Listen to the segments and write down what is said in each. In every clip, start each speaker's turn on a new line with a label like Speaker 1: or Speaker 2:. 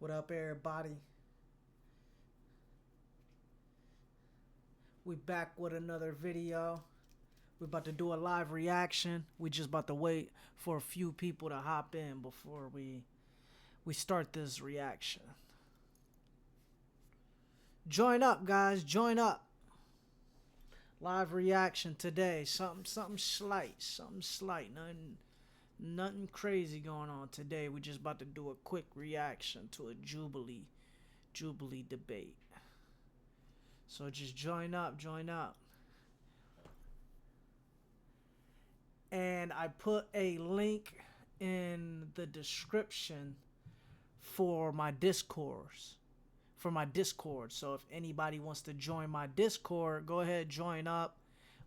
Speaker 1: What up, everybody? We back with another video. We're about to do a live reaction. We just about to wait for a few people to hop in before we start this reaction. Join up, guys. Join up. Live reaction today. Something slight. Nothing crazy going on today. We're just about to do a quick reaction to a Jubilee debate. So just join up. And I put a link in the description for my Discord. So if anybody wants to join my Discord, go ahead, join up.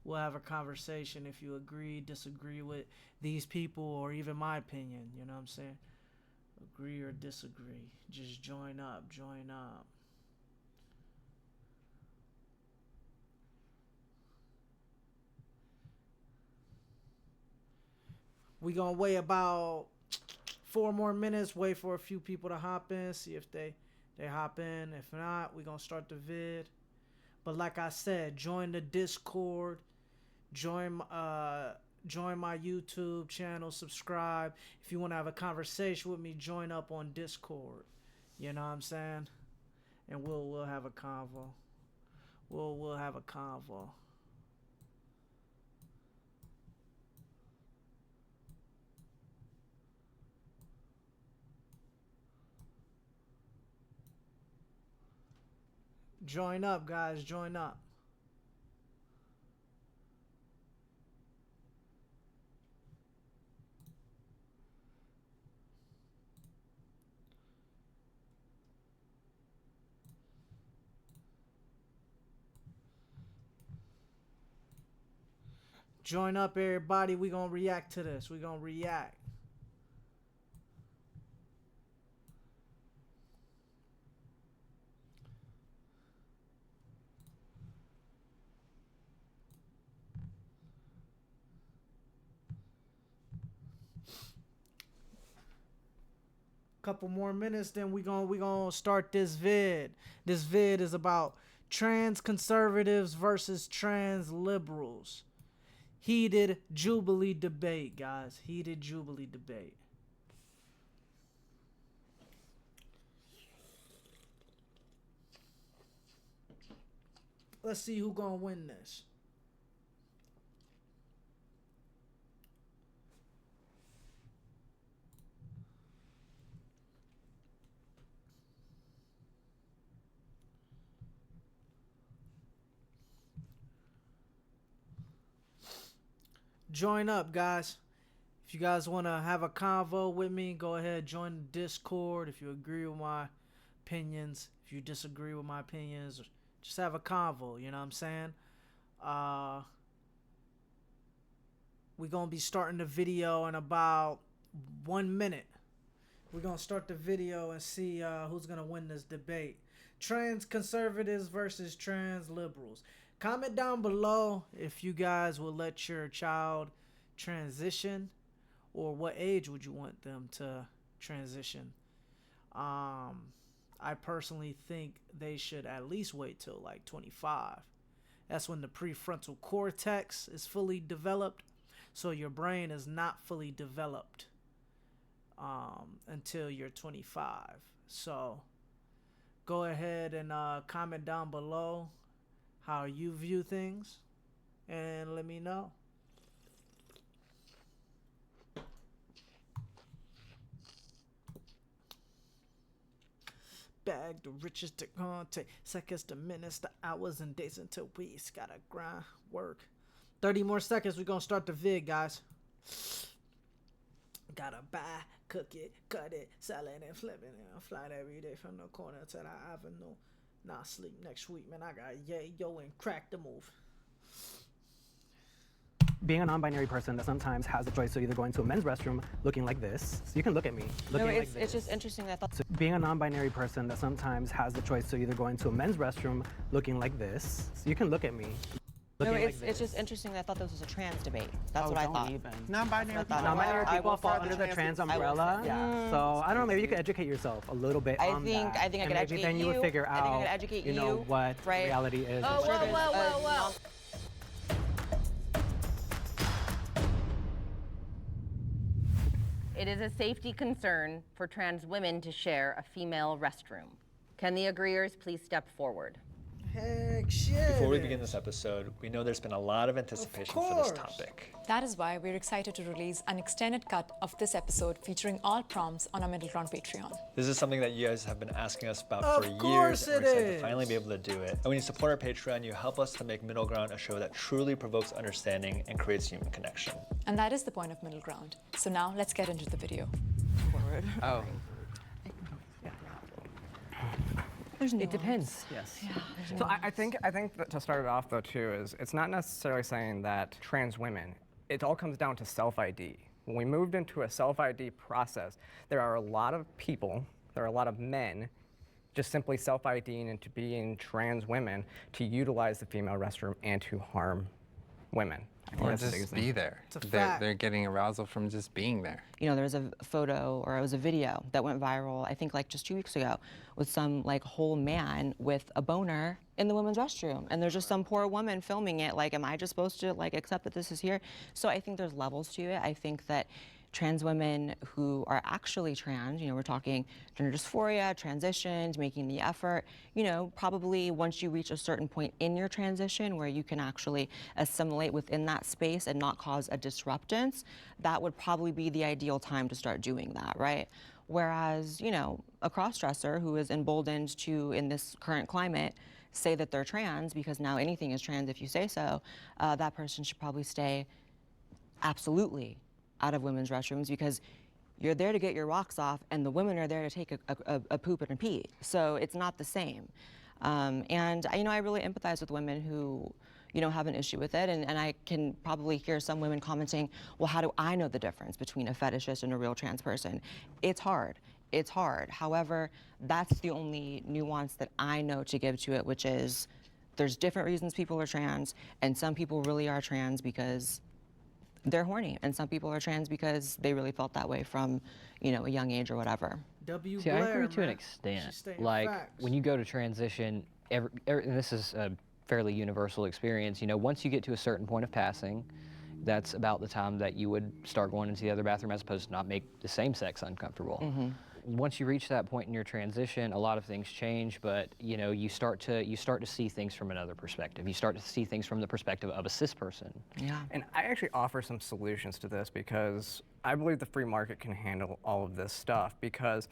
Speaker 1: We'll have a conversation if you agree, disagree with these people, or even my opinion. You know what I'm saying? Agree or disagree. Just join up. We gonna wait about 4 more minutes, wait for a few people to hop in, see if they hop in. If not, we gonna start the vid. But like I said, join the Discord, join my YouTube channel, subscribe. If you want to have a conversation with me, join up on Discord. You know what I'm saying? And we'll have a convo. We'll have a convo. Join up, guys. Join up. Join up, everybody. We gonna react to this. We gonna react. Couple more minutes, then we gonna start this vid. This vid is about trans conservatives versus trans liberals. Heated Jubilee debate, guys. Heated Jubilee debate. Let's see who gonna win this. Join up, guys. If you guys want to have a convo with me, go ahead, join the Discord. If you agree with my opinions, if you disagree with my opinions, just have a convo, you know what I'm saying? We're going to be starting the video in about 1 minute. We're going to start the video and see who's going to win this debate. Trans conservatives versus trans liberals. Comment down below if you guys will let your child transition, or what age would you want them to transition. I personally think they should at least wait till like 25. That's when the prefrontal cortex is fully developed, so your brain is not fully developed until you're 25. So go ahead and comment down below how you view things, and let me know. Bag the riches to take seconds to minutes to hours and days until we gotta grind work. 30 more seconds, we're gonna start the vid, guys. Gotta buy, cook it, cut it, sell it, and flip it. And fly every day from the corner to the avenue. Nah, sleep next week, man. I got yo and crack the move.
Speaker 2: Being a non-binary person that sometimes has the choice to either going to a men's restroom looking like this. So you can look at me looking like this.
Speaker 3: It's just interesting that.
Speaker 2: So being a non-binary person that sometimes has the choice to either going to a men's restroom looking like this. So you can look at me.
Speaker 3: No,
Speaker 2: looking
Speaker 3: it's,
Speaker 2: like
Speaker 3: it's
Speaker 2: this.
Speaker 3: just interesting that I thought this was a trans debate. That's
Speaker 2: Oh,
Speaker 3: what I
Speaker 2: don't
Speaker 3: thought.
Speaker 2: even.
Speaker 4: Non-binary people.
Speaker 2: Non-binary
Speaker 3: I
Speaker 2: people
Speaker 3: will
Speaker 2: fall
Speaker 3: say
Speaker 2: under the
Speaker 3: that.
Speaker 2: trans
Speaker 3: I will
Speaker 2: umbrella.
Speaker 3: say that.
Speaker 2: So I don't know. Maybe you could educate yourself a little bit on that.
Speaker 3: I think I
Speaker 2: and
Speaker 3: could
Speaker 2: maybe
Speaker 3: educate
Speaker 2: then you would figure
Speaker 3: I think I
Speaker 2: out,
Speaker 3: could educate
Speaker 2: you know, what
Speaker 3: right?
Speaker 2: reality is.
Speaker 5: Oh,
Speaker 2: and what
Speaker 5: whoa. It is a safety concern for trans women to share a female restroom. Can the agreeers please step forward?
Speaker 1: Heck shit.
Speaker 6: Before we begin this episode, we know there's been a lot of anticipation for this topic.
Speaker 7: That is why we're excited to release an extended cut of this episode featuring all prompts on our Middle Ground Patreon.
Speaker 6: This is something that you guys have been asking us about
Speaker 1: Of
Speaker 6: for years,
Speaker 1: course
Speaker 6: and we're
Speaker 1: it
Speaker 6: excited to
Speaker 1: is.
Speaker 6: finally be able to do it. And when you support our Patreon, you help us to make Middle Ground a show that truly provokes understanding and creates human connection.
Speaker 7: And that is the point of Middle Ground. So now let's get into the video.
Speaker 8: Oh.
Speaker 3: It depends.
Speaker 2: Yes.
Speaker 8: So I think that to start it off though too is it's not necessarily saying that trans women, it all comes down to self-ID. When we moved into a self-ID process, there are a lot of people, there are a lot of men just simply self-IDing into being trans women to utilize the female restroom and to harm women. I think
Speaker 4: Or
Speaker 8: that's the biggest
Speaker 4: just
Speaker 8: thing.
Speaker 4: be there.
Speaker 1: It's a fact.
Speaker 4: They're getting arousal from just being there.
Speaker 3: You know, there was a photo or it was a video that went viral, I think like just 2 weeks ago, with some like whole man with a boner in the women's restroom. And there's just some poor woman filming it. Like, am I just supposed to like accept that this is here? So I think there's levels to it. I think that trans women who are actually trans, you know, we're talking gender dysphoria, transitions, making the effort, you know, probably once you reach a certain point in your transition where you can actually assimilate within that space and not cause a disruptance, that would probably be the ideal time to start doing that, right? Whereas, you know, a cross-dresser who is emboldened to, in this current climate, say that they're trans because now anything is trans if you say so, that person should probably stay absolutely out of women's restrooms because you're there to get your rocks off and the women are there to take a poop and a pee. So it's not the same. And you know, I really empathize with women who, you know, have an issue with it. And I can probably hear some women commenting, well, how do I know the difference between a fetishist and a real trans person? It's hard. It's hard. However, that's the only nuance that I know to give to it, which is there's different reasons people are trans, and some people really are trans because they're horny, and some people are trans because they really felt that way from, you know, a young age or whatever.
Speaker 1: W.
Speaker 9: See,
Speaker 1: Blair,
Speaker 9: I agree to an
Speaker 1: man.
Speaker 9: extent.
Speaker 1: She's stating
Speaker 9: Like
Speaker 1: facts.
Speaker 9: when you go to transition, and this is a fairly universal experience. You know, once you get to a certain point of passing, that's about the time that you would start going into the other bathroom as opposed to not make the same sex uncomfortable. Once you reach that point in your transition, a lot of things change, but you know, you start to see things from another perspective. You start to see things from the perspective of a cis person.
Speaker 3: Yeah.
Speaker 8: And I actually offer some solutions to this because I believe the free market can handle all of this stuff because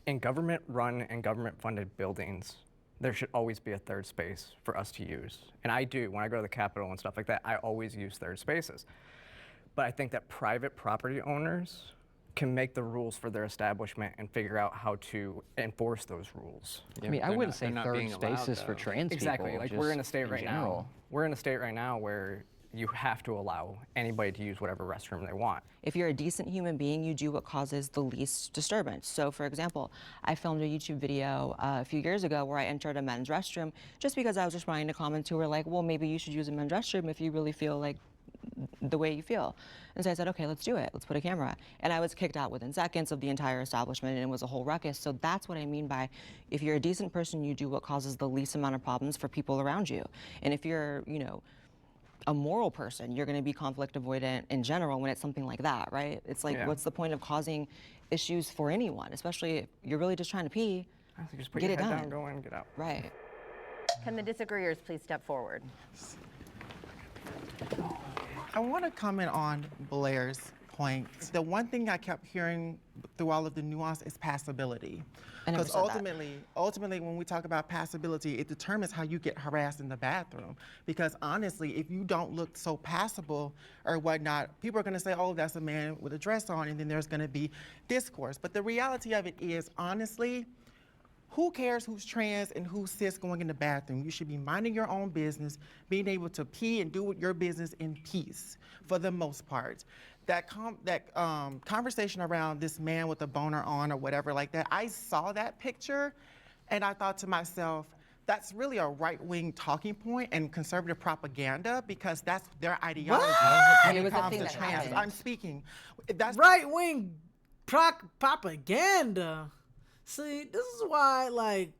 Speaker 8: in government-run and government-funded buildings, there should always be a third space for us to use. And I do, when I go to the Capitol and stuff like that, I always use third spaces. But I think that private property owners can make the rules for their establishment and figure out how to enforce those rules.
Speaker 9: I mean, I wouldn't say third spaces for trans
Speaker 8: Exactly,
Speaker 9: people.
Speaker 8: like
Speaker 9: just
Speaker 8: we're in a state right
Speaker 9: general.
Speaker 8: now. We're in a state right now where you have to allow anybody to use whatever restroom they want.
Speaker 3: If you're a decent human being, you do what causes the least disturbance. So for example, I filmed a YouTube video a few years ago where I entered a men's restroom just because I was responding to comments who were like, well, maybe you should use a men's restroom if you really feel like the way you feel. And so I said, okay, let's do it. Let's put a camera. And I was kicked out within seconds of the entire establishment, and it was a whole ruckus. So that's what I mean by if you're a decent person, you do what causes the least amount of problems for people around you. And if you're, you know, a moral person, you're going to be conflict avoidant in general when it's something like that, right? It's like, what's the point of causing issues for anyone, especially if you're really just trying to pee,
Speaker 8: I think just put
Speaker 3: get
Speaker 8: your
Speaker 3: it
Speaker 8: head
Speaker 3: done.
Speaker 8: down, go in, get out.
Speaker 3: Right.
Speaker 5: Can the disagreeers please step forward?
Speaker 4: I want to comment on Blair's point. The one thing I kept hearing through all of the nuance is passability.
Speaker 3: I never
Speaker 4: Because
Speaker 3: said that.
Speaker 4: ultimately, when we talk about passability, it determines how you get harassed in the bathroom. Because honestly, if you don't look so passable or whatnot, people are going to say, oh, that's a man with a dress on, and then there's going to be discourse. But the reality of it is, honestly, who cares who's trans and who's cis going in the bathroom? You should be minding your own business, being able to pee and do your business in peace, for the most part. That conversation around this man with a boner on or whatever like that, I saw that picture and I thought to myself, that's really a right-wing talking point and conservative propaganda because that's their ideology when
Speaker 3: It
Speaker 4: it
Speaker 3: was a
Speaker 4: comes
Speaker 3: thing
Speaker 4: to
Speaker 3: that
Speaker 4: trans.
Speaker 3: happened.
Speaker 4: I'm speaking. That's
Speaker 1: Right wing propaganda. See, this is why, like,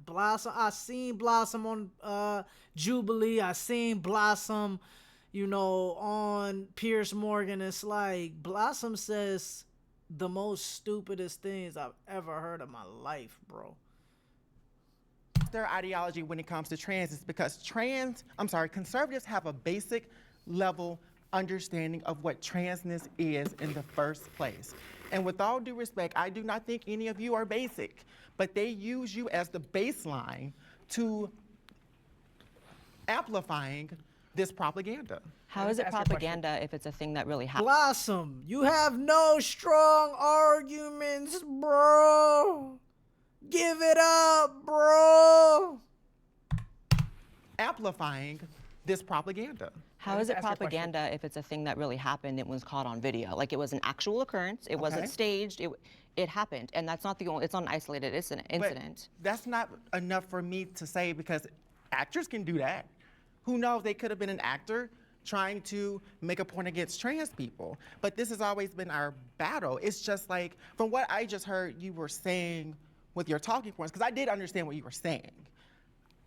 Speaker 1: Blossom. I seen Blossom on Jubilee. I seen Blossom, you know, on Pierce Morgan. It's like Blossom says the most stupidest things I've ever heard in my life, bro.
Speaker 4: their ideology when it comes to trans is because conservatives have a basic level understanding of what transness is in the first place. And with all due respect, I do not think any of you are basic, but they use you as the baseline to amplifying this propaganda.
Speaker 3: How is it propaganda if it's a thing that really happened?
Speaker 1: Blossom, you have no strong arguments, bro. Give it up, bro.
Speaker 4: Amplifying this propaganda.
Speaker 3: How is it propaganda if it's a thing that really happened? It was caught on video, like it was an actual occurrence. It wasn't staged. It happened, and that's not the only. It's not an isolated incident.
Speaker 4: But that's not enough for me to say because actors can do that. Who knows? They could have been an actor trying to make a point against trans people. But this has always been our battle. It's just like, from what I just heard you were saying with your talking points, because I did understand what you were saying.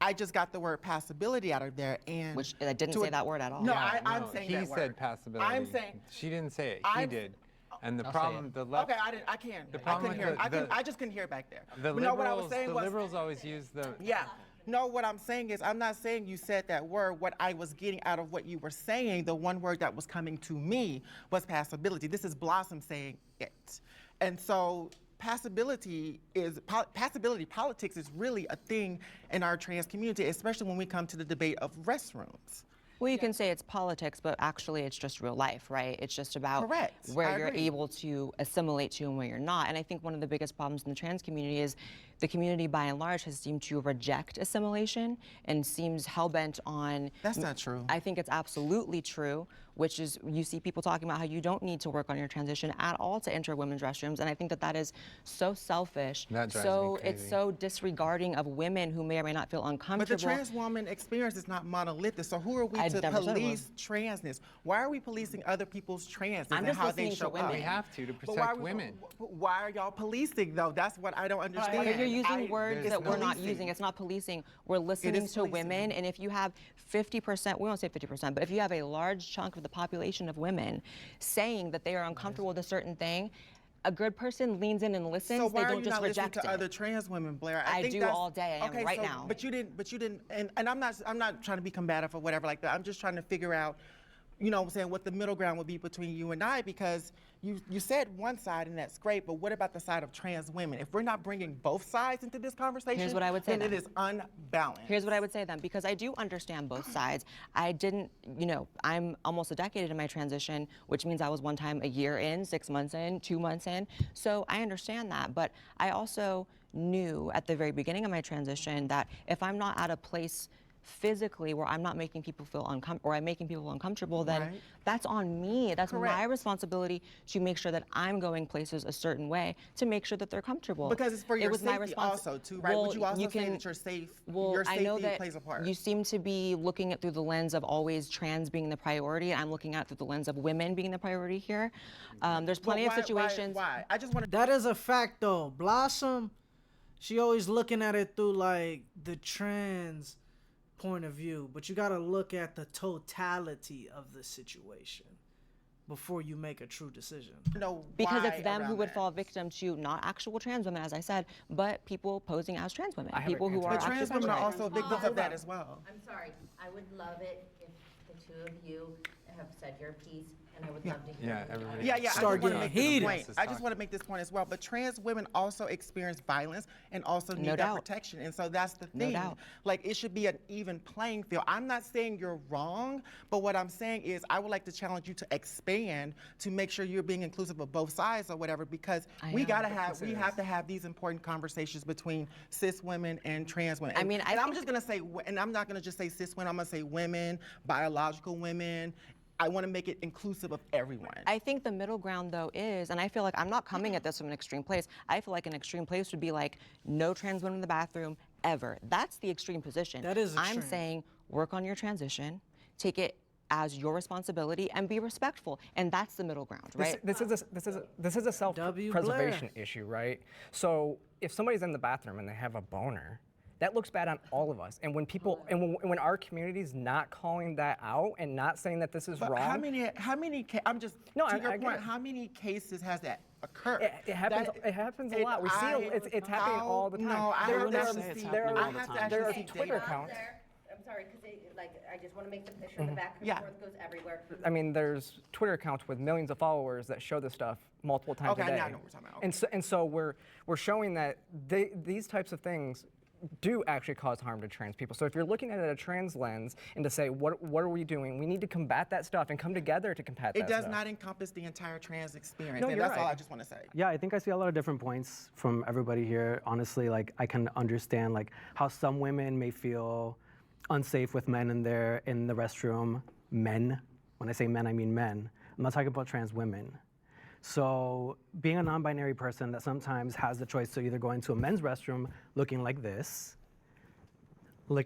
Speaker 4: I just got the word passability out of there, and
Speaker 3: Which I didn't say that word at all.
Speaker 4: No,
Speaker 10: Yeah,
Speaker 4: I'm saying that
Speaker 10: he
Speaker 4: word.
Speaker 10: said passability.
Speaker 4: I'm saying
Speaker 10: she didn't say it. He
Speaker 4: I'm-
Speaker 10: did. And the
Speaker 9: I'll say
Speaker 10: problem,
Speaker 9: it.
Speaker 10: the left.
Speaker 4: Okay, I can't.
Speaker 10: The
Speaker 4: I
Speaker 10: problem
Speaker 4: couldn't hear.
Speaker 10: with
Speaker 4: I just couldn't hear it back there.
Speaker 10: The
Speaker 4: But no, what I was
Speaker 10: liberals,
Speaker 4: saying
Speaker 10: the
Speaker 4: was,
Speaker 10: liberals always use the.
Speaker 4: yeah. No, what I'm saying is, I'm not saying you said that word. What I was getting out of what you were saying, the one word that was coming to me was passability. This is Blossom saying it. And so passability politics is really a thing in our trans community, especially when we come to the debate of restrooms.
Speaker 3: Well, you can say it's politics, but actually it's just real life, right? It's just about
Speaker 4: Correct.
Speaker 3: where
Speaker 4: I
Speaker 3: you're
Speaker 4: agree.
Speaker 3: able to assimilate to and where you're not. And I think one of the biggest problems in the trans community is the community by and large has seemed to reject assimilation and seems hell-bent on...
Speaker 4: That's not true.
Speaker 3: I think it's absolutely true, which is you see people talking about how you don't need to work on your transition at all to enter women's restrooms. And I think that that is so selfish.
Speaker 10: That drives
Speaker 3: so
Speaker 10: me
Speaker 3: it's
Speaker 10: crazy.
Speaker 3: so disregarding of women who may or may not feel
Speaker 4: But
Speaker 3: uncomfortable.
Speaker 4: the trans woman experience is not monolithic. So who are we
Speaker 3: I
Speaker 4: to
Speaker 3: never said it
Speaker 4: police transness? Why are we policing other people's transness
Speaker 3: I'm
Speaker 4: and
Speaker 3: just
Speaker 4: how they
Speaker 3: listening to
Speaker 4: show
Speaker 3: women.
Speaker 4: up?
Speaker 10: We have to
Speaker 4: But why
Speaker 10: protect
Speaker 4: are
Speaker 10: women.
Speaker 4: Why are y'all policing though? That's what I don't understand.
Speaker 3: But you're using
Speaker 4: I-
Speaker 3: words
Speaker 4: it's
Speaker 3: that we're not
Speaker 4: policing.
Speaker 3: using. It's not policing. We're listening
Speaker 4: is
Speaker 3: to
Speaker 4: policing.
Speaker 3: women, and if you have 50%, we won't say 50%, but if you have a large chunk of the population of women saying that they are uncomfortable with a certain thing, a good person leans in and listens.
Speaker 4: So why
Speaker 3: they
Speaker 4: are
Speaker 3: don't
Speaker 4: you
Speaker 3: just
Speaker 4: not listening
Speaker 3: reject
Speaker 4: to
Speaker 3: it.
Speaker 4: other trans women, Blair?
Speaker 3: I
Speaker 4: think
Speaker 3: do
Speaker 4: that's-
Speaker 3: all day. I am
Speaker 4: okay,
Speaker 3: right
Speaker 4: so,
Speaker 3: now.
Speaker 4: But you didn't, and I'm not trying to be combative or whatever like that. I'm just trying to figure out, you know what I'm saying, what the middle ground would be between you and I, because you said one side and that's great, but what about the side of trans women? If we're not bringing both sides into this conversation,
Speaker 3: Here's what I would say
Speaker 4: then it
Speaker 3: then.
Speaker 4: is unbalanced.
Speaker 3: Here's what I would say then, because I do understand both sides. I didn't, I'm almost a decade into my transition, which means I was one time a year in, 6 months in, 2 months in. So I understand that, but I also knew at the very beginning of my transition that if I'm not at a place physically where I'm not making people feel uncomfortable, or I'm making people uncomfortable, then
Speaker 4: Right.
Speaker 3: that's on me. That's my
Speaker 4: Correct.
Speaker 3: responsibility to make sure that I'm going places a certain way to make sure that they're comfortable.
Speaker 4: Because it's for your
Speaker 3: was my
Speaker 4: safety
Speaker 3: respons-
Speaker 4: also, too, right? Would you also say that you're safe?
Speaker 3: Well,
Speaker 4: Your
Speaker 3: I know
Speaker 4: safety
Speaker 3: that
Speaker 4: plays a part.
Speaker 3: you seem to be looking at through the lens of always trans being the priority. I'm looking at it through the lens of women being the priority here. There's
Speaker 4: But
Speaker 3: plenty of
Speaker 4: why-
Speaker 3: situations.
Speaker 4: Why? I just want to.
Speaker 1: That is a fact, though. Blossom, she always looking at it through like the trans point of view, but you gotta look at the totality of the situation before you make a true decision.
Speaker 4: know
Speaker 3: Because
Speaker 4: why
Speaker 3: it's them who
Speaker 4: around
Speaker 3: would
Speaker 4: that.
Speaker 3: fall victim to not actual trans women, as I said, but people posing as trans women.
Speaker 8: have
Speaker 3: People
Speaker 8: an
Speaker 3: who are
Speaker 4: But
Speaker 3: actually
Speaker 4: trans women are
Speaker 3: trans.
Speaker 4: also victims of that as well.
Speaker 5: I'm sorry. I would love it if the two of you have said your piece, and I would love to hear.
Speaker 10: Yeah,
Speaker 5: from
Speaker 10: everybody.
Speaker 5: others.
Speaker 4: Yeah, yeah. I
Speaker 1: Start
Speaker 4: just want to
Speaker 1: getting
Speaker 4: make this
Speaker 1: heated.
Speaker 4: point. I just want to make this point as well. But trans women also experience violence and also need that
Speaker 3: doubt.
Speaker 4: protection. And so that's the
Speaker 3: No
Speaker 4: thing.
Speaker 3: doubt.
Speaker 4: Like it should be an even playing field. I'm not saying you're wrong, but what I'm saying is I would like to challenge you to expand to make sure you're being inclusive of both sides or whatever, because
Speaker 3: I
Speaker 4: we
Speaker 3: am.
Speaker 4: have to have these important conversations between cis women and trans women.
Speaker 3: I
Speaker 4: And-
Speaker 3: mean, I
Speaker 4: and I'm
Speaker 3: think-
Speaker 4: just gonna say, and I'm not gonna just say cis women. I'm gonna say women, biological women. I want to make it inclusive of everyone.
Speaker 3: I think the middle ground, though, is, and I feel like I'm not coming at this from an extreme place. I feel like an extreme place would be like no trans women in the bathroom ever. That's the extreme position.
Speaker 1: That is extreme.
Speaker 3: I'm saying work on your transition, take it as your responsibility, and be respectful. And that's the middle ground, right?
Speaker 8: This is a self-preservation issue, right? So if somebody's in the bathroom and they have a boner, that looks bad on all of us. And when people, and when our community's not calling that out and not saying that this is
Speaker 4: But
Speaker 8: wrong.
Speaker 4: I'm just,
Speaker 8: No,
Speaker 4: to your
Speaker 8: I get
Speaker 4: point,
Speaker 8: it.
Speaker 4: how many cases has that occurred?
Speaker 8: It happens a lot. We see it's happening all the time.
Speaker 4: No, I
Speaker 8: There-
Speaker 4: have
Speaker 8: there
Speaker 4: to
Speaker 8: are-
Speaker 4: actually see,
Speaker 8: there are-
Speaker 4: I have to
Speaker 8: there
Speaker 4: actually
Speaker 8: are
Speaker 4: see
Speaker 8: Twitter
Speaker 4: data.
Speaker 8: accounts.
Speaker 5: I'm sorry, because I just want to make the picture in the back
Speaker 4: Yeah.
Speaker 5: and forth goes everywhere.
Speaker 8: I mean, there's Twitter accounts with millions of followers that show this stuff multiple times
Speaker 4: Okay,
Speaker 8: a day.
Speaker 4: now I know what we're talking about.
Speaker 8: And so we're showing that these types of things do actually cause harm to trans people. So if you're looking at it at a trans lens and to say, what are we doing? We need to combat that stuff and come together to combat that
Speaker 4: It does
Speaker 8: stuff.
Speaker 4: not encompass the entire trans experience.
Speaker 8: No,
Speaker 4: and
Speaker 8: you're
Speaker 4: that's all
Speaker 8: right.
Speaker 4: I just want to say.
Speaker 2: Yeah, I think I see a lot of different points from everybody here. Honestly, like I can understand like how some women may feel unsafe with men in the restroom. Men. When I say men, I mean men. I'm not talking about trans women. So being a non-binary person that sometimes has the choice to either go into a men's restroom looking like this. You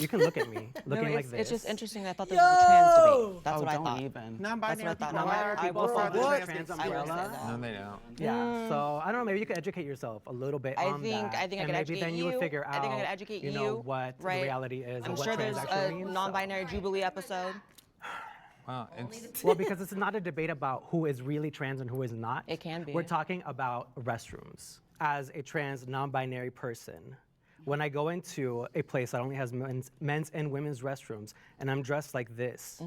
Speaker 2: can look at me looking like this.
Speaker 3: It's just interesting. I thought this was a trans debate. That's
Speaker 2: Oh,
Speaker 3: what I
Speaker 2: don't
Speaker 3: thought.
Speaker 2: even.
Speaker 4: Non-binary
Speaker 3: That's what I
Speaker 4: people
Speaker 3: thought.
Speaker 4: are
Speaker 3: I
Speaker 4: people
Speaker 3: will
Speaker 4: who
Speaker 3: say
Speaker 4: are the
Speaker 3: that.
Speaker 4: trans
Speaker 2: Trans
Speaker 3: I will say
Speaker 2: umbrella.
Speaker 3: that.
Speaker 10: No, they don't.
Speaker 2: Yeah. So I don't know. Maybe you could educate yourself a little bit on that.
Speaker 3: I think I
Speaker 2: and
Speaker 3: could
Speaker 2: maybe
Speaker 3: educate
Speaker 2: then you would figure out.
Speaker 3: I think I could educate
Speaker 2: you
Speaker 3: you.
Speaker 2: know what
Speaker 3: right?
Speaker 2: the reality is
Speaker 3: I'm
Speaker 2: and what
Speaker 3: sure
Speaker 2: trans
Speaker 3: there's
Speaker 2: actually
Speaker 3: a
Speaker 2: means.
Speaker 3: non-binary Jubilee episode.
Speaker 10: Wow, it's
Speaker 2: Well, because it's not a debate about who is really trans and who is not.
Speaker 3: It can be.
Speaker 2: We're talking about restrooms. As a trans non-binary person, when I go into a place that only has men's and women's restrooms and I'm dressed like this,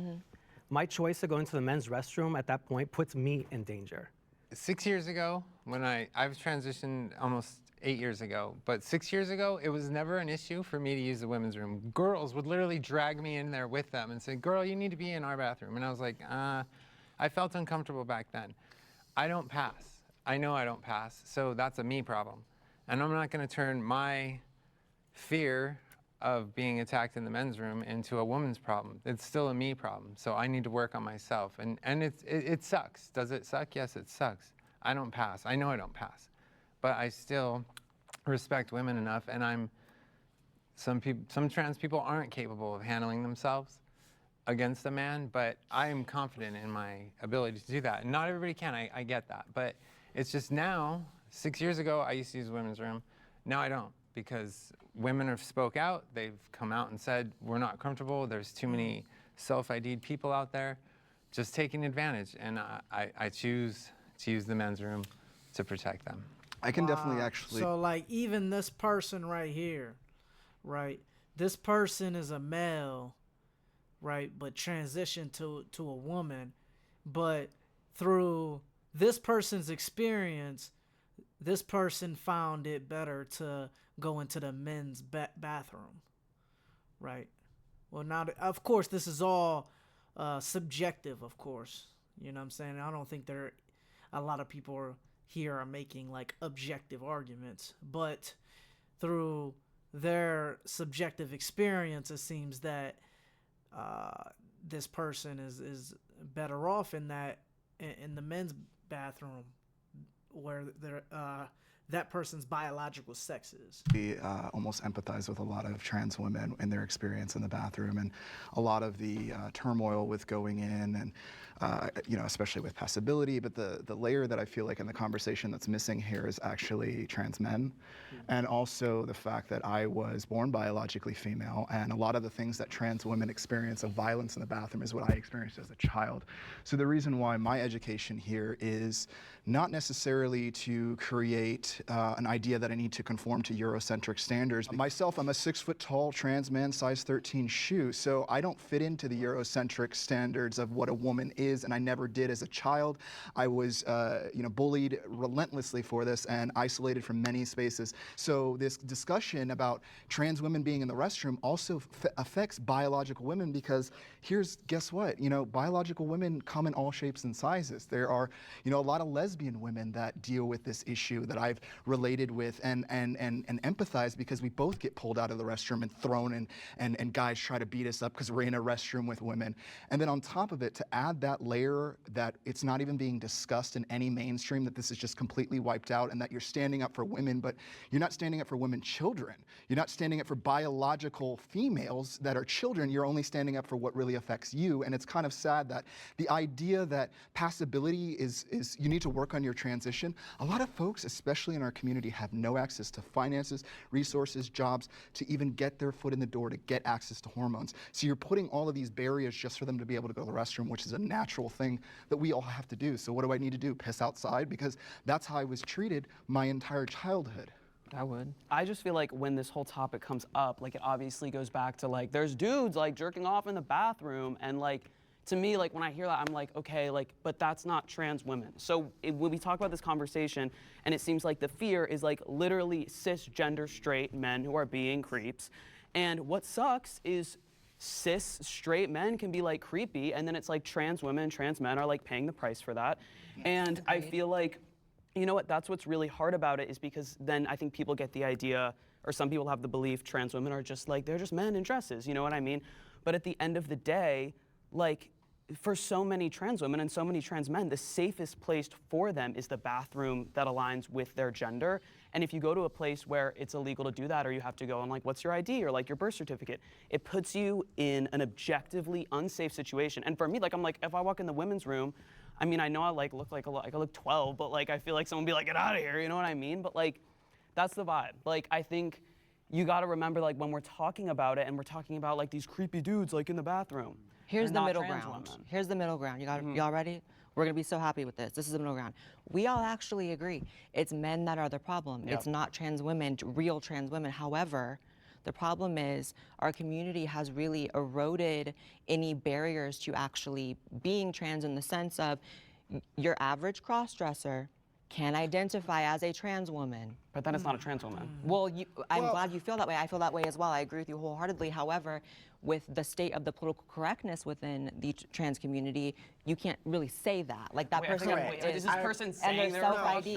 Speaker 2: my choice to go into the men's restroom at that point puts me in danger.
Speaker 10: 6 years ago when I've transitioned almost 8 years ago, but 6 years ago, it was never an issue for me to use the women's room. Girls would literally drag me in there with them and say, girl, you need to be in our bathroom. And I was like, I felt uncomfortable back then. I don't pass. I know I don't pass, so that's a me problem. And I'm not gonna turn my fear of being attacked in the men's room into a woman's problem. It's still a me problem, so I need to work on myself. And it sucks. Does it suck? Yes, it sucks. I don't pass. I know I don't pass. But I still respect women enough, and some trans people aren't capable of handling themselves against a man, but I am confident in my ability to do that. And not everybody can, I get that. But it's just now, 6 years ago, I used to use the women's room. Now I don't, because women have spoke out. They've come out and said, we're not comfortable. There's too many self-ID'd people out there just taking advantage. And I choose to use the men's room to protect them.
Speaker 11: I can definitely actually.
Speaker 1: So like even this person right here, right? This person is a male, right? But transitioned to a woman, but through this person's experience, this person found it better to go into the men's bathroom, right? Well, now of course this is all subjective, of course. You know what I'm saying? I don't think a lot of people here are making like objective arguments, but through their subjective experience, it seems that this person is better off in the men's bathroom where that person's biological sex is.
Speaker 11: We almost empathize with a lot of trans women and their experience in the bathroom and a lot of the turmoil with going in and especially with passability, but the layer that I feel like in the conversation that's missing here is actually trans men, and also the fact that I was born biologically female, and a lot of the things that trans women experience of violence in the bathroom is what I experienced as a child. So the reason why my education here is not necessarily to create an idea that I need to conform to Eurocentric standards. Myself, I'm a 6 foot tall trans man, size 13 shoe, so I don't fit into the Eurocentric standards of what a woman is, and I never did as a child. I was bullied relentlessly for this and isolated from many spaces. So this discussion about trans women being in the restroom also affects biological women, because guess what? Biological women come in all shapes and sizes. There are, a lot of lesbian women that deal with this issue that I've related with and empathize, because we both get pulled out of the restroom and thrown in, and guys try to beat us up because we're in a restroom with women. And then on top of it, to add that that layer that it's not even being discussed in any mainstream, that this is just completely wiped out, and that you're standing up for women, but you're not standing up for women children. You're not standing up for biological females that are children. You're only standing up for what really affects you. And it's kind of sad that the idea that passability is you need to work on your transition. A lot of folks, especially in our community, have no access to finances, resources, jobs, to even get their foot in the door, to get access to hormones. So you're putting all of these barriers just for them to be able to go to the restroom, which is a natural thing that we all have to do. So what do I need to do? Piss outside? Because that's how I was treated my entire childhood.
Speaker 12: I would. I just feel like when this whole topic comes up, like it obviously goes back to like, there's dudes like jerking off in the bathroom, and like, to me, like when I hear that, I'm like, okay, like, but that's not trans women. So when we talk about this conversation, and it seems like the fear is like literally cisgender straight men who are being creeps. And what sucks is cis straight men can be like creepy, and then it's like trans women, trans men are like paying the price for that. And I feel like, you know what, that's what's really hard about it, is because then I think people get the idea, or some people have the belief trans women are just like, they're just men in dresses, you know what I mean? But at the end of the day, like, for so many trans women and so many trans men, the safest place for them is the bathroom that aligns with their gender. And if you go to a place where it's illegal to do that, or you have to go and like, what's your ID, or like your birth certificate, it puts you in an objectively unsafe situation. And for me, like, I'm like, if I walk in the women's room, I mean, I know I like look like I look 12, but like I feel like someone would be like, get out of here, you know what I mean? But like, that's the vibe. Like, I think you got to remember, like, when we're talking about it and we're talking about like these creepy dudes like in the bathroom.
Speaker 3: Here's
Speaker 12: they're
Speaker 3: the
Speaker 12: not
Speaker 3: middle
Speaker 12: trans
Speaker 3: ground.
Speaker 12: women.
Speaker 3: Here's the middle ground. Y'all ready? We're gonna be so happy with this. This is the middle ground. We all actually agree. It's men that are the problem.
Speaker 12: Yep.
Speaker 3: It's not trans women, real trans women. However, the problem is our community has really eroded any barriers to actually being trans, in the sense of your average cross-dresser can identify as a trans woman.
Speaker 12: But then it's not a trans woman.
Speaker 3: Well, I'm glad you feel that way. I feel that way as well. I agree with you wholeheartedly. However, with the state of the political correctness within the trans community, you can't really say that. Like that person
Speaker 12: is this person saying
Speaker 3: and
Speaker 12: they're
Speaker 3: their self-ID.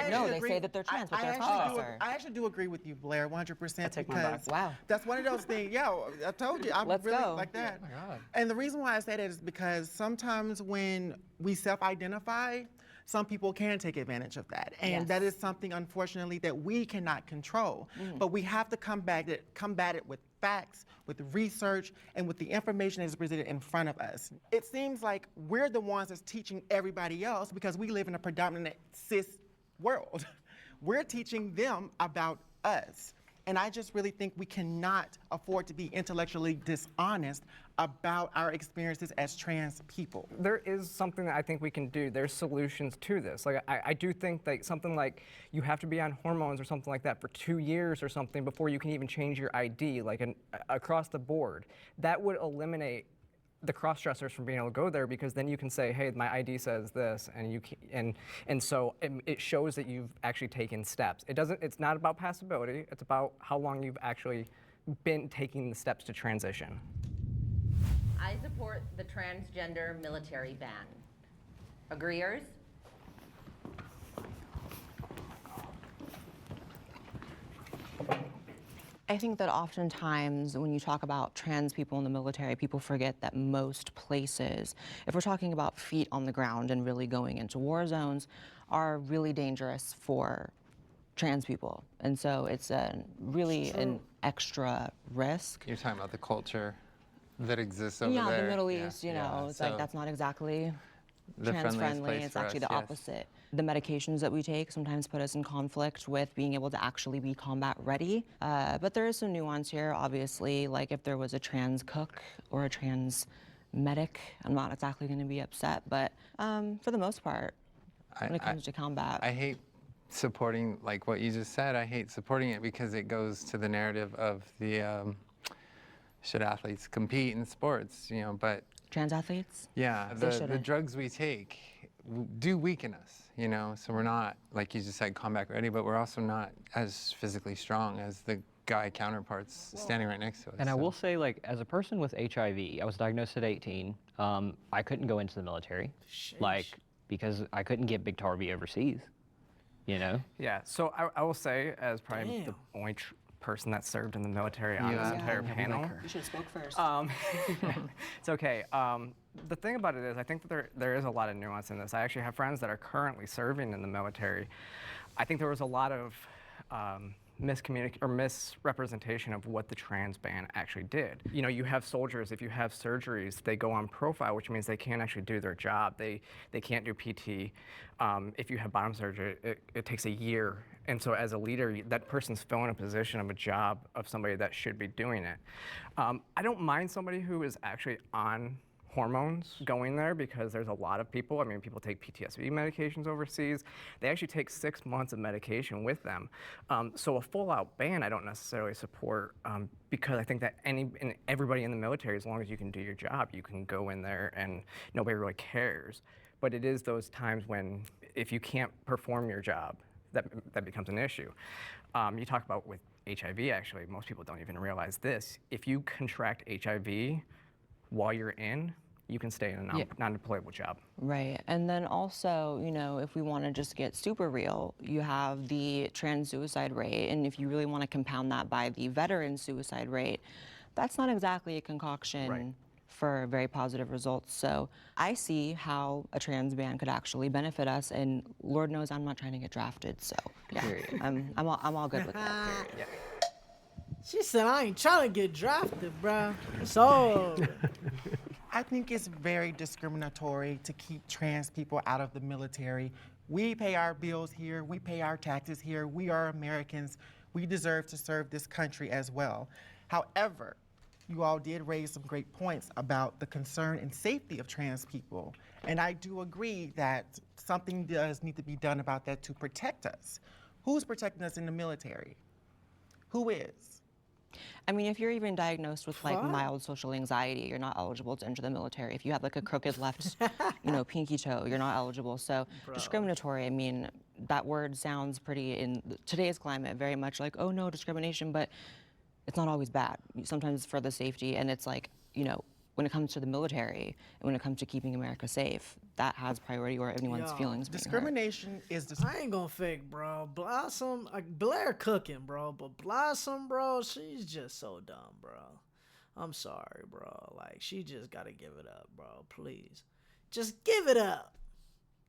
Speaker 4: No,
Speaker 3: they say that they're trans, but they're a cross-dresser.
Speaker 4: I actually do agree with you, Blair, 100%.
Speaker 12: take mine back.
Speaker 3: Wow.
Speaker 4: That's one of those things. Yeah, I told you, I'm
Speaker 3: Let's
Speaker 4: really
Speaker 3: go.
Speaker 4: like that.
Speaker 10: Oh my God.
Speaker 4: And the reason why I say that is because sometimes when we self-identify, some people can take advantage of that. And that is something, unfortunately, that we cannot control. But we have to combat it with facts, with research, and with the information that is presented in front of us. It seems like we're the ones that's teaching everybody else, because we live in a predominant cis world. We're teaching them about us. And I just really think we cannot afford to be intellectually dishonest about our experiences as trans people.
Speaker 8: There is something that I think we can do. There's solutions to this. Like, I do think that something like you have to be on hormones or something like that for 2 years or something before you can even change your ID, like across the board. That would eliminate the cross-dressers from being able to go there, because then you can say, hey, my ID says this, and you can, and so it shows that you've actually taken steps. It's not about passability, it's about how long you've actually been taking the steps to transition.
Speaker 5: I support the transgender military ban. Agreeers?
Speaker 3: I think that oftentimes when you talk about trans people in the military, people forget that most places, if we're talking about feet on the ground and really going into war zones, are really dangerous for trans people. And so it's really an extra risk.
Speaker 10: You're talking about the culture that exists over there.
Speaker 3: Yeah, the Middle East, you know, it's like that's not exactly trans-friendly. It's actually the opposite. The medications that we take sometimes put us in conflict with being able to actually be combat ready. But there is some nuance here, obviously. Like if there was a trans cook or a trans medic, I'm not exactly going to be upset. But for the most part, when it comes to combat.
Speaker 10: I hate supporting, like what you just said, I hate supporting it because it goes to the narrative of the should athletes compete in sports, you know, but
Speaker 3: trans athletes?
Speaker 10: Yeah, the drugs we take do weaken us, you know, so we're not, like you just said, combat ready, but we're also not as physically strong as the guy counterparts standing right next to us.
Speaker 9: And I will say, like, as a person with HIV, I was diagnosed at 18. I couldn't go into the military, like, because I couldn't get Biktarvy overseas, you know?
Speaker 8: Yeah, so I will say, as probably the only person that served in the military on this entire panel.
Speaker 3: You should have spoke first.
Speaker 8: It's okay. The thing about it is, I think that there is a lot of nuance in this. I actually have friends that are currently serving in the military. I think there was a lot of misrepresentation of what the trans ban actually did. You know, you have soldiers, if you have surgeries, they go on profile, which means they can't actually do their job. They can't do PT. If you have bottom surgery, it takes a year. And so as a leader, that person's filling a position of a job of somebody that should be doing it. I don't mind somebody who is actually on hormones going there, because there's a lot of people, I mean, people take PTSD medications overseas. They actually take 6 months of medication with them. So a full-out ban I don't necessarily support, because I think that everybody in the military, as long as you can do your job, you can go in there and nobody really cares. But it is those times when, if you can't perform your job, that becomes an issue. You talk about with HIV, actually, most people don't even realize this. If you contract HIV while you're in, you can stay in a non-deployable job.
Speaker 3: Right, and then also, you know, if we want to just get super real, you have the trans suicide rate, and if you really want to compound that by the veteran suicide rate, that's not exactly a concoction for very positive results. So I see how a trans ban could actually benefit us, and Lord knows I'm not trying to get drafted, so yeah, I'm all good with that. Period.
Speaker 1: She said, I ain't trying to get drafted, bruh. So.
Speaker 4: I think it's very discriminatory to keep trans people out of the military. We pay our bills here, we pay our taxes here, we are Americans, we deserve to serve this country as well. However, you all did raise some great points about the concern and safety of trans people. And I do agree that something does need to be done about that to protect us. Who's protecting us in the military? Who is?
Speaker 3: I mean, if you're even diagnosed with like mild social anxiety, you're not eligible to enter the military. If you have like a crooked left, you know, pinky toe, you're not eligible. So discriminatory, I mean, that word sounds pretty, in today's climate, very much like, oh no, discrimination, but it's not always bad. Sometimes it's for the safety, and it's like, you know, when it comes to the military and when it comes to keeping America safe, that has priority over anyone's feelings being
Speaker 4: Discrimination is
Speaker 1: I ain't gonna fake, bro. Blossom, Blair cooking, bro, but Blossom, bro, she's just so dumb, bro. I'm sorry, bro. Like, she just gotta give it up, bro. Please, just give it up.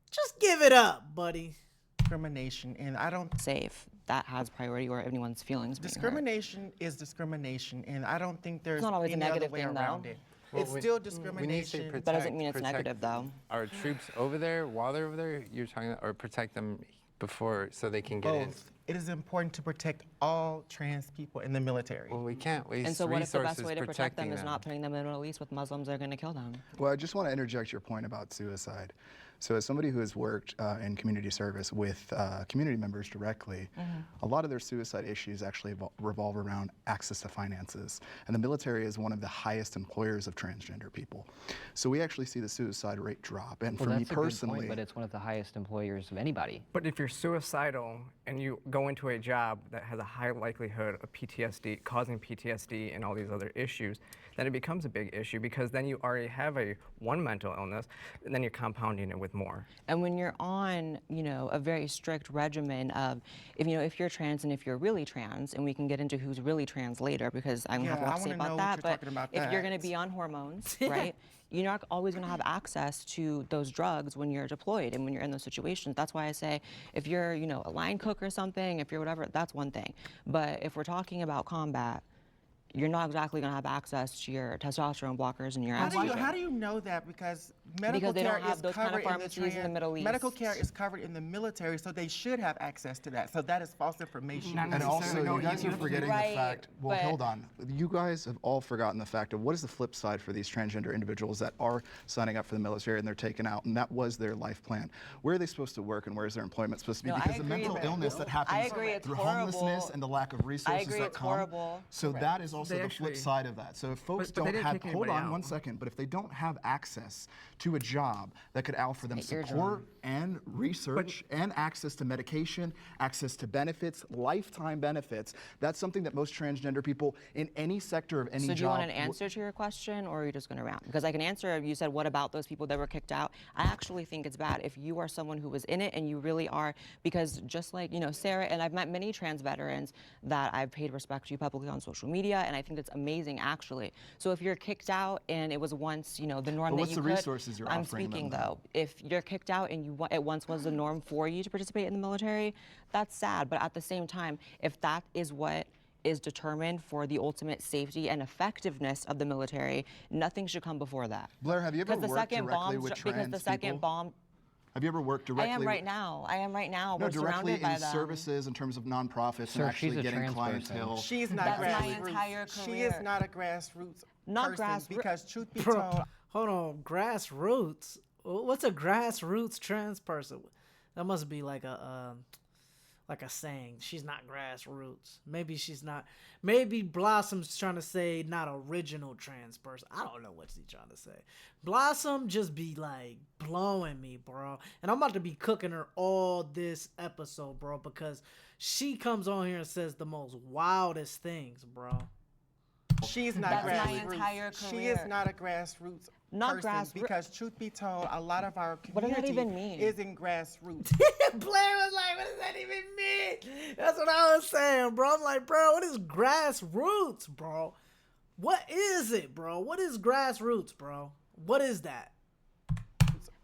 Speaker 1: Just give it up, buddy.
Speaker 4: Discrimination, and I don't
Speaker 3: safe. That has priority over anyone's feelings being
Speaker 4: Discrimination is discrimination, and I don't think there's
Speaker 3: It's not always a
Speaker 4: any
Speaker 3: negative
Speaker 4: other way
Speaker 3: thing,
Speaker 4: around
Speaker 3: though.
Speaker 4: it. It's still discrimination.
Speaker 10: When you say
Speaker 3: That doesn't mean it's negative, though.
Speaker 10: Our troops over there, while they're over there, you're talking about, or protect them before so they can get in.
Speaker 4: Both. It is important to protect all trans people in the military.
Speaker 10: Well, we can't waste
Speaker 3: And so what if the
Speaker 10: resources
Speaker 3: best way to protect them is
Speaker 10: protecting
Speaker 3: not putting them in the Middle East with Muslims that are going to kill them?
Speaker 11: Well, I just want to interject your point about suicide. So as somebody who has worked in community service with community members directly, a lot of their suicide issues actually revolve around access to finances. And the military is one of the highest employers of transgender people. So we actually see the suicide rate drop. And
Speaker 9: Well,
Speaker 11: for me
Speaker 9: that's a good
Speaker 11: personally,
Speaker 9: point, but it's one of the highest employers of anybody.
Speaker 8: But if you're suicidal and you go into a job that has a high likelihood of PTSD, causing PTSD and all these other issues, then it becomes a big issue, because then you already have one mental illness, and then you're compounding it with more.
Speaker 3: And when you're on, you know, a very strict regimen of, if you're trans and if you're really trans, and we can get into who's really trans later, because I'm gonna have a lot to say about that. But if you're gonna be on hormones, right? You're not always going to have access to those drugs when you're deployed and when you're in those situations. That's why I say, if you're, a line cook or something, if you're whatever, that's one thing. But if we're talking about combat, you're not exactly going to have access to your testosterone blockers and your estrogen.
Speaker 4: How do you know that? Because medical
Speaker 3: they
Speaker 4: care
Speaker 3: don't have
Speaker 4: is
Speaker 3: those kind of
Speaker 4: covered
Speaker 3: pharmacies in the Middle East.
Speaker 4: Medical care is covered in the military, so they should have access to that. So that is false information.
Speaker 11: and also, you guys are forgetting the fact, well,
Speaker 3: but-
Speaker 11: hold on. You guys have all forgotten the fact of what is the flip side for these transgender individuals that are signing up for the military and they're taken out, and that was their life plan. Where are they supposed to work, and where is their employment supposed to be?
Speaker 3: No, I
Speaker 11: because the
Speaker 3: agree
Speaker 11: mental
Speaker 3: that-
Speaker 11: illness that happens
Speaker 3: I agree, it's
Speaker 11: through
Speaker 3: horrible.
Speaker 11: homelessness and the lack of resources
Speaker 3: agree,
Speaker 11: that
Speaker 3: it's
Speaker 11: come.
Speaker 3: horrible.
Speaker 11: So that is also
Speaker 8: They
Speaker 11: the flip
Speaker 8: actually-
Speaker 11: side of that. So if folks
Speaker 8: but they
Speaker 11: don't
Speaker 8: didn't
Speaker 11: have,
Speaker 8: kick
Speaker 11: hold
Speaker 8: anybody
Speaker 11: on
Speaker 8: out.
Speaker 11: one second, but if they don't have access to a job that could offer them support and research and access to medication, access to benefits, lifetime benefits. That's something that most transgender people in any sector of any job.
Speaker 3: So do you want an answer to your question, or are you just going to rant? Because I can answer. You said, what about those people that were kicked out? I actually think it's bad if you are someone who was in it and you really are, because just like, you know, Sarah, and I've met many trans veterans that I've paid respect to publicly on social media, and I think that's amazing, actually. So if you're kicked out and it was once, you know, the norm that
Speaker 11: what's
Speaker 3: you
Speaker 11: the
Speaker 3: could,
Speaker 11: resources you're
Speaker 3: I'm
Speaker 11: offering
Speaker 3: speaking
Speaker 11: them,
Speaker 3: though. If you're kicked out and it once was the norm for you to participate in the military, that's sad. But at the same time, if that is what is determined for the ultimate safety and effectiveness of the military, nothing should come before that.
Speaker 11: Blair, have you ever worked directly with trans people? Have you ever worked directly?
Speaker 3: I am right now.
Speaker 11: No,
Speaker 3: We're
Speaker 11: directly
Speaker 3: surrounded by
Speaker 11: in
Speaker 3: them.
Speaker 11: services in terms of nonprofits
Speaker 9: Sir,
Speaker 11: and actually
Speaker 9: she's a
Speaker 11: getting
Speaker 9: trans
Speaker 11: clientele.
Speaker 9: person.
Speaker 4: She's not
Speaker 3: That's my
Speaker 4: grassroots.
Speaker 3: entire
Speaker 4: She
Speaker 3: career.
Speaker 4: is not a grassroots
Speaker 3: Not
Speaker 4: person because truth be
Speaker 1: Bro,
Speaker 4: told,
Speaker 1: hold on, grassroots. What's a grassroots trans person? That must be like a saying. She's not grassroots. Maybe she's not. Maybe Blossom's trying to say not original trans person. I don't know what she's trying to say. Blossom just be like blowing me, bro. And I'm about to be cooking her all this episode, bro, because she comes on here and says the most wildest things, bro.
Speaker 4: she's not
Speaker 3: That's
Speaker 4: grassroots.
Speaker 3: my entire
Speaker 4: She is not a grassroots person because truth be told, a lot of our
Speaker 3: What does that
Speaker 4: community
Speaker 3: even mean?
Speaker 4: is in grassroots.
Speaker 1: Blair was like, what does that even mean? That's what I was saying, bro. I'm like, bro, what is grassroots, bro? What is it, bro? What is grassroots, bro? What is that?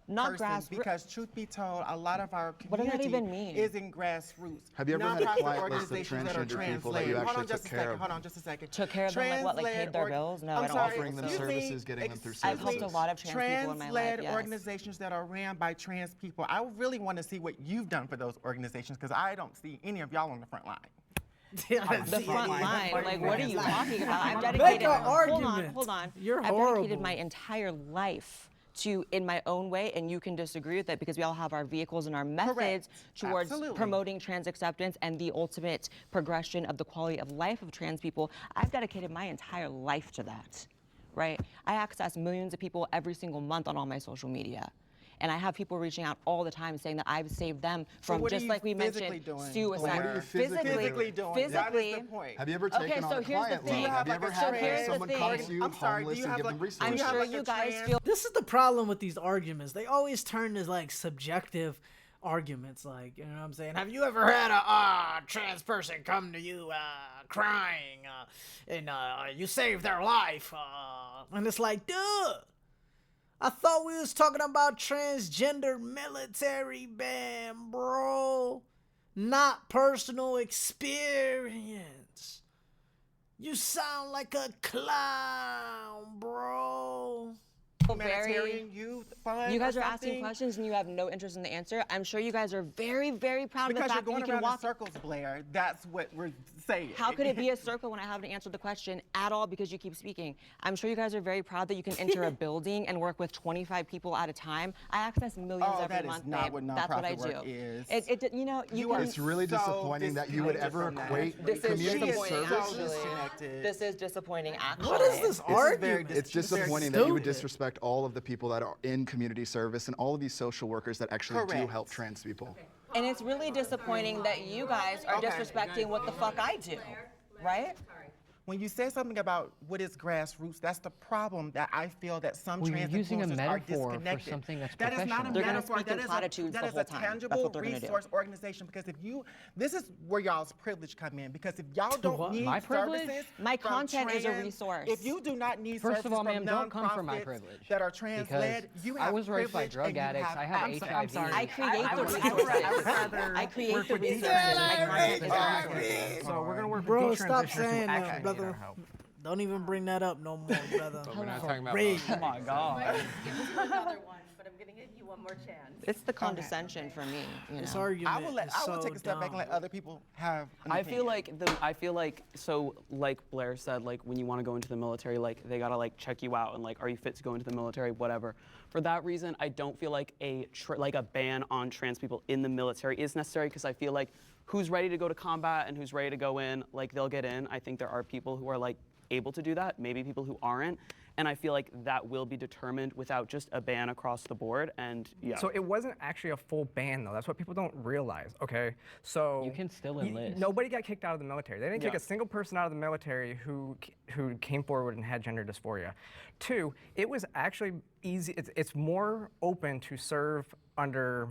Speaker 3: Not grassroots.
Speaker 4: Because truth be told, a lot of our
Speaker 3: What does that
Speaker 4: community
Speaker 3: even mean?
Speaker 4: is in grassroots.
Speaker 11: Have you ever had a
Speaker 4: Nonprofit
Speaker 11: client list of
Speaker 4: organizations that are
Speaker 11: transgender people that you
Speaker 4: trans-led.
Speaker 11: actually took care of?
Speaker 4: Hold on just a second.
Speaker 3: Took care of them, like what, like paid their
Speaker 4: Trans-led
Speaker 3: bills? No,
Speaker 4: I'm
Speaker 3: I don't
Speaker 4: sorry,
Speaker 11: offering them
Speaker 4: excuse me,
Speaker 11: services, getting them through
Speaker 3: I've helped a
Speaker 11: services.
Speaker 3: lot of trans people in my life,
Speaker 4: Trans-led
Speaker 3: yes.
Speaker 4: organizations that are ran by trans people. I really want to see what you've done for those organizations because I don't see any of y'all on the front line.
Speaker 3: The front line, like what are you talking about? I've
Speaker 1: Make
Speaker 3: dedicated.
Speaker 1: an argument.
Speaker 3: Hold on.
Speaker 1: You're
Speaker 3: I've
Speaker 1: horrible.
Speaker 3: dedicated my entire life to in my own way, and you can disagree with it because we all have our vehicles and our methods towards
Speaker 4: Absolutely.
Speaker 3: promoting trans acceptance and the ultimate progression of the quality of life of trans people. I've dedicated my entire life to that, right? I access millions of people every single month on all my social media. And I have people reaching out all the time saying that I've saved them from,
Speaker 4: what are
Speaker 3: just
Speaker 4: you
Speaker 3: like we
Speaker 4: physically
Speaker 3: mentioned,
Speaker 4: doing?
Speaker 3: suicide.
Speaker 11: What are you physically
Speaker 4: doing?
Speaker 3: Physically.
Speaker 4: That is the point.
Speaker 11: Have you ever
Speaker 3: Okay,
Speaker 11: taken
Speaker 3: so
Speaker 11: on a
Speaker 3: here's the
Speaker 11: client
Speaker 3: thing.
Speaker 11: loan? Have you ever
Speaker 3: So
Speaker 11: had
Speaker 3: here's the
Speaker 11: someone
Speaker 3: thing.
Speaker 11: come to you
Speaker 4: I'm sorry,
Speaker 11: homeless
Speaker 4: do you
Speaker 11: and
Speaker 4: have
Speaker 11: give
Speaker 4: like-
Speaker 11: them resources?
Speaker 3: I'm
Speaker 4: you have
Speaker 3: sure
Speaker 4: like
Speaker 3: you
Speaker 4: a
Speaker 3: guys
Speaker 4: trans-
Speaker 3: feel
Speaker 1: This is the problem with these arguments. They always turn to like subjective arguments, like, you know what I'm saying? Have you ever had a trans person come to you crying and you saved their life? And it's like, dude, I thought we was talking about transgender military band, bro. Not personal experience. You sound like a clown, bro.
Speaker 4: Humanitarian youth fund
Speaker 3: You guys
Speaker 4: or
Speaker 3: are asking
Speaker 4: something?
Speaker 3: questions and you have no interest in the answer. I'm sure you guys are very, very proud
Speaker 4: Because
Speaker 3: of the
Speaker 4: you're
Speaker 3: fact that
Speaker 4: going
Speaker 3: you can
Speaker 4: around
Speaker 3: walk.
Speaker 4: in circles, Blair. That's what we're saying.
Speaker 3: How could it be a circle when I haven't answered the question at all because you keep speaking? I'm sure you guys are very proud that you can enter a building and work with 25 people at a time. I access millions
Speaker 4: Oh,
Speaker 3: every
Speaker 4: that is
Speaker 3: month,
Speaker 4: not
Speaker 3: babe.
Speaker 4: what
Speaker 3: That's what I
Speaker 4: nonprofit
Speaker 3: do.
Speaker 4: work is.
Speaker 3: You know, you
Speaker 4: You
Speaker 3: can.
Speaker 4: are
Speaker 11: It's really
Speaker 4: so
Speaker 11: disappointing that you would ever
Speaker 4: disconnected from
Speaker 11: equate
Speaker 4: that.
Speaker 3: This is
Speaker 11: community
Speaker 3: disappointing,
Speaker 11: services.
Speaker 3: actually. This is disappointing, actually.
Speaker 1: What is this argument?
Speaker 11: It's disappointing that you would disrespect all of the people that are in community service and all of these social workers that actually do
Speaker 4: Correct.
Speaker 11: help trans people.
Speaker 3: And it's really disappointing that you guys are
Speaker 4: Okay.
Speaker 3: disrespecting what the fuck I do, right?
Speaker 4: When you say something about what is grassroots, that's the problem that I feel that some
Speaker 9: Well, you're
Speaker 4: trans
Speaker 9: using a
Speaker 4: influencers are
Speaker 9: metaphor for
Speaker 4: disconnected.
Speaker 9: something that's
Speaker 4: That is not a
Speaker 9: professional.
Speaker 3: They're gonna
Speaker 4: metaphor.
Speaker 3: speak in platitudes
Speaker 4: that
Speaker 3: the
Speaker 4: is
Speaker 3: whole
Speaker 4: a
Speaker 3: time. That's
Speaker 4: tangible
Speaker 3: what they're gonna do.
Speaker 4: resource organization because if you, this is where y'all's privilege come in because if y'all don't
Speaker 1: What?
Speaker 4: need
Speaker 9: My privilege?
Speaker 4: services
Speaker 3: My
Speaker 4: from
Speaker 3: content is a
Speaker 4: trans-
Speaker 3: resource.
Speaker 4: If you do not need
Speaker 9: First
Speaker 4: services
Speaker 9: of all,
Speaker 4: from
Speaker 9: ma'am, don't come for my
Speaker 4: nonprofits
Speaker 9: privilege.
Speaker 4: that are trans-led,
Speaker 9: Because
Speaker 4: you
Speaker 9: I
Speaker 4: have
Speaker 9: was raised by
Speaker 4: privilege
Speaker 9: drug
Speaker 4: and you
Speaker 9: addicts.
Speaker 4: have
Speaker 9: I have
Speaker 4: access.
Speaker 9: HIV.
Speaker 3: I create the resources. I create the resources. My content is a resource.
Speaker 8: So we're gonna work
Speaker 1: Bro,
Speaker 8: with
Speaker 1: stop
Speaker 8: detransitioners
Speaker 1: saying
Speaker 8: who
Speaker 1: that,
Speaker 8: actually need
Speaker 1: brother.
Speaker 8: our help.
Speaker 1: Don't even bring that up no more, brother.
Speaker 8: But we're not talking about
Speaker 1: Rage.
Speaker 8: Oh my God.
Speaker 5: Another one, but I'm gonna give you one more chance.
Speaker 3: It's the condescension for me. You
Speaker 1: This
Speaker 3: know?
Speaker 1: argument
Speaker 4: I will
Speaker 1: is
Speaker 4: take a step back and
Speaker 1: dumb.
Speaker 4: let other people have an
Speaker 12: I feel
Speaker 4: opinion.
Speaker 12: like so like Blair said, like when you want to go into the military, like they gotta like check you out and like, are you fit to go into the military, whatever. For that reason, I don't feel like a ban on trans people in the military is necessary because I feel like who's ready to go to combat and who's ready to go in, like they'll get in. I think there are people who are like able to do that, maybe people who aren't. And I feel like that will be determined without just a ban across the board. And yeah.
Speaker 8: So it wasn't actually a full ban, though. That's what people don't realize, okay? So
Speaker 9: You can still enlist.
Speaker 8: Nobody got kicked out of the military. They didn't kick a single person out of the military who came forward and had gender dysphoria. 2, it was actually easy. It's more open to serve under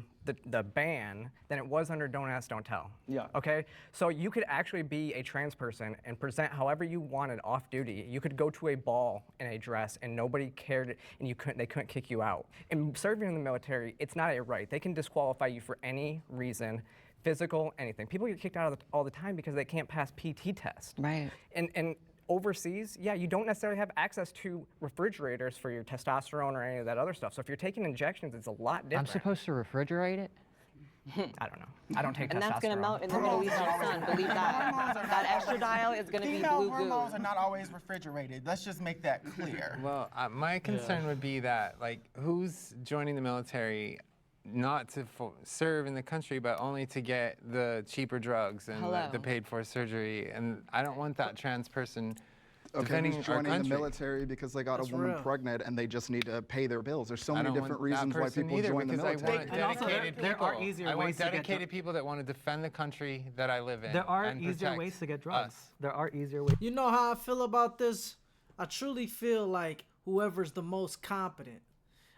Speaker 8: the ban than it was under Don't Ask, Don't Tell.
Speaker 12: Yeah.
Speaker 8: Okay? So you could actually be a trans person and present however you wanted off duty. You could go to a ball in a dress and nobody cared, and they couldn't kick you out. And serving in the military, it's not a right. They can disqualify you for any reason, physical, anything. People get kicked out all the time because they can't pass PT tests.
Speaker 3: Right.
Speaker 8: And overseas, yeah, you don't necessarily have access to refrigerators for your testosterone or any of that other stuff. So if you're taking injections, it's a lot different.
Speaker 9: I'm supposed to refrigerate it?
Speaker 8: I don't know. I don't take
Speaker 3: And
Speaker 8: testosterone.
Speaker 3: that's going to melt in the Middle Eastern sun, believe that. That estradiol is going to be
Speaker 4: Female
Speaker 3: blue goo.
Speaker 4: hormones are not always refrigerated. Let's just make that clear.
Speaker 10: Well, my concern would be that, like, who's joining the military not to serve in the country, but only to get the cheaper drugs and the paid-for surgery. And I don't want that trans person defending
Speaker 11: who's
Speaker 10: our
Speaker 11: joining
Speaker 10: country.
Speaker 11: the military because they got a woman pregnant and they just need to pay their bills. There's so
Speaker 10: I
Speaker 11: many
Speaker 10: don't
Speaker 11: different
Speaker 10: want that
Speaker 11: reasons why
Speaker 10: person
Speaker 11: people
Speaker 10: either,
Speaker 11: join the
Speaker 10: because
Speaker 11: military.
Speaker 10: I want dedicated people.
Speaker 2: there are easier
Speaker 10: I want
Speaker 2: ways to get
Speaker 10: dedicated people that want to defend the country that I live in.
Speaker 2: There are
Speaker 10: and
Speaker 2: easier
Speaker 10: protect
Speaker 2: ways to get drugs.
Speaker 10: us.
Speaker 2: There are easier ways.
Speaker 1: You know how I feel about this? I truly feel like whoever's the most competent.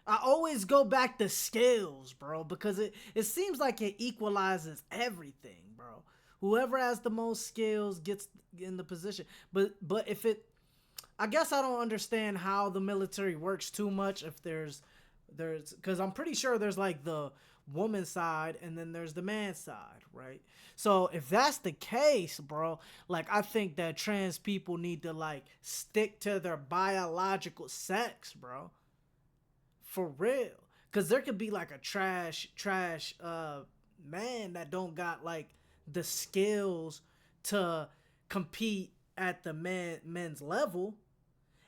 Speaker 1: I always go back to skills, bro, because it seems like it equalizes everything, bro. Whoever has the most skills gets in the position. But if it, I guess I don't understand how the military works too much. If there's, because I'm pretty sure there's like the woman side and then there's the man side, right? So if that's the case, bro, like I think that trans people need to like stick to their biological sex, bro. For real. Cause there could be like a trash man that don't got like the skills to compete at the men's level.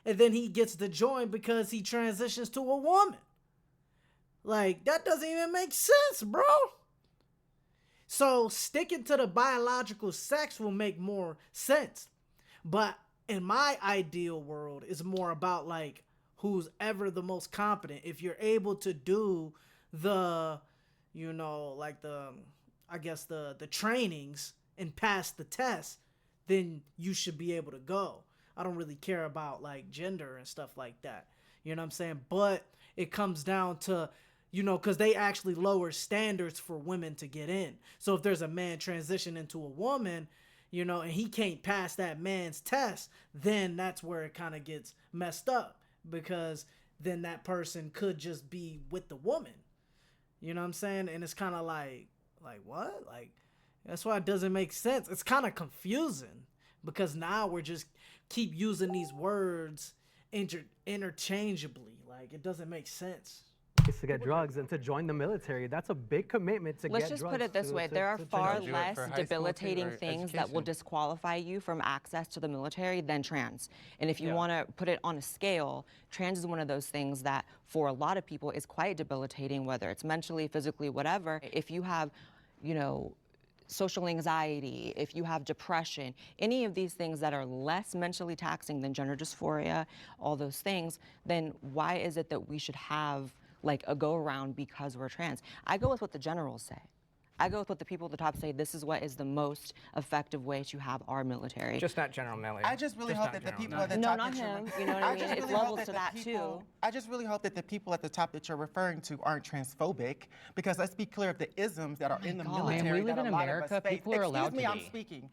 Speaker 1: And then he gets to join because he transitions to a woman. Like, that doesn't even make sense, bro. So sticking to the biological sex will make more sense. But in my ideal world, it's more about like who's ever the most competent. If you're able to do the, you know, like the, I guess the trainings and pass the test, then you should be able to go. I don't really care about like gender and stuff like that. You know what I'm saying? But it comes down to, you know, because they actually lower standards for women to get in. So if there's a man transition into a woman, you know, and he can't pass that man's test, then that's where it kind of gets messed up, because then that person could just be with the woman. You know what I'm saying? And it's kind of like what? Like, that's why it doesn't make sense. It's kind of confusing because now we're just keep using these words interchangeably. Like, it doesn't make sense.
Speaker 2: To get drugs and to join the military, that's a big commitment to
Speaker 3: Let's
Speaker 2: get
Speaker 3: just
Speaker 2: drugs.
Speaker 3: put it this way. There are far less debilitating
Speaker 10: or
Speaker 3: things that will
Speaker 10: education.
Speaker 3: disqualify you from access to the military than trans. And if you want to put it on a scale, trans is one of those things that for a lot of people is quite debilitating, whether it's mentally, physically, whatever. If you have, you know, social anxiety, if you have depression, any of these things that are less mentally taxing than gender dysphoria, all those things, then why is it that we should have like a go around because we're trans? I go with what the generals say. I go with what the people at the top say. This is what is the most effective way to have our military.
Speaker 8: Just not General Milley.
Speaker 4: I just really hope that the people at the
Speaker 3: No,
Speaker 4: top
Speaker 3: not
Speaker 4: that you're
Speaker 3: him. You know what I mean?
Speaker 4: just
Speaker 3: It's
Speaker 4: really
Speaker 3: levels
Speaker 4: hope
Speaker 3: to
Speaker 4: the
Speaker 3: that
Speaker 4: people-
Speaker 3: too.
Speaker 4: I just really hope that the people at the top that you're referring to aren't transphobic, because let's be clear of the isms that are in the military.
Speaker 9: Man, we live
Speaker 4: that
Speaker 9: in
Speaker 4: a lot of
Speaker 9: America.
Speaker 4: us face.
Speaker 9: People are allowed
Speaker 4: Excuse me,
Speaker 9: to
Speaker 4: I'm
Speaker 9: be.
Speaker 4: speaking.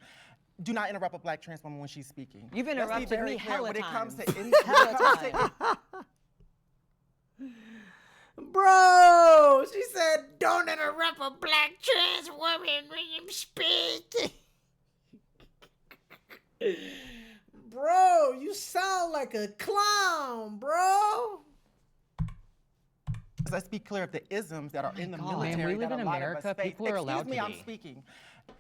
Speaker 4: Do not interrupt a black trans woman when she's speaking.
Speaker 3: You've
Speaker 4: Let's be
Speaker 3: interrupted
Speaker 4: very
Speaker 3: me
Speaker 4: clear.
Speaker 3: hella
Speaker 4: When it comes to
Speaker 3: times.
Speaker 4: hella
Speaker 1: Bro, she said, don't interrupt a black trans woman when you speak. Bro, you sound like a clown, bro.
Speaker 4: Let's be clear of the isms that are in the
Speaker 3: God.
Speaker 4: military.
Speaker 9: Man, we live
Speaker 4: that
Speaker 9: in
Speaker 4: a lot of
Speaker 9: America.
Speaker 4: us face.
Speaker 9: People are allowed
Speaker 4: Excuse me,
Speaker 9: to
Speaker 4: I'm
Speaker 9: be.
Speaker 4: speaking.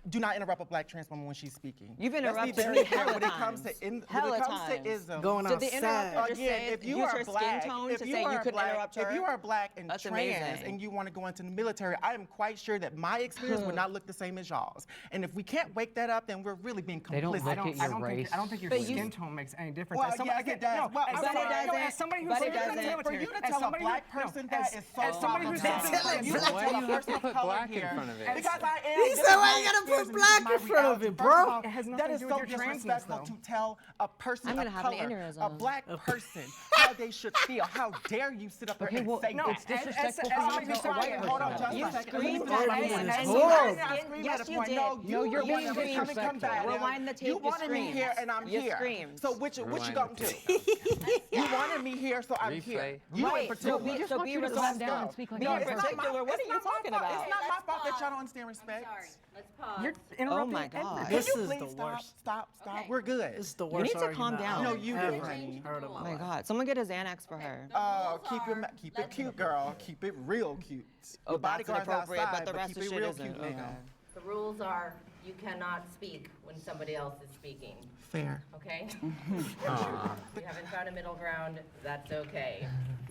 Speaker 4: Do not interrupt a black trans woman when she's speaking.
Speaker 3: You've
Speaker 4: Let's be
Speaker 3: interrupted
Speaker 4: very
Speaker 3: me
Speaker 4: clear
Speaker 3: hella
Speaker 4: when it comes
Speaker 3: times.
Speaker 4: to when it
Speaker 3: Hella
Speaker 4: comes to
Speaker 3: times.
Speaker 4: ism.
Speaker 1: Going
Speaker 3: Did the interrupter
Speaker 1: outside.
Speaker 3: just
Speaker 4: Again,
Speaker 3: say
Speaker 4: if you
Speaker 3: use
Speaker 4: are
Speaker 3: her
Speaker 4: black,
Speaker 3: skin tone
Speaker 4: if
Speaker 3: to
Speaker 4: you
Speaker 3: say
Speaker 4: are
Speaker 3: you couldn't
Speaker 4: black,
Speaker 3: interrupt her?
Speaker 4: if you are black and
Speaker 3: That's
Speaker 4: trans
Speaker 3: amazing.
Speaker 4: and you want to go into the military, I am quite sure that my experience would not look the same as y'all's. And if we can't wake that up, then we're really being
Speaker 9: They don't
Speaker 4: complicit.
Speaker 9: look at your race.
Speaker 8: I don't think your
Speaker 3: But you-
Speaker 8: skin tone makes any difference.
Speaker 4: Well,
Speaker 8: As somebody,
Speaker 4: yes, it
Speaker 8: again,
Speaker 4: does.
Speaker 8: no,
Speaker 4: Well,
Speaker 8: as
Speaker 4: but it
Speaker 8: somebody, no,
Speaker 3: doesn't.
Speaker 8: as somebody who's
Speaker 3: But it
Speaker 8: served in the
Speaker 3: doesn't.
Speaker 8: military,
Speaker 4: For you to
Speaker 8: as
Speaker 4: tell a
Speaker 8: somebody
Speaker 4: black
Speaker 8: who- no,
Speaker 4: person that is so
Speaker 8: as somebody who's
Speaker 4: problematic.
Speaker 8: served in the
Speaker 1: Telling
Speaker 4: You
Speaker 1: black
Speaker 4: tell a
Speaker 1: people.
Speaker 4: person of
Speaker 10: Put
Speaker 4: color
Speaker 10: black in
Speaker 4: here,
Speaker 10: front of it.
Speaker 4: because I am.
Speaker 1: He
Speaker 4: this
Speaker 1: said,
Speaker 4: is
Speaker 1: why
Speaker 4: my
Speaker 1: you gotta put
Speaker 4: experience and this
Speaker 1: black
Speaker 4: is my
Speaker 1: in front of
Speaker 4: reality.
Speaker 1: it,
Speaker 4: First of
Speaker 1: bro?
Speaker 4: all,
Speaker 8: It has nothing
Speaker 4: that
Speaker 8: to
Speaker 4: is
Speaker 8: do
Speaker 4: so
Speaker 8: with your transness,
Speaker 4: disrespectful
Speaker 8: though.
Speaker 4: to tell a person
Speaker 3: I'm
Speaker 4: of
Speaker 3: gonna have an
Speaker 4: color, a
Speaker 3: aneurysm.
Speaker 4: black person, how they should feel. How dare you sit up there
Speaker 9: Okay,
Speaker 4: and
Speaker 9: well,
Speaker 4: say
Speaker 9: no,
Speaker 4: that?
Speaker 9: it's disrespectful
Speaker 4: As
Speaker 9: for you
Speaker 4: somebody
Speaker 9: to
Speaker 4: who
Speaker 9: tell a white
Speaker 4: said-
Speaker 9: person
Speaker 4: Hold on,
Speaker 9: that.
Speaker 4: just
Speaker 3: You
Speaker 4: a second.
Speaker 3: screamed
Speaker 4: Let me
Speaker 3: at
Speaker 4: finish.
Speaker 3: me,
Speaker 4: And
Speaker 3: and
Speaker 4: you
Speaker 1: you
Speaker 4: did
Speaker 1: did.
Speaker 4: not scream
Speaker 3: Yes,
Speaker 4: at a
Speaker 3: you
Speaker 4: point.
Speaker 3: did.
Speaker 4: No,
Speaker 9: No, you're
Speaker 4: you
Speaker 9: being
Speaker 4: wanted to come
Speaker 9: disrespectful.
Speaker 4: back.
Speaker 3: Rewind the tape,
Speaker 4: You
Speaker 3: you
Speaker 4: wanted me
Speaker 3: screamed.
Speaker 4: here, and I'm
Speaker 3: You
Speaker 4: here.
Speaker 3: screamed.
Speaker 4: So what you
Speaker 10: Rewind
Speaker 4: gonna
Speaker 10: the
Speaker 4: do? You wanted me here, so I'm here.
Speaker 10: Replay.
Speaker 4: You in
Speaker 3: Right,
Speaker 4: particular.
Speaker 3: so be-
Speaker 9: so
Speaker 3: so
Speaker 9: be
Speaker 3: be
Speaker 9: respectful
Speaker 3: respectful.
Speaker 9: and speak like
Speaker 3: Be
Speaker 9: a
Speaker 3: in
Speaker 9: white person.
Speaker 3: particular, what are you talking about?
Speaker 4: It's not my fault that y'all don't understand respect.
Speaker 5: Sorry, let's pause.
Speaker 8: You're
Speaker 3: Oh
Speaker 8: interrupting
Speaker 3: my God.
Speaker 8: everything.
Speaker 1: This
Speaker 4: Can you
Speaker 1: is
Speaker 4: please
Speaker 1: the
Speaker 4: stop?
Speaker 1: worst.
Speaker 4: Stop.
Speaker 5: Okay.
Speaker 4: We're good.
Speaker 1: This is the
Speaker 3: You
Speaker 1: worst
Speaker 3: need to calm
Speaker 1: argument
Speaker 3: down.
Speaker 1: I've
Speaker 4: No, you
Speaker 1: ever
Speaker 4: do.
Speaker 1: heard in
Speaker 3: Oh
Speaker 1: my
Speaker 3: my
Speaker 1: life.
Speaker 3: God, someone get a Xanax for her.
Speaker 4: Keep it cute, girl. Keep it real cute.
Speaker 3: Oh,
Speaker 4: Your
Speaker 3: that's
Speaker 4: bodyguard's
Speaker 3: inappropriate,
Speaker 4: outside,
Speaker 3: but the rest
Speaker 4: keep
Speaker 3: of
Speaker 4: it
Speaker 3: shit
Speaker 4: real
Speaker 3: isn't.
Speaker 4: cute,
Speaker 3: Okay.
Speaker 4: ma'am.
Speaker 5: The rules are you cannot speak when somebody else is speaking,
Speaker 4: Fair.
Speaker 5: okay? If you haven't found a middle ground, that's okay,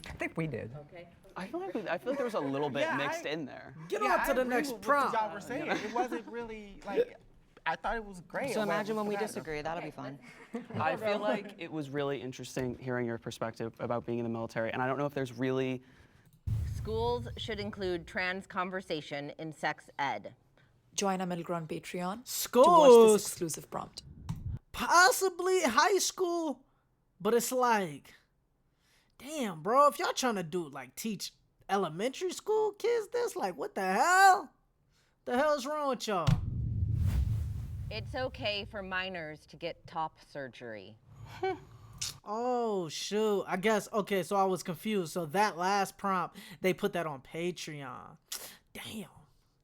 Speaker 8: I think we did.
Speaker 5: okay?
Speaker 12: I feel like there was a little bit
Speaker 4: Yeah,
Speaker 12: mixed
Speaker 4: I-
Speaker 12: in there.
Speaker 1: Get
Speaker 4: Yeah,
Speaker 1: on to
Speaker 4: I
Speaker 1: the
Speaker 4: agree
Speaker 1: next
Speaker 4: with
Speaker 1: prompt.
Speaker 4: what y'all were saying. It wasn't really like. I thought it was great.
Speaker 3: So
Speaker 4: or
Speaker 3: imagine when we
Speaker 4: whatever.
Speaker 3: disagree, that'll be fun.
Speaker 12: I feel like it was really interesting hearing your perspective about being in the military, and I don't know if there's really.
Speaker 5: Schools should include trans conversation in sex ed.
Speaker 7: Join our Middle Ground Patreon to watch
Speaker 1: Schools.
Speaker 7: this exclusive prompt.
Speaker 1: Possibly high school, but it's like, damn, bro, if y'all trying to do like teach elementary school kids this, like, what the hell? The hell's wrong with y'all?
Speaker 5: It's okay for minors to get top surgery.
Speaker 1: Oh shoot, I guess, okay, so I was confused. So that last prompt, they put that on Patreon. Damn,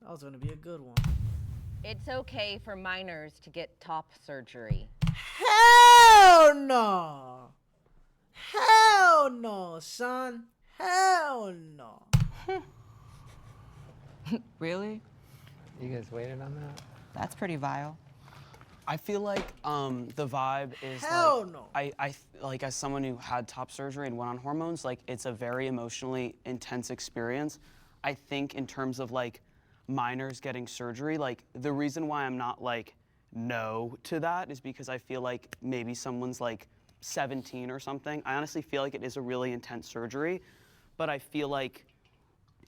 Speaker 1: that was gonna be a good one.
Speaker 5: It's okay for minors to get top surgery.
Speaker 1: Hell no. Hell no, son. Hell no.
Speaker 3: Really?
Speaker 10: You guys waited on that?
Speaker 3: That's pretty vile.
Speaker 12: I feel like the vibe is
Speaker 1: Hell
Speaker 12: like,
Speaker 1: no.
Speaker 12: like as someone who had top surgery and went on hormones, like it's a very emotionally intense experience. I think in terms of like minors getting surgery, like the reason why I'm not like no to that is because I feel like maybe someone's like 17 or something. I honestly feel like it is a really intense surgery, but I feel like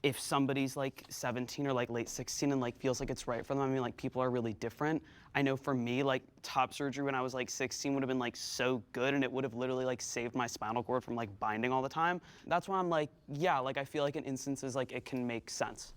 Speaker 12: if somebody's like 17 or like late 16 and like feels like it's right for them, I mean, like people are really different. I know for me, like top surgery when I was like 16 would have been like so good, and it would have literally like saved my spinal cord from like binding all the time. That's why I'm like, yeah, like I feel like in instances like it can make sense.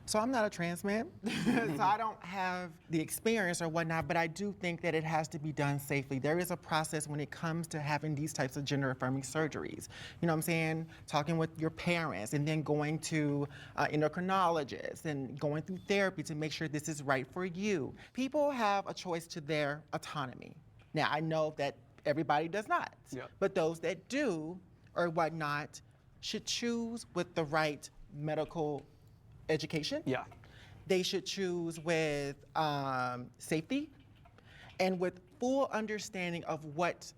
Speaker 4: So I'm not a trans man, so I don't have the experience or whatnot, but I do think that it has to be done safely. There is a process when it comes to having these types of gender-affirming surgeries. You know what I'm saying? Talking with your parents and then going to endocrinologists and going through therapy to make sure this is right for you. People have a choice to their autonomy. Now, I know that everybody does not, but those that do or whatnot should choose with the right medical education.
Speaker 12: Yeah.
Speaker 4: They should choose with safety and with full understanding of what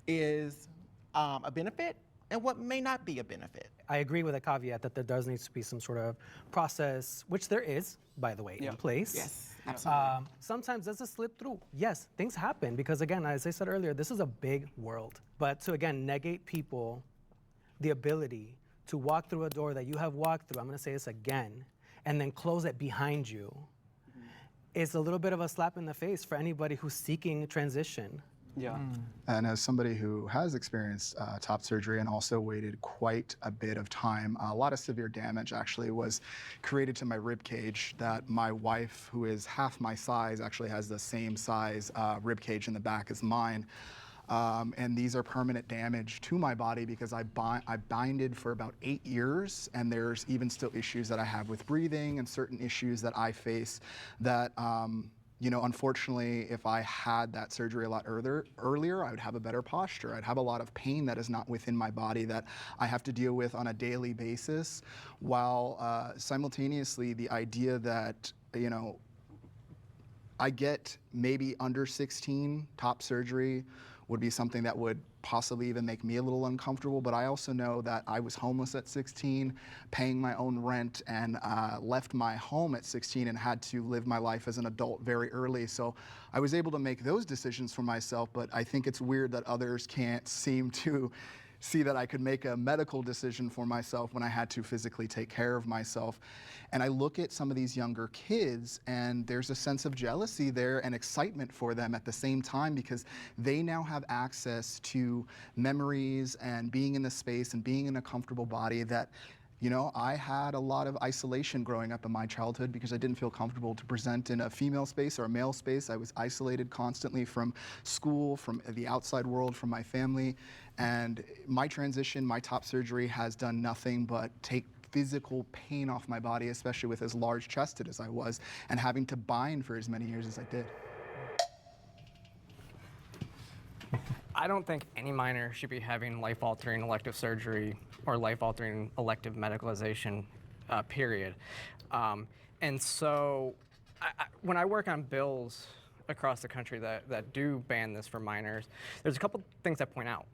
Speaker 4: is a benefit and what may not be a benefit.
Speaker 2: I agree with a caveat that there does need to be some sort of process, which there is, by the way, in place.
Speaker 4: Yes, absolutely.
Speaker 2: Sometimes there's a slip through. Yes, things happen because, again, as I said earlier, this is a big world. But to, again, negate people the ability to walk through a door that you have walked through, I'm gonna say this again, and then close it behind you, is a little bit of a slap in the face for anybody who's seeking transition.
Speaker 12: Yeah.
Speaker 11: And as somebody who has experienced top surgery and also waited quite a bit of time, a lot of severe damage actually was created to my rib cage that my wife, who is half my size, actually has the same size rib cage in the back as mine. And these are permanent damage to my body because I binded for about 8 years, and there's even still issues that I have with breathing and certain issues that I face that, you know, unfortunately, if I had that surgery a lot earlier, I would have a better posture. I'd have a lot of pain that is not within my body that I have to deal with on a daily basis, while simultaneously the idea that, you know, I get maybe under 16, top surgery would be something that would possibly even make me a little uncomfortable, but I also know that I was homeless at 16, paying my own rent, and left my home at 16 and had to live my life as an adult very early. So I was able to make those decisions for myself, but I think it's weird that others can't seem to see that I could make a medical decision for myself when I had to physically take care of myself. And I look at some of these younger kids, and there's a sense of jealousy there and excitement for them at the same time, because they now have access to memories and being in the space and being in a comfortable body that, you know, I had a lot of isolation growing up in my childhood because I didn't feel comfortable to present in a female space or a male space. I was isolated constantly from school, from the outside world, from my family. And my transition, my top surgery, has done nothing but take physical pain off my body, especially with as large chested as I was and having to bind for as many years as I did.
Speaker 8: I don't think any minor should be having life-altering elective surgery or life-altering elective medicalization, period. And so when I work on bills across the country that do ban this for minors, there's a couple things I point out.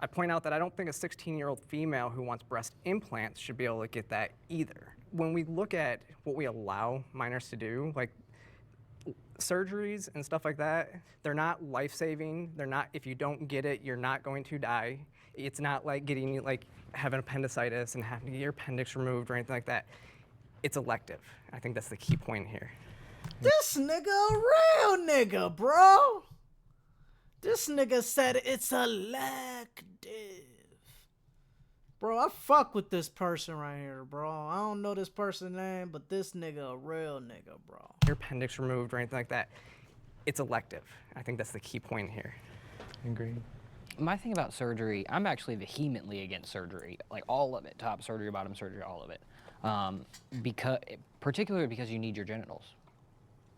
Speaker 8: I point out that I don't think a 16-year-old female who wants breast implants should be able to get that either. When we look at what we allow minors to do, like surgeries and stuff like that, they're not life-saving. They're not, if you don't get it, you're not going to die. It's not like getting, like, having appendicitis and having to get your appendix removed or anything like that. It's elective. I think that's the key point here.
Speaker 1: This nigga a real nigga, bro. This nigga said it's elective. Bro, I fuck with this person right here, bro. I don't know this person's name, but this nigga a real nigga, bro.
Speaker 8: Your appendix removed or anything like that, it's elective. I think that's the key point here.
Speaker 9: Agreed. My thing about surgery, I'm actually vehemently against surgery, like all of it, top surgery, bottom surgery, all of it. Particularly because you need your genitals.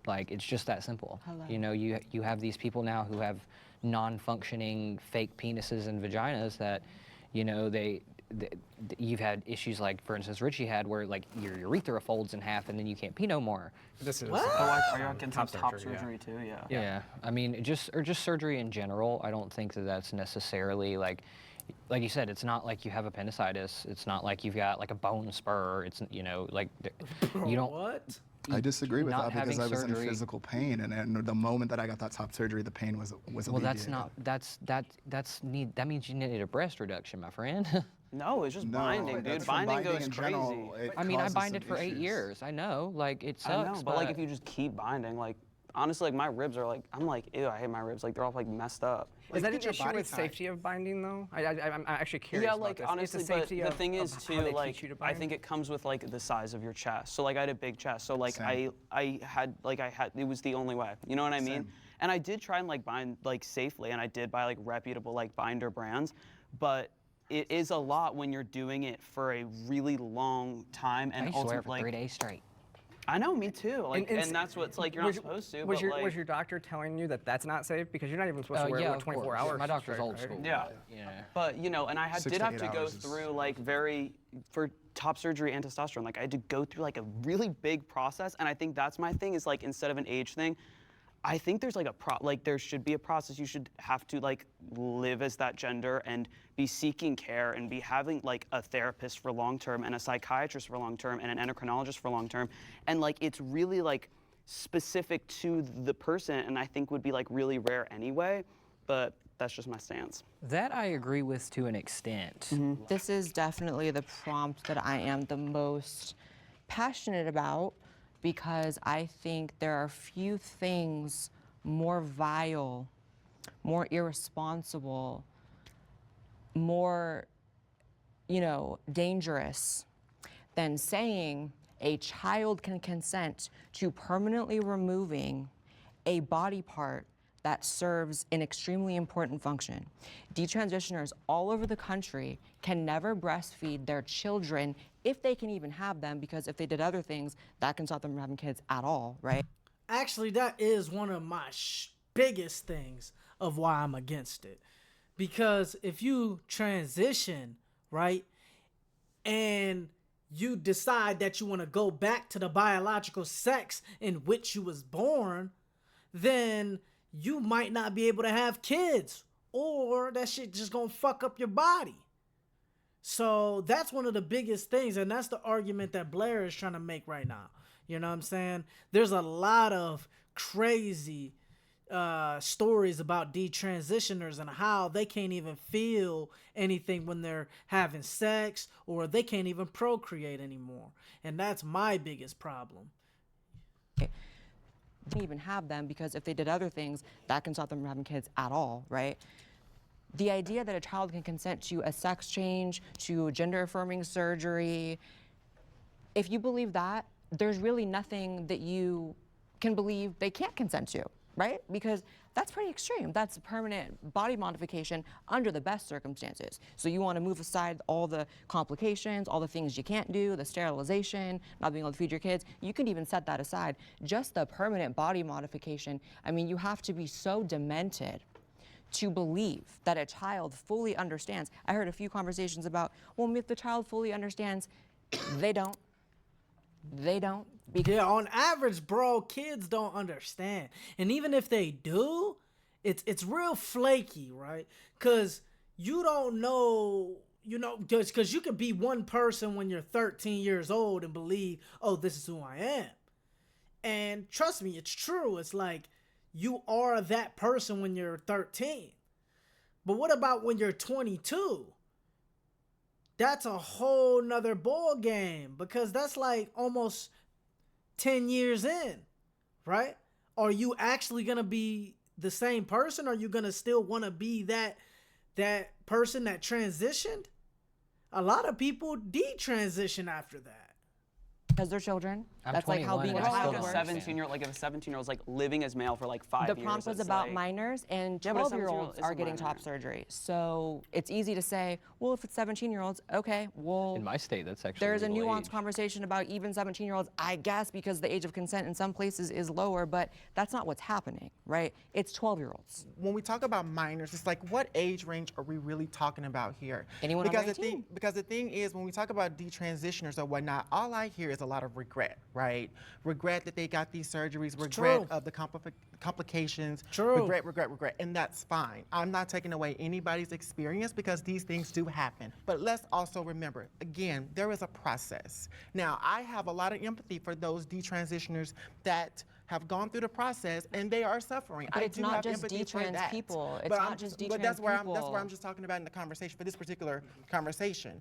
Speaker 9: Like, it's just that simple.
Speaker 3: Hello.
Speaker 9: You know, you have these people now who have non-functioning fake penises and vaginas that, you know, you've had issues like, for instance, Richie had, where like your urethra folds in half and then you can't pee no more.
Speaker 8: This is
Speaker 12: Are you against top surgery too? Yeah.
Speaker 9: Yeah. I mean, just surgery in general. I don't think that that's necessarily like you said. It's not like you have appendicitis. It's not like you've got like a bone spur. It's, you know, like you don't.
Speaker 1: What?
Speaker 11: I disagree with that because I was
Speaker 9: surgery,
Speaker 11: in physical pain, and the moment that I got that top surgery, the pain was
Speaker 9: well,
Speaker 11: alleviated.
Speaker 9: that means you needed a breast reduction, my friend.
Speaker 12: No, it's just
Speaker 11: No,
Speaker 12: binding, dude.
Speaker 11: that's
Speaker 12: Binding
Speaker 11: binding
Speaker 12: goes
Speaker 11: in
Speaker 12: crazy.
Speaker 11: general. It
Speaker 9: I mean, I
Speaker 11: causes
Speaker 9: binded
Speaker 11: some
Speaker 9: for 8
Speaker 11: issues.
Speaker 9: years. I know, like it
Speaker 12: I
Speaker 9: sucks.
Speaker 12: know, but like if you just keep binding, like honestly, like my ribs are like, I'm like, ew, I hate my ribs. Like they're all like messed up.
Speaker 8: Is that an
Speaker 4: get your
Speaker 8: issue
Speaker 4: body
Speaker 8: with
Speaker 4: type.
Speaker 8: safety of binding though? I'm actually curious.
Speaker 12: Yeah,
Speaker 8: about
Speaker 12: like
Speaker 8: this.
Speaker 12: honestly,
Speaker 8: It's the
Speaker 12: but
Speaker 8: safety
Speaker 12: the
Speaker 8: of,
Speaker 12: thing is
Speaker 8: of
Speaker 12: too,
Speaker 8: how they
Speaker 12: like
Speaker 8: teach you to
Speaker 12: I
Speaker 8: bind?
Speaker 12: think it comes with like the size of your chest. So like I had a big chest, so like
Speaker 11: Same.
Speaker 12: I had it was the only way. You know what I mean?
Speaker 11: Same.
Speaker 12: And I did try and like bind like safely, and I did buy like reputable like binder brands, but it is a lot when you're doing it for a really long time
Speaker 9: I
Speaker 12: and
Speaker 9: used to wear it
Speaker 12: ultimately
Speaker 9: for
Speaker 12: like
Speaker 9: 3 days straight.
Speaker 12: I know, me too. Like, and that's what's like you're not
Speaker 8: Was-
Speaker 12: supposed to.
Speaker 8: Was
Speaker 12: but,
Speaker 8: your
Speaker 12: like,
Speaker 8: was your doctor telling you that that's not safe because you're not even supposed to wear
Speaker 9: yeah,
Speaker 8: it
Speaker 9: of
Speaker 8: 24
Speaker 9: course.
Speaker 8: hours?
Speaker 9: My doctor's
Speaker 8: straight,
Speaker 9: old
Speaker 8: right?
Speaker 9: school.
Speaker 12: Yeah.
Speaker 9: Yeah.
Speaker 12: But you know, and I
Speaker 11: 6
Speaker 12: did
Speaker 11: to
Speaker 12: have
Speaker 11: 8
Speaker 12: to go
Speaker 11: hours is-
Speaker 12: through like for top surgery and testosterone. Like I had to go through like a really big process, and I think that's my thing is like instead of an age thing, I think there's like there should be a process. You should have to like live as that gender and be seeking care and be having like a therapist for long term and a psychiatrist for long term and an endocrinologist for long term, and like it's really like specific to the person, and I think would be like really rare anyway. But that's just my stance.
Speaker 9: That I agree with to an extent.
Speaker 3: This is definitely the prompt that I am the most passionate about because I think there are few things more vile, more irresponsible, more, dangerous than saying a child can consent to permanently removing a body part that serves an extremely important function. Detransitioners all over the country can never breastfeed their children if they can even have them, because if they did other things, that can stop them from having kids at all, right?
Speaker 1: Actually, that is one of my biggest things of why I'm against it. Because if you transition, right, and you decide that you want to go back to the biological sex in which you was born, then you might not be able to have kids, or that shit just gonna fuck up your body. So that's one of the biggest things, and that's the argument that Blair is trying to make right now. You know what I'm saying? There's a lot of crazy stories about detransitioners and how they can't even feel anything when they're having sex, or they can't even procreate anymore. And that's my biggest problem.
Speaker 3: They even have them because if they did other things, that can stop them from having kids at all, right? The idea that a child can consent to a sex change, to gender-affirming surgery, if you believe that, there's really nothing that you can believe they can't consent to, right? Because that's pretty extreme. That's permanent body modification under the best circumstances. So you want to move aside all the complications, all the things you can't do, the sterilization, not being able to feed your kids. You can even set that aside. Just the permanent body modification, I mean, you have to be so demented to believe that a child fully understands. I heard a few conversations about, well, if the child fully understands, they don't. They don't.
Speaker 1: Yeah, on average, bro, kids don't understand. And even if they do, it's real flaky, right? Because you don't know, you know, because you could be one person when you're 13 years old and believe, oh, this is who I am. And trust me, it's true. It's like you are that person when you're 13. But what about when you're 22? That's a whole nother ball game, because that's like almost 10 years in, right? Are you actually going to be the same person? Are you going to still want to be that person that transitioned? A lot of people detransition after that.
Speaker 3: Because they're children.
Speaker 9: I'm
Speaker 3: That's like how
Speaker 9: 21
Speaker 3: being a
Speaker 9: and I still
Speaker 3: child
Speaker 9: don't
Speaker 3: works.
Speaker 9: understand.
Speaker 12: 17-year-old, like if a 17-year-old's like living as male for like 5 years.
Speaker 3: The prompt was
Speaker 12: it's
Speaker 3: about
Speaker 12: like,
Speaker 3: minors, and
Speaker 12: Yeah, but a
Speaker 3: 12-year-olds
Speaker 12: 17-year-old
Speaker 3: are
Speaker 12: is a
Speaker 3: getting
Speaker 12: minor.
Speaker 3: top surgery. So it's easy to say, well, if it's 17-year-olds, okay, well,
Speaker 9: In my state, that's actually
Speaker 3: there's a
Speaker 9: legal
Speaker 3: nuanced
Speaker 9: age.
Speaker 3: conversation about even 17-year-olds, I guess, because the age of consent in some places is lower, but that's not what's happening, right? It's 12-year-olds.
Speaker 4: When we talk about minors, it's like, what age range are we really talking about here?
Speaker 3: Anyone
Speaker 4: because
Speaker 3: under
Speaker 4: the
Speaker 3: 18.
Speaker 4: because the thing is, when we talk about detransitioners or whatnot, all I hear is a lot of regret, right? Regret that they got these surgeries, regret
Speaker 1: True.
Speaker 4: of the complications,
Speaker 1: True.
Speaker 4: regret, and that's fine. I'm not taking away anybody's experience because these things do happen. But let's also remember, again, there is a process. Now, I have a lot of empathy for those detransitioners that have gone through the process and they are suffering.
Speaker 3: But
Speaker 4: I
Speaker 3: it's
Speaker 4: do
Speaker 3: not
Speaker 4: have
Speaker 3: just
Speaker 4: empathy for
Speaker 3: detrans
Speaker 4: that.
Speaker 3: people. It's
Speaker 4: But
Speaker 3: not
Speaker 4: I'm-
Speaker 3: just
Speaker 4: but that's
Speaker 3: detrans
Speaker 4: where
Speaker 3: people.
Speaker 4: I'm just talking about in the conversation, for this particular conversation.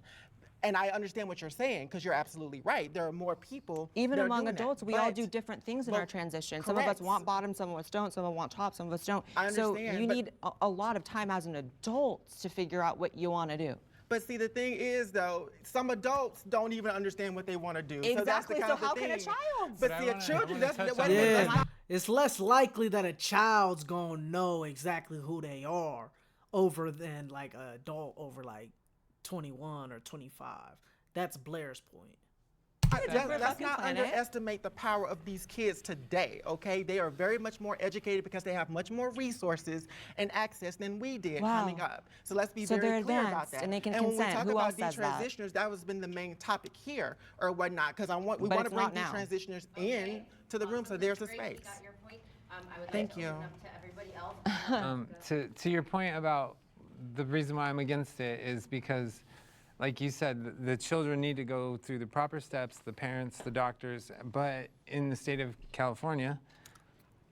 Speaker 4: And I understand what you're saying, because you're absolutely right. There are more people.
Speaker 3: Even
Speaker 4: that are
Speaker 3: among
Speaker 4: doing that.
Speaker 3: adults, we all
Speaker 4: But-
Speaker 3: do different things in
Speaker 4: but-
Speaker 3: our transition. Some of us
Speaker 4: correct.
Speaker 3: want bottoms, some of us don't, some of us want tops, some of us don't.
Speaker 4: I
Speaker 3: So
Speaker 4: understand,
Speaker 3: you
Speaker 4: but-
Speaker 3: need a lot of time as an adult to figure out what you want to do.
Speaker 4: But see, the thing is, though, some adults don't even understand what they want to do. So that's the
Speaker 3: Exactly,
Speaker 4: kind
Speaker 3: so
Speaker 4: of the
Speaker 3: how can a
Speaker 4: thing.
Speaker 3: child?
Speaker 4: But
Speaker 10: But
Speaker 4: see,
Speaker 10: I
Speaker 4: a children,
Speaker 10: wanna
Speaker 4: that's
Speaker 10: touch
Speaker 4: wait a
Speaker 10: on
Speaker 4: minute,
Speaker 1: Yeah,
Speaker 4: that's not-
Speaker 1: it's less likely that a child's gonna know exactly who they are over than like an adult over like 21 or 25. That's Blair's point.
Speaker 3: different
Speaker 4: Let's
Speaker 3: fucking
Speaker 4: not
Speaker 3: planet.
Speaker 4: underestimate the power of these kids today, okay? They are very much more educated because they have much more resources and access than we did
Speaker 3: Wow.
Speaker 4: coming up. So let's be
Speaker 3: So
Speaker 4: very
Speaker 3: they're
Speaker 4: clear about
Speaker 3: advanced
Speaker 4: that.
Speaker 3: and they can
Speaker 4: when we
Speaker 3: consent.
Speaker 4: talk
Speaker 3: Who
Speaker 4: about
Speaker 3: else says that?
Speaker 4: detransitioners, that has been the main topic here or whatnot, because we
Speaker 3: But
Speaker 4: want to
Speaker 3: it's
Speaker 4: bring
Speaker 3: not now.
Speaker 4: detransitioners in to the room, so there's a
Speaker 5: Great, we
Speaker 4: space.
Speaker 5: got your point. I would
Speaker 4: Thank
Speaker 5: like to
Speaker 4: you.
Speaker 5: open up to everybody else.
Speaker 10: To your point about the reason why I'm against it is because, like you said, the children need to go through the proper steps, the parents, the doctors. But in the state of California,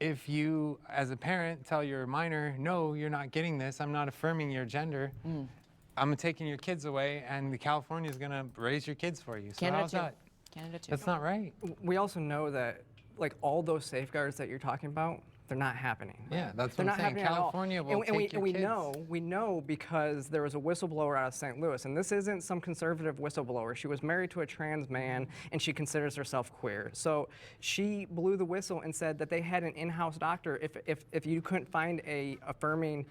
Speaker 10: if you, as a parent, tell your minor, no, you're not getting this, I'm not affirming your gender, I'm taking your kids away, and California is going to raise your kids for you. So
Speaker 3: Canada
Speaker 10: how's
Speaker 3: too.
Speaker 10: that?
Speaker 3: Canada too.
Speaker 10: That's not right.
Speaker 2: We also know that like all those safeguards that you're talking about, they're not happening.
Speaker 10: Yeah, that's
Speaker 2: They're
Speaker 10: what
Speaker 2: not
Speaker 10: I'm saying.
Speaker 2: happening at all.
Speaker 10: California will
Speaker 2: and we,
Speaker 10: take your
Speaker 2: and we
Speaker 10: kids.
Speaker 2: we know because there was a whistleblower out of St. Louis, and this isn't some conservative whistleblower. She was married to a trans man, and she considers herself queer. So she blew the whistle and said that they had an in-house doctor. If you couldn't find a affirming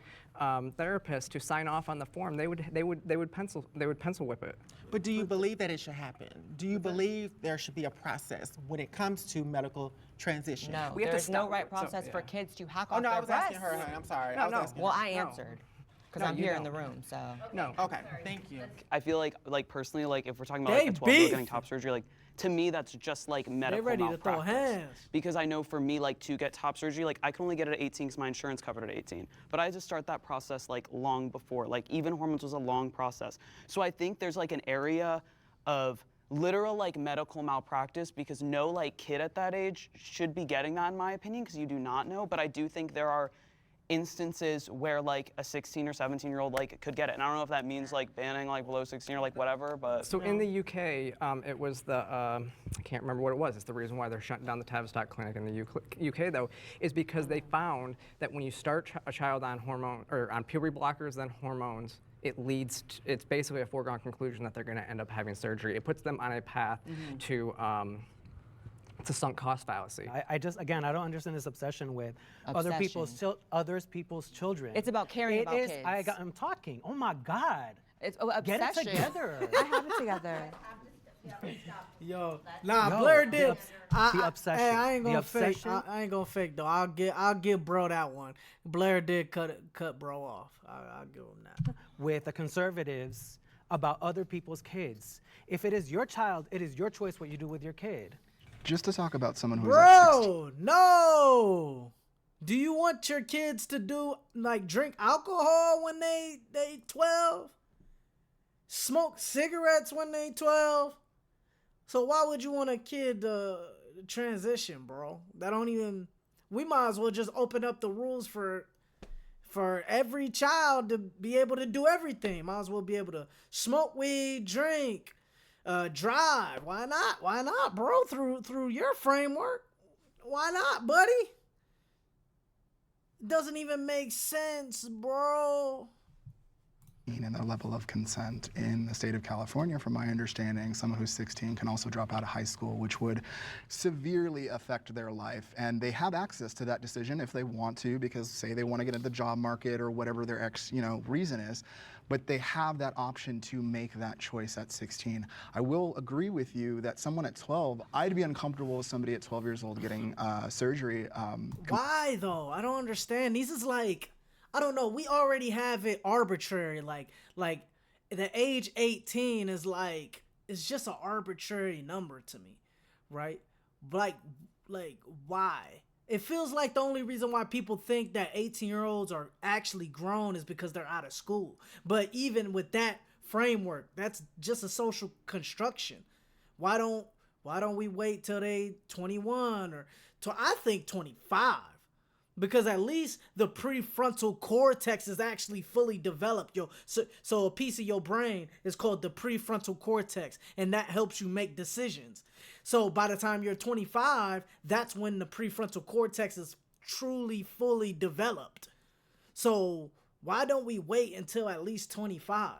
Speaker 2: therapist to sign off on the form, they would pencil whip it.
Speaker 4: But do you believe that it should happen? Do you believe there should be a process when it comes to medical transition?
Speaker 3: No,
Speaker 2: We have to
Speaker 3: there's no
Speaker 2: stop-
Speaker 3: right
Speaker 2: so,
Speaker 3: process for
Speaker 2: yeah.
Speaker 3: kids to hack
Speaker 4: Oh,
Speaker 3: off
Speaker 4: no,
Speaker 3: their
Speaker 4: I was asking her,
Speaker 3: breasts.
Speaker 4: honey. I'm sorry.
Speaker 2: No,
Speaker 4: I was
Speaker 2: no.
Speaker 4: asking
Speaker 3: Well,
Speaker 4: her.
Speaker 3: I
Speaker 2: No.
Speaker 3: answered. Because I'm here in the room, so.
Speaker 8: No.
Speaker 4: Okay, thank you.
Speaker 12: I feel like personally, like if we're talking about
Speaker 1: They
Speaker 12: like a 12-year-old getting
Speaker 1: beef.
Speaker 12: top surgery, like to me that's just like medical
Speaker 1: ready to
Speaker 12: malpractice.
Speaker 1: throw hands.
Speaker 12: Because I know for me, like to get top surgery, like I can only get it at 18 because my insurance covered at 18. But I had to start that process like long before. Like even hormones was a long process. So I think there's like an area of literal like medical malpractice because no like kid at that age should be getting that in my opinion because you do not know. But I do think there are instances where like a 16 or 17-year-old like could get it, and I don't know if that means like banning like below 16 or like whatever, but
Speaker 8: So in the UK, it was the I can't remember what it was. It's the reason why they're shutting down the Tavistock clinic in the UK though, is because they found that when you start a child on hormone or on puberty blockers then hormones, it's basically a foregone conclusion that they're going to end up having surgery. It puts them on a path to it's a sunk cost fallacy.
Speaker 2: I just, again, I don't understand this obsession with other people's children.
Speaker 3: It's about caring about kids.
Speaker 2: I'm talking. Oh my God.
Speaker 3: It's obsession.
Speaker 2: Get it together.
Speaker 3: I have it together.
Speaker 1: Yo, Blair did.
Speaker 2: The obsession.
Speaker 1: Hey, I ain't
Speaker 2: The
Speaker 1: gonna fake.
Speaker 2: obsession.
Speaker 1: I ain't gonna fake though. I'll give bro that one. Blair did cut bro off. I'll give him that.
Speaker 2: With the conservatives about other people's kids. If it is your child, it is your choice what you do with your kid.
Speaker 11: Just to talk about someone who's at 16.
Speaker 1: Bro, no. Do you want your kids to do like drink alcohol when they 12? Smoke cigarettes when they 12? So why would you want a kid to transition, bro? That don't even. We might as well just open up the rules for every child to be able to do everything. Might as well be able to smoke weed, drink, drive. Why not? Why not, bro? Through your framework. Why not, buddy? Doesn't even make sense, bro.
Speaker 11: And the level of consent in the state of California, from my understanding, someone who's 16 can also drop out of high school, which would severely affect their life. And they have access to that decision if they want to, because say they want to get into the job market or whatever their reason is. But they have that option to make that choice at 16. I will agree with you that someone at 12, I'd be uncomfortable with somebody at 12 years old getting surgery.
Speaker 1: Why though? I don't understand. These is like, I don't know. We already have it arbitrary. Like the age 18 is like, it's just an arbitrary number to me, right? Like why? It feels like the only reason why people think that 18-year-olds are actually grown is because they're out of school. But even with that framework, that's just a social construction. Why don't we wait till they 21 or till I think 25? Because at least the prefrontal cortex is actually fully developed. So a piece of your brain is called the prefrontal cortex, and that helps you make decisions. So by the time you're 25, that's when the prefrontal cortex is truly fully developed. So why don't we wait until at least 25?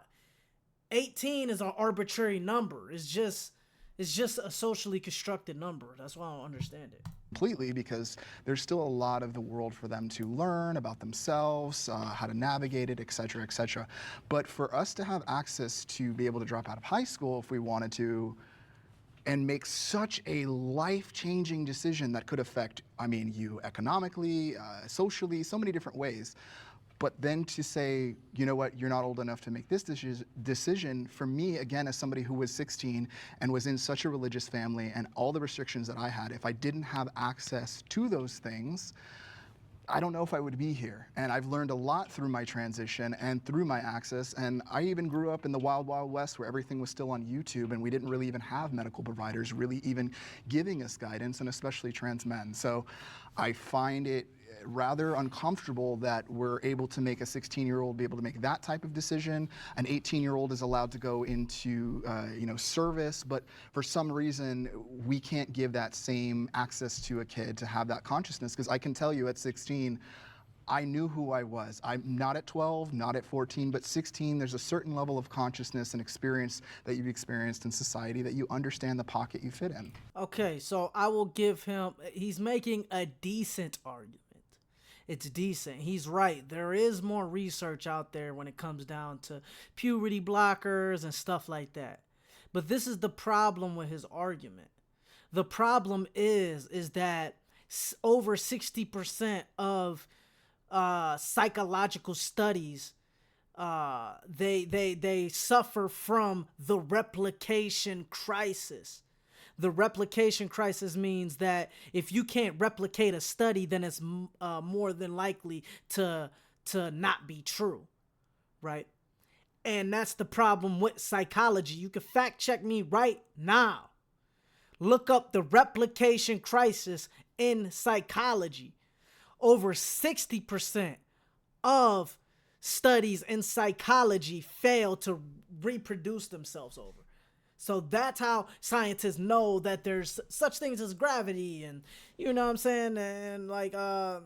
Speaker 1: 18 is an arbitrary number. It's just a socially constructed number. That's why I don't understand it.
Speaker 11: Completely, because there's still a lot of the world for them to learn about themselves, how to navigate it, et cetera, et cetera. But for us to have access to be able to drop out of high school if we wanted to, and make such a life-changing decision that could affect, you economically, socially, so many different ways. But then to say, you know what, you're not old enough to make this decision, for me, again, as somebody who was 16 and was in such a religious family and all the restrictions that I had, if I didn't have access to those things, I don't know if I would be here. And I've learned a lot through my transition and through my access. And I even grew up in the wild, wild west where everything was still on YouTube and we didn't really even have medical providers really even giving us guidance, and especially trans men. So I find it rather uncomfortable that we're able to make a 16-year-old be able to make that type of decision. An 18-year-old is allowed to go into service, but for some reason we can't give that same access to a kid to have that consciousness. Because I can tell you at 16, I knew who I was. I'm not at 12, not at 14, but 16, there's a certain level of consciousness and experience that you've experienced in society that you understand the pocket you fit in.
Speaker 1: Okay, so I will give him, he's making a decent argument. It's decent. He's right. There is more research out there when it comes down to puberty blockers and stuff like that. But this is the problem with his argument. The problem is that over 60% of psychological studies they suffer from the replication crisis. The replication crisis means that if you can't replicate a study, then it's more than likely to not be true, right? And that's the problem with psychology. You can fact check me right now. Look up the replication crisis in psychology. Over 60% of studies in psychology fail to reproduce themselves over. So that's how scientists know that there's such things as gravity and, you know what I'm saying? And like, I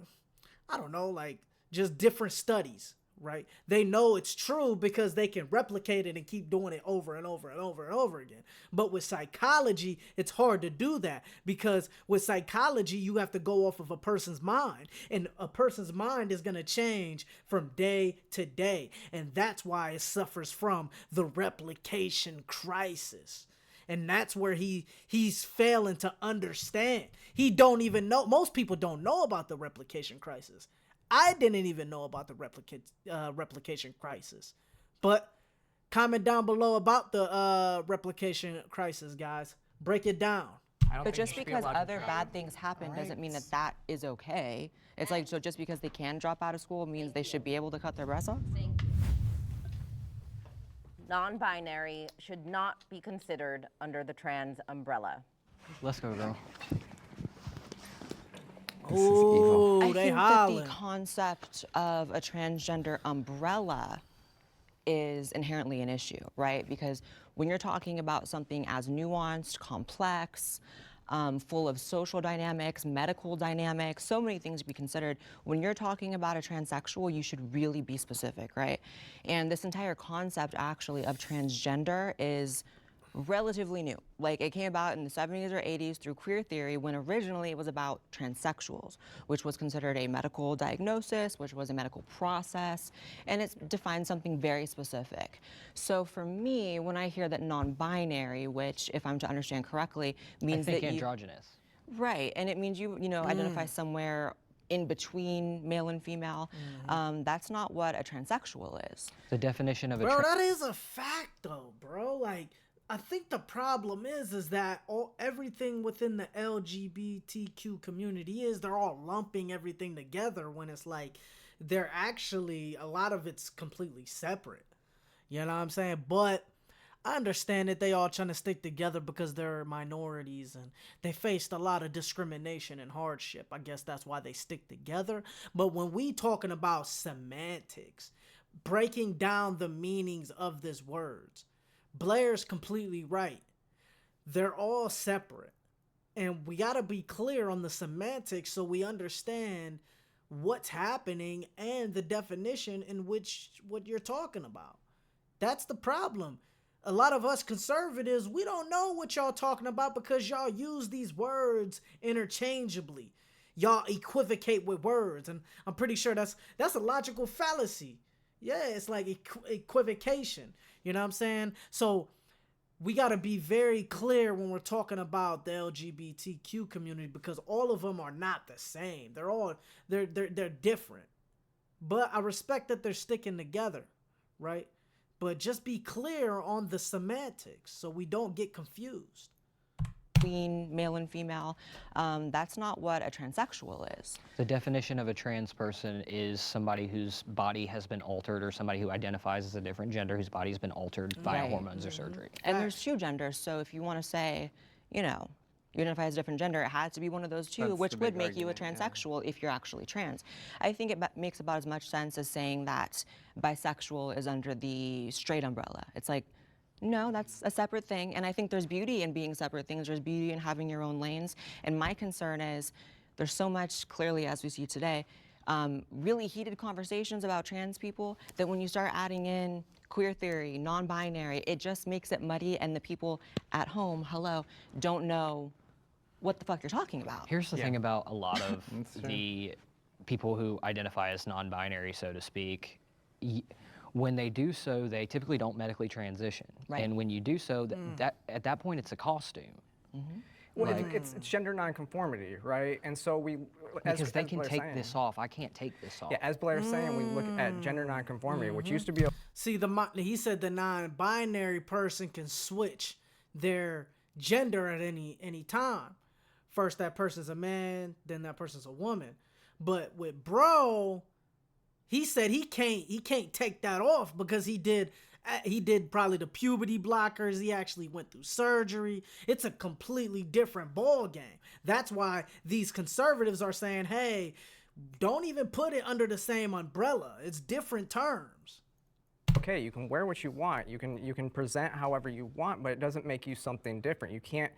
Speaker 1: don't know, like just different studies, right? They know it's true because they can replicate it and keep doing it over and over and over and over again. But with psychology, it's hard to do that because with psychology, you have to go off of a person's mind, and a person's mind is going to change from day to day. And that's why it suffers from the replication crisis. And that's where he's failing to understand. He don't even know. Most people don't know about the replication crisis. I didn't even know about the replication crisis. But comment down below about the replication crisis, guys. Break it down.
Speaker 3: But just because other bad things happen doesn't mean that that is okay. It's like, so just because they can drop out of school means they should be able to cut their breasts off?
Speaker 5: Non-binary should not be considered under the trans umbrella.
Speaker 9: Let's go, girl.
Speaker 1: Ooh,
Speaker 3: I
Speaker 1: they
Speaker 3: think
Speaker 1: hollering.
Speaker 3: that the concept of a transgender umbrella is inherently an issue, right? Because when you're talking about something as nuanced, complex, full of social dynamics, medical dynamics, so many things to be considered. When you're talking about a transsexual, you should really be specific, right? And this entire concept actually of transgender is relatively new. Like it came about in the 70s or 80s through queer theory when originally it was about transsexuals, which was considered a medical diagnosis, which was a medical process, and it defined something very specific. So for me, when I hear that non-binary, which if I'm to understand correctly, means
Speaker 9: I think
Speaker 3: that
Speaker 9: androgynous.
Speaker 3: Right, and it means you identify somewhere in between male and female. That's not what a transsexual is.
Speaker 9: The definition of a
Speaker 1: Bro, that is a fact though, bro. Like, I think the problem is that everything within the LGBTQ community they're all lumping everything together when it's like they're actually, a lot of it's completely separate. You know what I'm saying? But I understand that they all trying to stick together because they're minorities and they faced a lot of discrimination and hardship. I guess that's why they stick together. But when we talking about semantics, breaking down the meanings of these words, Blair's completely right. They're all separate. And we got to be clear on the semantics so we understand what's happening and the definition in which what you're talking about. That's the problem. A lot of us conservatives, we don't know what y'all talking about because y'all use these words interchangeably. Y'all equivocate with words, and I'm pretty sure that's a logical fallacy. Yeah, it's like equivocation. You know what I'm saying? So we got to be very clear when we're talking about the LGBTQ community because all of them are not the same. They're different. But I respect that they're sticking together, right? But just be clear on the semantics so we don't get confused.
Speaker 3: Between male and female, that's not what a transsexual is.
Speaker 9: The definition of a trans person is somebody whose body has been altered or somebody who identifies as a different gender whose body has been altered via hormones or surgery.
Speaker 3: And there's two genders, so if you want to say, you identify as a different gender, it has to be one of those two,
Speaker 10: That's
Speaker 3: which
Speaker 10: the
Speaker 3: would
Speaker 10: big
Speaker 3: make you a
Speaker 10: argument,
Speaker 3: transsexual if you're actually trans. I think it makes about as much sense as saying that bisexual is under the straight umbrella. It's like, no, that's a separate thing. And I think there's beauty in being separate things. There's beauty in having your own lanes. And my concern is there's so much, clearly, as we see today, really heated conversations about trans people that when you start adding in queer theory, non-binary, it just makes it muddy and the people at home, don't know what the fuck you're talking about.
Speaker 9: Here's the thing about a lot of the people who identify as non-binary, so to speak. When they do so, they typically don't medically transition.
Speaker 3: Right.
Speaker 9: And when you do so, at that point, it's a costume.
Speaker 8: Well,
Speaker 9: Like,
Speaker 8: it's gender nonconformity, right? And so we,
Speaker 9: because they can
Speaker 8: Blair's
Speaker 9: take
Speaker 8: saying-
Speaker 9: this off. I can't take this off.
Speaker 8: Yeah, as Blair's saying, we look at gender nonconformity, which used to be.
Speaker 1: See, he said the non-binary person can switch their gender at any time. First, that person's a man, then that person's a woman. But with bro, he said he can't take that off because he did probably the puberty blockers. He actually went through surgery. It's a completely different ball game. That's why these conservatives are saying, hey, don't even put it under the same umbrella. It's different terms.
Speaker 8: Okay, you can wear what you want. You can present however you want, but it doesn't make you something different. You can't,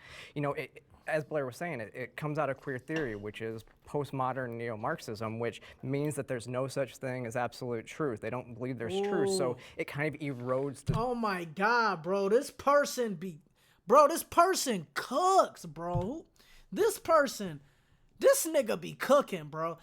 Speaker 8: as Blair was saying, it comes out of queer theory, which is postmodern neo-Marxism, which means that there's no such thing as absolute truth. They don't believe there's truth, so it kind of erodes the...
Speaker 1: Oh my God, bro. This person cooks, bro. This nigga be cooking, bro.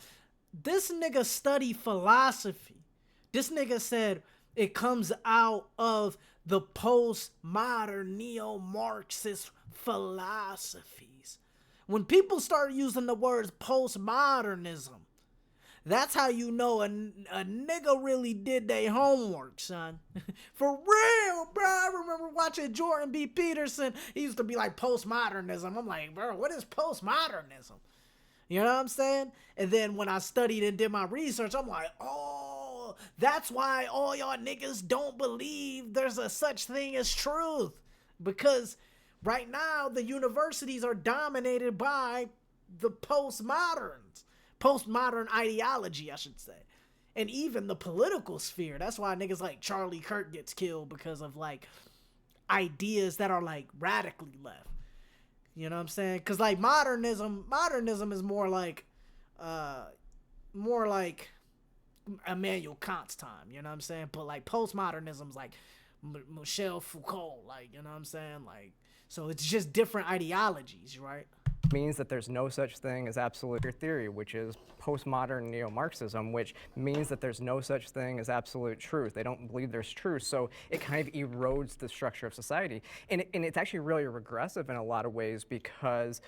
Speaker 1: This nigga study philosophy. This nigga said it comes out of the postmodern neo-Marxist philosophies. When people start using the words postmodernism, that's how you know a nigga really did their homework, son. For real, bro. I remember watching Jordan B. Peterson. He used to be like, postmodernism. I'm like, bro, what is postmodernism? You know what I'm saying? And then when I studied and did my research, I'm like, oh, that's why all y'all niggas don't believe there's a such thing as truth. Because right now, the universities are dominated by the postmodern ideology, I should say. And even the political sphere. That's why niggas like Charlie Kirk gets killed, because of like ideas that are like radically left. You know what I'm saying? Because like modernism is more like Immanuel Kant's time. You know what I'm saying? But like postmodernism's like Michel Foucault. Like, you know what I'm saying? Like, so it's just different ideologies, right?
Speaker 8: Means that there's no such thing as absolute theory, which is postmodern neo-Marxism, which means that there's no such thing as absolute truth. They don't believe there's truth, so it kind of erodes the structure of society. And it's actually really regressive in a lot of ways, because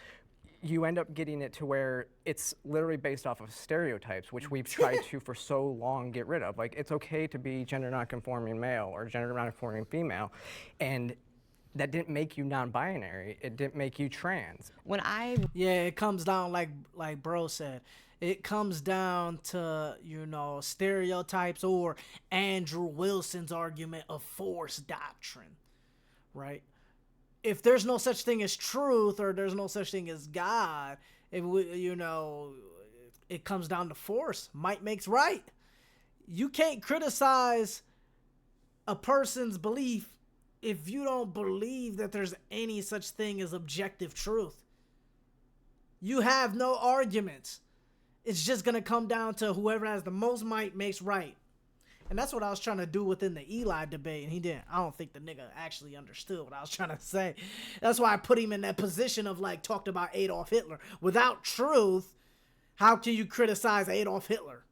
Speaker 8: you end up getting it to where it's literally based off of stereotypes, which we've tried to for so long get rid of. Like, it's okay to be gender nonconforming male or gender nonconforming female, and that didn't make you non-binary. It didn't make you trans.
Speaker 1: It comes down like bro said. It comes down to, stereotypes, or Andrew Wilson's argument of force doctrine, right? If there's no such thing as truth, or there's no such thing as God, it comes down to force. Might makes right. You can't criticize a person's belief if you don't believe that there's any such thing as objective truth. You have no arguments. It's just going to come down to whoever has the most might makes right. And that's what I was trying to do within the Eli debate, and he didn't. I don't think the nigga actually understood what I was trying to say. That's why I put him in that position of like, talked about Adolf Hitler. Without truth, how can you criticize Adolf Hitler?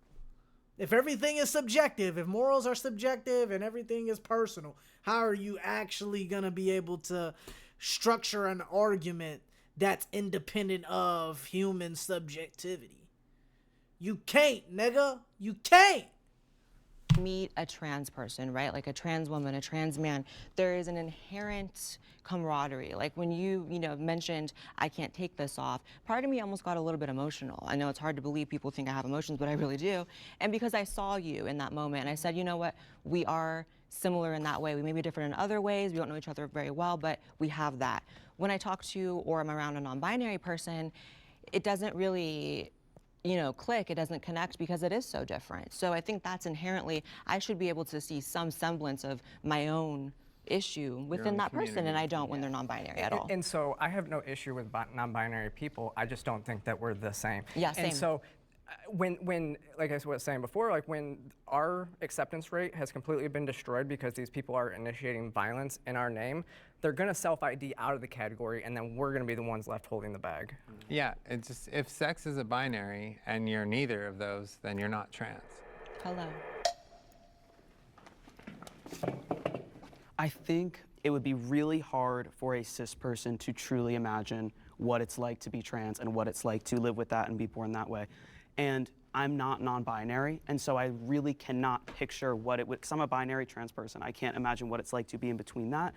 Speaker 1: If everything is subjective, if morals are subjective and everything is personal, how are you actually going to be able to structure an argument that's independent of human subjectivity? You can't, nigga. You can't.
Speaker 3: Meet a trans person, right? Like a trans woman, a trans man, there is an inherent camaraderie. Like when you mentioned, I can't take this off, part of me almost got a little bit emotional. I know it's hard to believe people think I have emotions, but I really do. And because I saw you in that moment, and I said, you know what, we are similar in that way. We may be different in other ways. We don't know each other very well, but we have that. When I talk to, or I'm around a non-binary person, it doesn't really click, it doesn't connect, because it is so different. So I think that's inherently, I should be able to see some semblance of my own issue within that person, and I don't when they're non-binary at all.
Speaker 8: And so I have no issue with non-binary people. I just don't think that we're the same.
Speaker 3: Yeah, same.
Speaker 8: And so when like I was saying before, like when our acceptance rate has completely been destroyed because these people are initiating violence in our name, they're gonna self-ID out of the category, and then we're gonna be the ones left holding the bag.
Speaker 10: Yeah, it's just, if sex is a binary and you're neither of those, then you're not trans.
Speaker 3: Hello.
Speaker 12: I think it would be really hard for a cis person to truly imagine what it's like to be trans and what it's like to live with that and be born that way. And I'm not non-binary, and so I really cannot picture what it would, because I'm a binary trans person. I can't imagine what it's like to be in between that.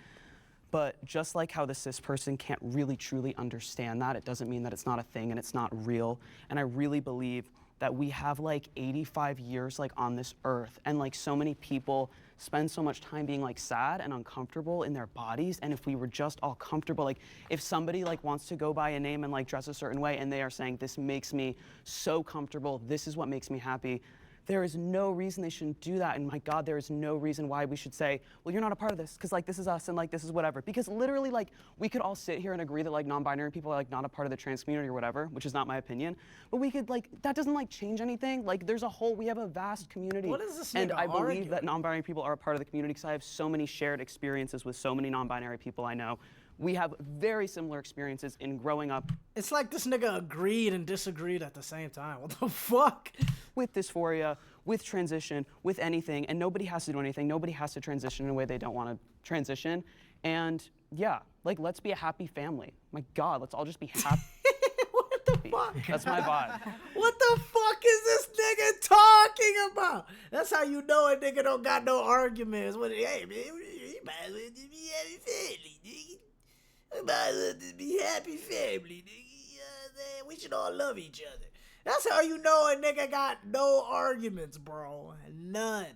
Speaker 12: But just like how the cis person can't really truly understand that, it doesn't mean that it's not a thing and it's not real. And I really believe that we have like 85 years like on this earth, and like so many people spend so much time being like sad and uncomfortable in their bodies. And if we were just all comfortable, like if somebody like wants to go by a name and like dress a certain way and they are saying, this makes me so comfortable, this is what makes me happy, there is no reason they shouldn't do that. And my God, there is no reason why we should say, well, you're not a part of this, because like this is us and like this is whatever. Because literally like we could all sit here and agree that like non-binary people are like not a part of the trans community or whatever, which is not my opinion. But we could like, that doesn't like change anything. Like there's a whole, we have a vast community.
Speaker 1: What is this
Speaker 12: and
Speaker 1: nigga
Speaker 12: I believe
Speaker 1: arguing?
Speaker 12: that non-binary people are a part of the community because I have so many shared experiences with so many non-binary people I know. We have very similar experiences in growing up.
Speaker 1: It's like this nigga agreed and disagreed at the same time. What the fuck?
Speaker 12: With dysphoria, with transition, with anything, and nobody has to do anything. Nobody has to transition in a way they don't want to transition. And yeah, like let's be a happy family. My God, let's all just be happy.
Speaker 1: What the fuck?
Speaker 12: That's my vibe.
Speaker 1: What the fuck is this nigga talking about? That's how you know a nigga don't got no arguments. When, hey man, you might as well just be happy family, nigga. You might as well just be happy family, nigga. You know what I'm saying? We should all love each other. That's how you know a nigga got no arguments, bro. None.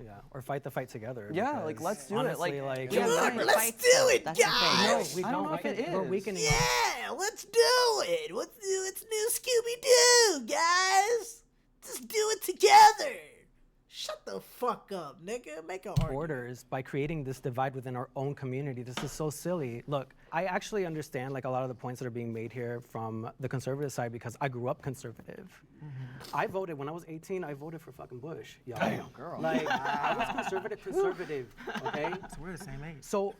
Speaker 2: Yeah, or fight the fight together.
Speaker 12: Yeah,
Speaker 2: because
Speaker 12: like let's do
Speaker 2: honestly,
Speaker 12: it. Like
Speaker 5: Yeah,
Speaker 1: Look,
Speaker 5: different
Speaker 1: let's
Speaker 5: fights,
Speaker 1: do
Speaker 5: though.
Speaker 1: it,
Speaker 5: That's the thing.
Speaker 1: guys.
Speaker 2: no, we
Speaker 12: I don't know
Speaker 2: don't.
Speaker 12: if it
Speaker 2: We're
Speaker 12: is.
Speaker 2: weakening.
Speaker 1: Yeah, let's do it. It's new Scooby-Doo, guys. Just do it together. Shut the fuck up, nigga. Make an argument.
Speaker 2: Borders by creating this divide within our own community. This is so silly. Look, I actually understand like a lot of the points that are being made here from the conservative side because I grew up conservative. I voted when I was 18. I voted for fucking Bush. Y'all.
Speaker 4: Damn, girl.
Speaker 2: Like I was conservative. Okay.
Speaker 4: So we're the same age.
Speaker 2: So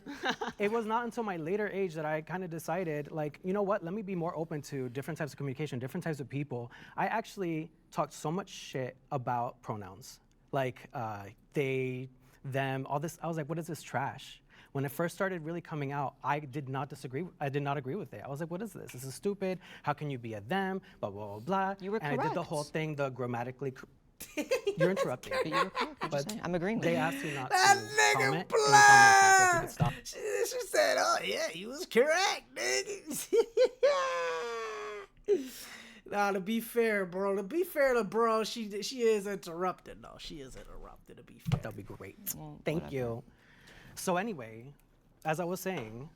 Speaker 2: it was not until my later age that I kind of decided, like, you know what? Let me be more open to different types of communication, different types of people. I actually talked so much shit about pronouns. Like they, them, all this. I was like, what is this trash? When it first started really coming out, I did not agree with it. I was like, what is this? This is stupid. How can you be a them? Blah, blah, blah, blah.
Speaker 3: You were
Speaker 2: and I did the
Speaker 3: correct.
Speaker 2: whole thing, the grammatically. You're interrupting.
Speaker 3: But you were correct. I'm just saying. I'm agreeing with
Speaker 2: They
Speaker 3: you.
Speaker 2: asked you not
Speaker 1: That
Speaker 2: to
Speaker 1: nigga
Speaker 2: comment in the comments, so if you could stop.
Speaker 1: She said, oh yeah, you was correct, nigga. Nah, to be fair, bro. To be fair to bro, she is interrupted, though. She is interrupted, to be fair.
Speaker 2: That'd be great.
Speaker 3: Well,
Speaker 2: Thank
Speaker 3: whatever.
Speaker 2: you. So anyway, as I was saying,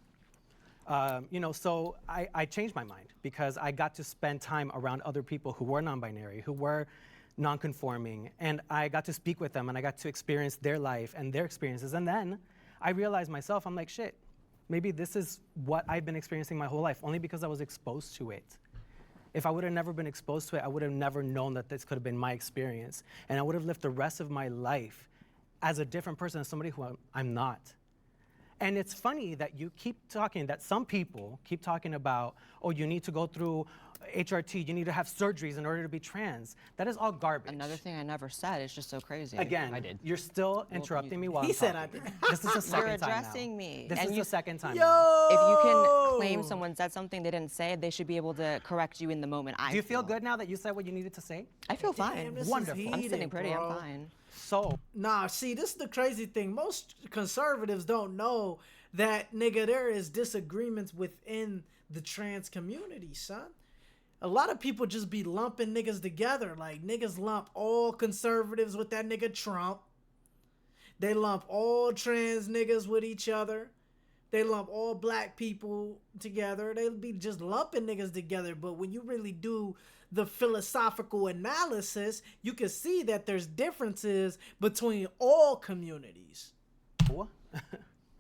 Speaker 2: you know, so I changed my mind because I got to spend time around other people who were non-binary, who were non-conforming, and I got to speak with them and I got to experience their life and their experiences. And then I realized myself, I'm like, shit, maybe this is what I've been experiencing my whole life, only because I was exposed to it. If I would have never been exposed to it, I would have never known that this could have been my experience. And I would have lived the rest of my life as a different person, as somebody who I'm not. And it's funny that you keep talking, that some people keep talking about, oh, you need to go through HRT, you need to have surgeries in order to be trans. That is all garbage.
Speaker 3: Another thing I never said is just so crazy.
Speaker 2: Again,
Speaker 9: I did.
Speaker 2: You're still interrupting me while
Speaker 1: He
Speaker 2: I'm
Speaker 1: said
Speaker 2: talking.
Speaker 1: I did.
Speaker 2: This is the second
Speaker 3: You're
Speaker 2: time now.
Speaker 3: addressing me.
Speaker 2: This
Speaker 3: And
Speaker 2: is
Speaker 3: you-
Speaker 2: the second time now.
Speaker 1: Yo!
Speaker 3: If you can claim someone said something they didn't say, they should be able to correct you in the moment.
Speaker 2: Do you feel good now that you said what you needed to say?
Speaker 3: I feel
Speaker 1: Damn,
Speaker 3: fine.
Speaker 1: this is
Speaker 2: Wonderful.
Speaker 3: I'm
Speaker 1: heated,
Speaker 3: sitting pretty.
Speaker 1: bro.
Speaker 3: I'm fine.
Speaker 2: So,
Speaker 1: Nah, see, this is the crazy thing. Most conservatives don't know that, nigga, there is disagreements within the trans community, son. A lot of people just be lumping niggas together. Like, niggas lump all conservatives with that nigga Trump. They lump all trans niggas with each other. They lump all black people together. They be just lumping niggas together. But when you really do the philosophical analysis, you can see that there's differences between all communities.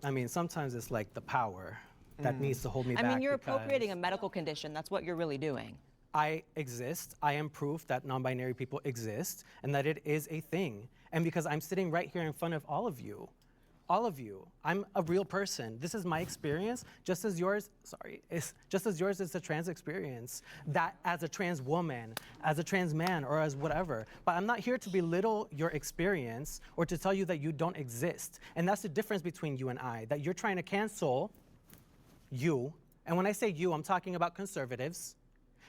Speaker 2: I mean, sometimes it's like the power that needs to hold me back.
Speaker 3: I mean, you're
Speaker 2: because
Speaker 3: appropriating a medical condition. That's what you're really doing.
Speaker 2: I exist. I am proof that non-binary people exist and that it is a thing. And because I'm sitting right here in front of all of you, I'm a real person. This is my experience, just as yours, just as yours is a trans experience, that as a trans woman, as a trans man, or as whatever. But I'm not here to belittle your experience or to tell you that you don't exist. And that's the difference between you and I, that you're trying to cancel you And when I say you, I'm talking about conservatives.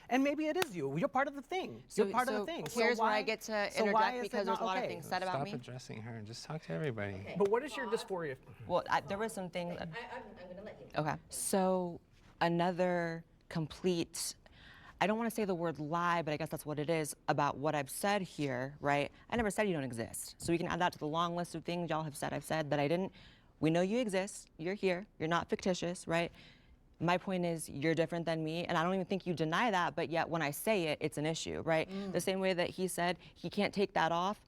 Speaker 2: And maybe it is you. You're part of the thing. You're part of the thing.
Speaker 3: Here's where I get to interject because there's a lot of things said about me.
Speaker 10: Stop addressing her and just talk to everybody.
Speaker 5: Okay.
Speaker 8: But what is your dysphoria?
Speaker 3: Well, there was some things.
Speaker 5: I'm going to let you.
Speaker 3: Okay. So another complete, I don't want to say the word lie, but I guess that's what it is about what I've said here, right? I never said you don't exist. So we can add that to the long list of things y'all have said I've said that I didn't. We know you exist. You're here. You're not fictitious, right? My point is you're different than me, and I don't even think you deny that, but yet when I say it, it's an issue, right? The same way that he said he can't take that off,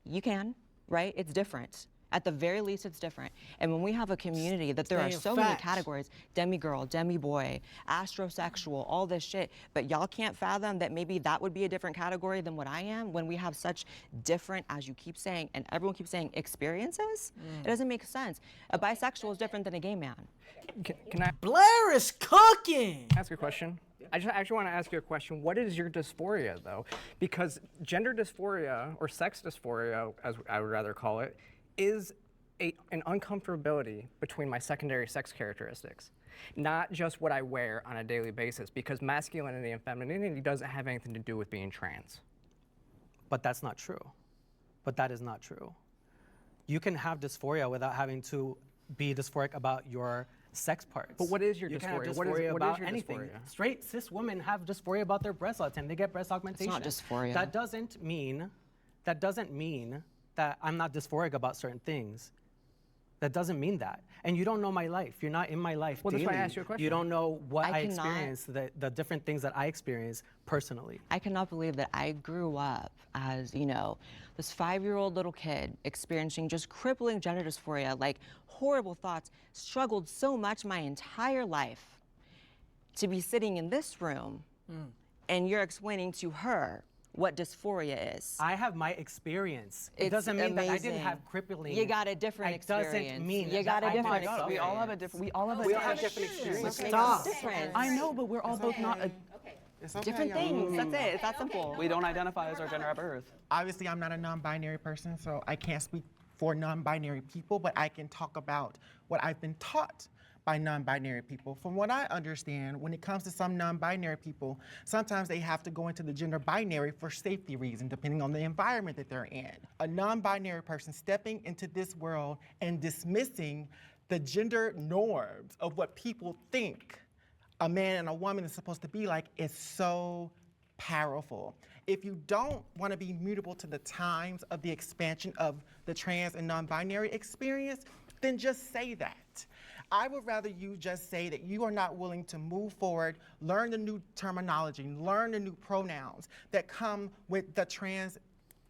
Speaker 3: you can, right? It's different. At the very least, it's different. And when we have a community that there are so many categories, demi-girl, demi-boy, astrosexual, all this shit, but y'all can't fathom that maybe that would be a different category than what I am when we have such different, as you keep saying, and everyone keeps saying, experiences? It doesn't make sense. A bisexual is different than a gay man.
Speaker 8: Can I
Speaker 1: Blair is cooking.
Speaker 8: ask you a question? I just actually want to ask you a question. What is your dysphoria, though? Because gender dysphoria, or sex dysphoria, as I would rather call it, is an uncomfortability between my secondary sex characteristics, not just what I wear on a daily basis, because masculinity and femininity doesn't have anything to do with being trans.
Speaker 2: But that's not true. But that is not true. You can have dysphoria without having to be dysphoric about your sex parts.
Speaker 8: But what is your
Speaker 2: you
Speaker 8: dysphoria?
Speaker 2: Can have dysphoria
Speaker 8: What is
Speaker 2: about
Speaker 8: your
Speaker 2: anything.
Speaker 8: dysphoria?
Speaker 2: Straight cis women have dysphoria about their breasts all the time. They get breast augmentation.
Speaker 3: It's not dysphoria.
Speaker 2: That doesn't mean that I'm not dysphoric about certain things. That doesn't mean that. And you don't know my life. You're not in my life
Speaker 8: Well,
Speaker 2: daily.
Speaker 8: that's why I asked you a question.
Speaker 2: You don't know what I
Speaker 3: cannot-
Speaker 2: experience, the different things that I experience personally.
Speaker 3: I cannot believe that I grew up as, you know, this 5-year-old little kid experiencing just crippling gender dysphoria, like horrible thoughts, struggled so much my entire life to be sitting in this room and you're explaining to her what dysphoria is.
Speaker 2: I have my experience. It
Speaker 3: It's
Speaker 2: doesn't mean that I
Speaker 3: amazing.
Speaker 2: didn't have crippling.
Speaker 3: You got a different
Speaker 2: It doesn't
Speaker 3: experience.
Speaker 2: mean
Speaker 3: You
Speaker 2: that
Speaker 3: got a
Speaker 2: I-
Speaker 3: different
Speaker 2: God,
Speaker 12: We all have a different. We all have a
Speaker 2: We all
Speaker 12: different.
Speaker 2: have different experiences.
Speaker 1: Stop.
Speaker 12: I know, but we're all both not.
Speaker 4: It's okay,
Speaker 3: Different
Speaker 4: y'all.
Speaker 3: things. That's it. It's that simple.
Speaker 12: We don't identify as our gender at birth.
Speaker 4: Obviously, I'm not a non-binary person, so I can't speak for non-binary people, but I can talk about what I've been taught by non-binary people. From what I understand, when it comes to some non-binary people, sometimes they have to go into the gender binary for safety reasons, depending on the environment that they're in. A non-binary person stepping into this world and dismissing the gender norms of what people think a man and a woman is supposed to be like is so powerful. If you don't want to be mutable to the times of the expansion of the trans and non-binary experience, then just say that. I would rather you just say that you are not willing to move forward, learn the new terminology, learn the new pronouns that come with the trans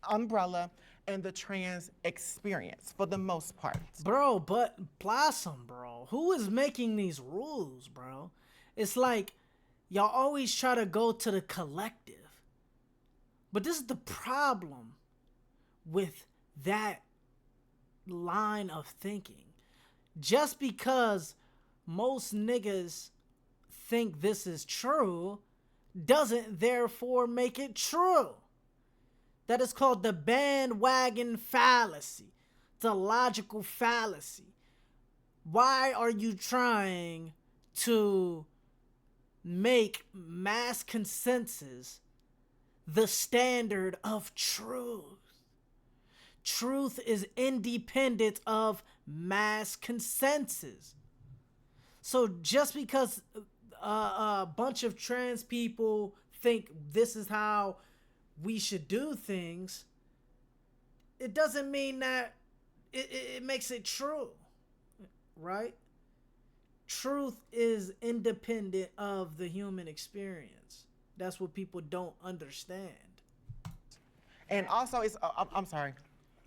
Speaker 4: umbrella and the trans experience for the most part.
Speaker 1: Bro, but Blossom, bro, who is making these rules, bro? It's like y'all always try to go to the collective. But this is the problem with that line of thinking. Just because most niggas think this is true doesn't therefore make it true. That is called the bandwagon fallacy. It's a logical fallacy. Why are you trying to make mass consensus the standard of truth? Truth is independent of mass consensus. So just because a bunch of trans people think this is how we should do things, it doesn't mean that it makes it true, right? Truth is independent of the human experience. That's what people don't understand.
Speaker 4: And also, I'm sorry,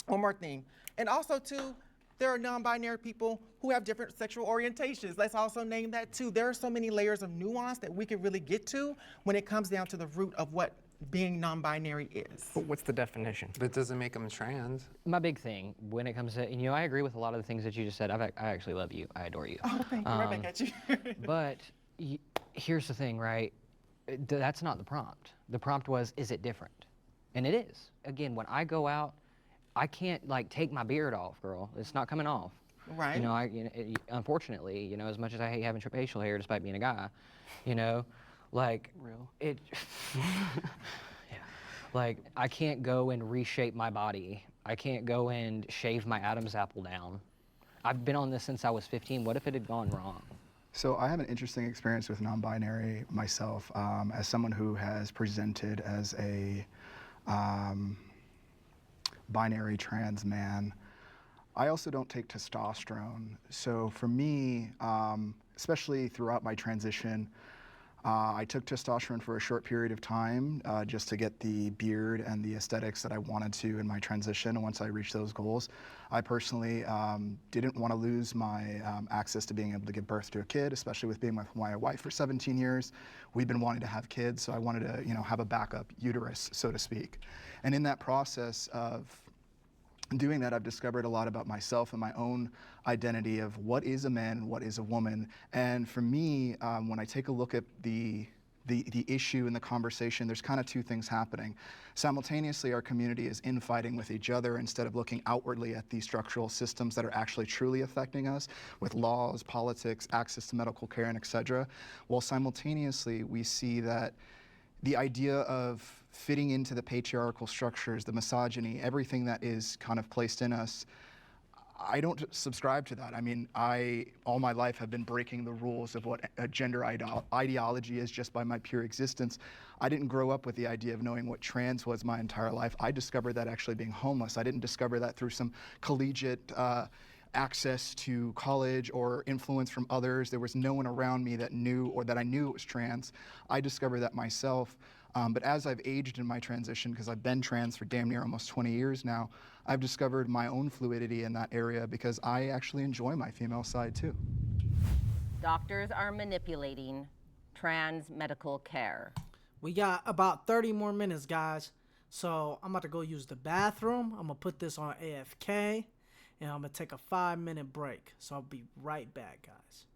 Speaker 4: one more thing. And also, too, there are non-binary people who have different sexual orientations. Let's also name that, too. There are so many layers of nuance that we could really get to when it comes down to the root of what being non-binary is.
Speaker 8: But what's the definition?
Speaker 10: But it doesn't make them trans.
Speaker 9: My big thing when it comes to, you know, I agree with a lot of the things that you just said. I actually love you. I adore you.
Speaker 4: Oh, thank you. Right back at you.
Speaker 9: But here's the thing, right? That's not the prompt. The prompt was, is it different? And it is. Again, when I go out, I can't like take my beard off, girl. It's not coming off.
Speaker 4: Right.
Speaker 9: You know, unfortunately, you know, as much as I hate having facial hair despite being a guy, you know, like
Speaker 12: Real.
Speaker 9: it. Yeah. Like I can't go and reshape my body. I can't go and shave my Adam's apple down. I've been on this since I was 15. What if it had gone wrong?
Speaker 11: So I have an interesting experience with non-binary myself, as someone who has presented as a binary trans man. I also don't take testosterone. So for me, especially throughout my transition, I took testosterone for a short period of time just to get the beard and the aesthetics that I wanted to in my transition. And once I reached those goals, I personally didn't want to lose my access to being able to give birth to a kid, especially with being with my wife for 17 years. We've been wanting to have kids, so I wanted to, you know, have a backup uterus, so to speak. And in that process of doing that, I've discovered a lot about myself and my own identity of what is a man and what is a woman. And for me, when I take a look at the issue and the conversation, there's kind of two things happening. Simultaneously, our community is infighting with each other instead of looking outwardly at these structural systems that are actually truly affecting us with laws, politics, access to medical care, and et cetera. While simultaneously, we see that the idea of fitting into the patriarchal structures, the misogyny, everything that is kind of placed in us, I don't subscribe to that. I mean, all my life have been breaking the rules of what a gender ideology is just by my pure existence. I didn't grow up with the idea of knowing what trans was my entire life. I discovered that actually being homeless. I didn't discover that through some collegiate access to college or influence from others. There was no one around me that knew or that I knew it was trans. I discovered that myself. But as I've aged in my transition, because I've been trans for damn near almost 20 years now, I've discovered my own fluidity in that area because I actually enjoy my female side too.
Speaker 5: Doctors are manipulating trans medical care.
Speaker 1: We got about 30 more minutes, guys. So I'm about to go use the bathroom. I'm gonna put this on AFK, and I'm gonna take a 5-minute break. So I'll be right back, guys.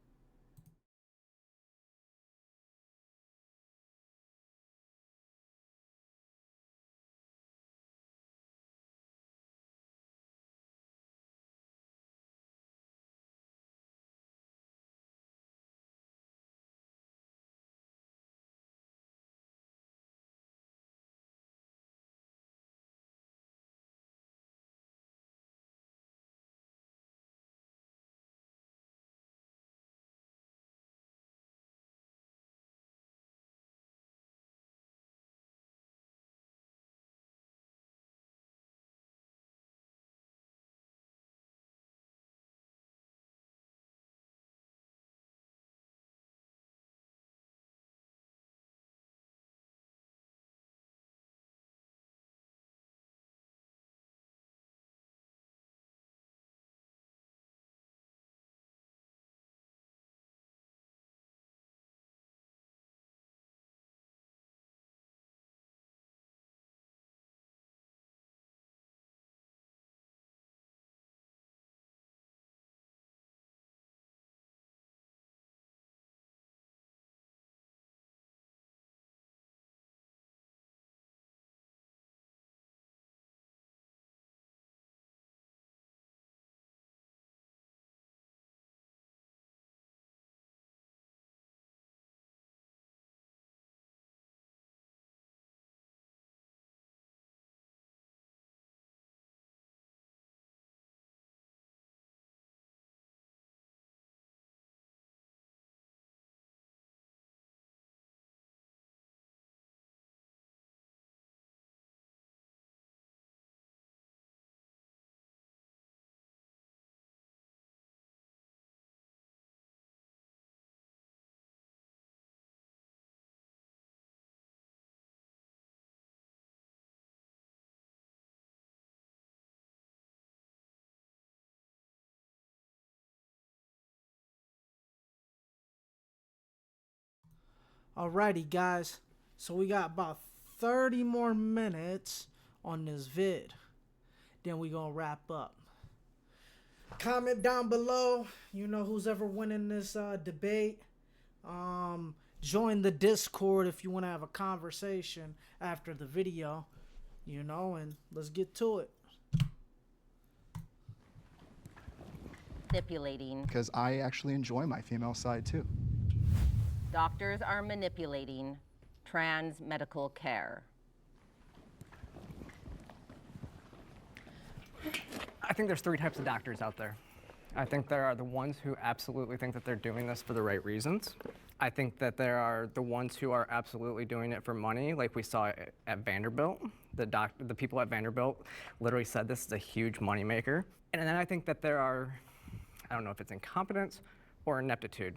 Speaker 1: Alrighty, guys. So we got about 30 more minutes on this vid. Then we gonna wrap up. Comment down below. You know who's ever winning this debate. Join the Discord if you want to have a conversation after the video. You know, and let's get to it.
Speaker 5: manipulating.
Speaker 11: Because I actually enjoy my female side too.
Speaker 5: Doctors are manipulating trans medical care.
Speaker 8: I think there's three types of doctors out there. I think there are the ones who absolutely think that they're doing this for the right reasons. I think that there are the ones who are absolutely doing it for money, like we saw at Vanderbilt. The people at Vanderbilt literally said this is a huge moneymaker. And then I think that there are, I don't know if it's incompetence or ineptitude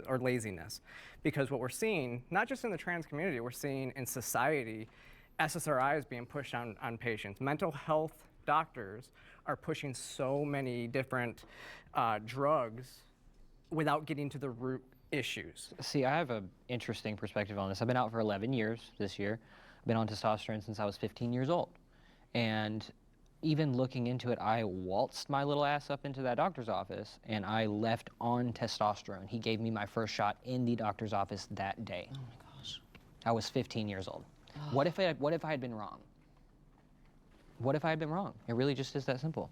Speaker 8: or laziness. Because what we're seeing, not just in the trans community, we're seeing in society, SSRIs being pushed on patients. Mental health doctors are pushing so many different drugs without getting to the root issues.
Speaker 9: See, I have an interesting perspective on this. I've been out for 11 years this year. I've been on testosterone since I was 15 years old. And even looking into it, I waltzed my little ass up into that doctor's office and I left on testosterone. He gave me my first shot in the doctor's office that day.
Speaker 3: Oh my gosh.
Speaker 9: I was 15 years old. What if I had been wrong? What if I had been wrong? It really just is that simple.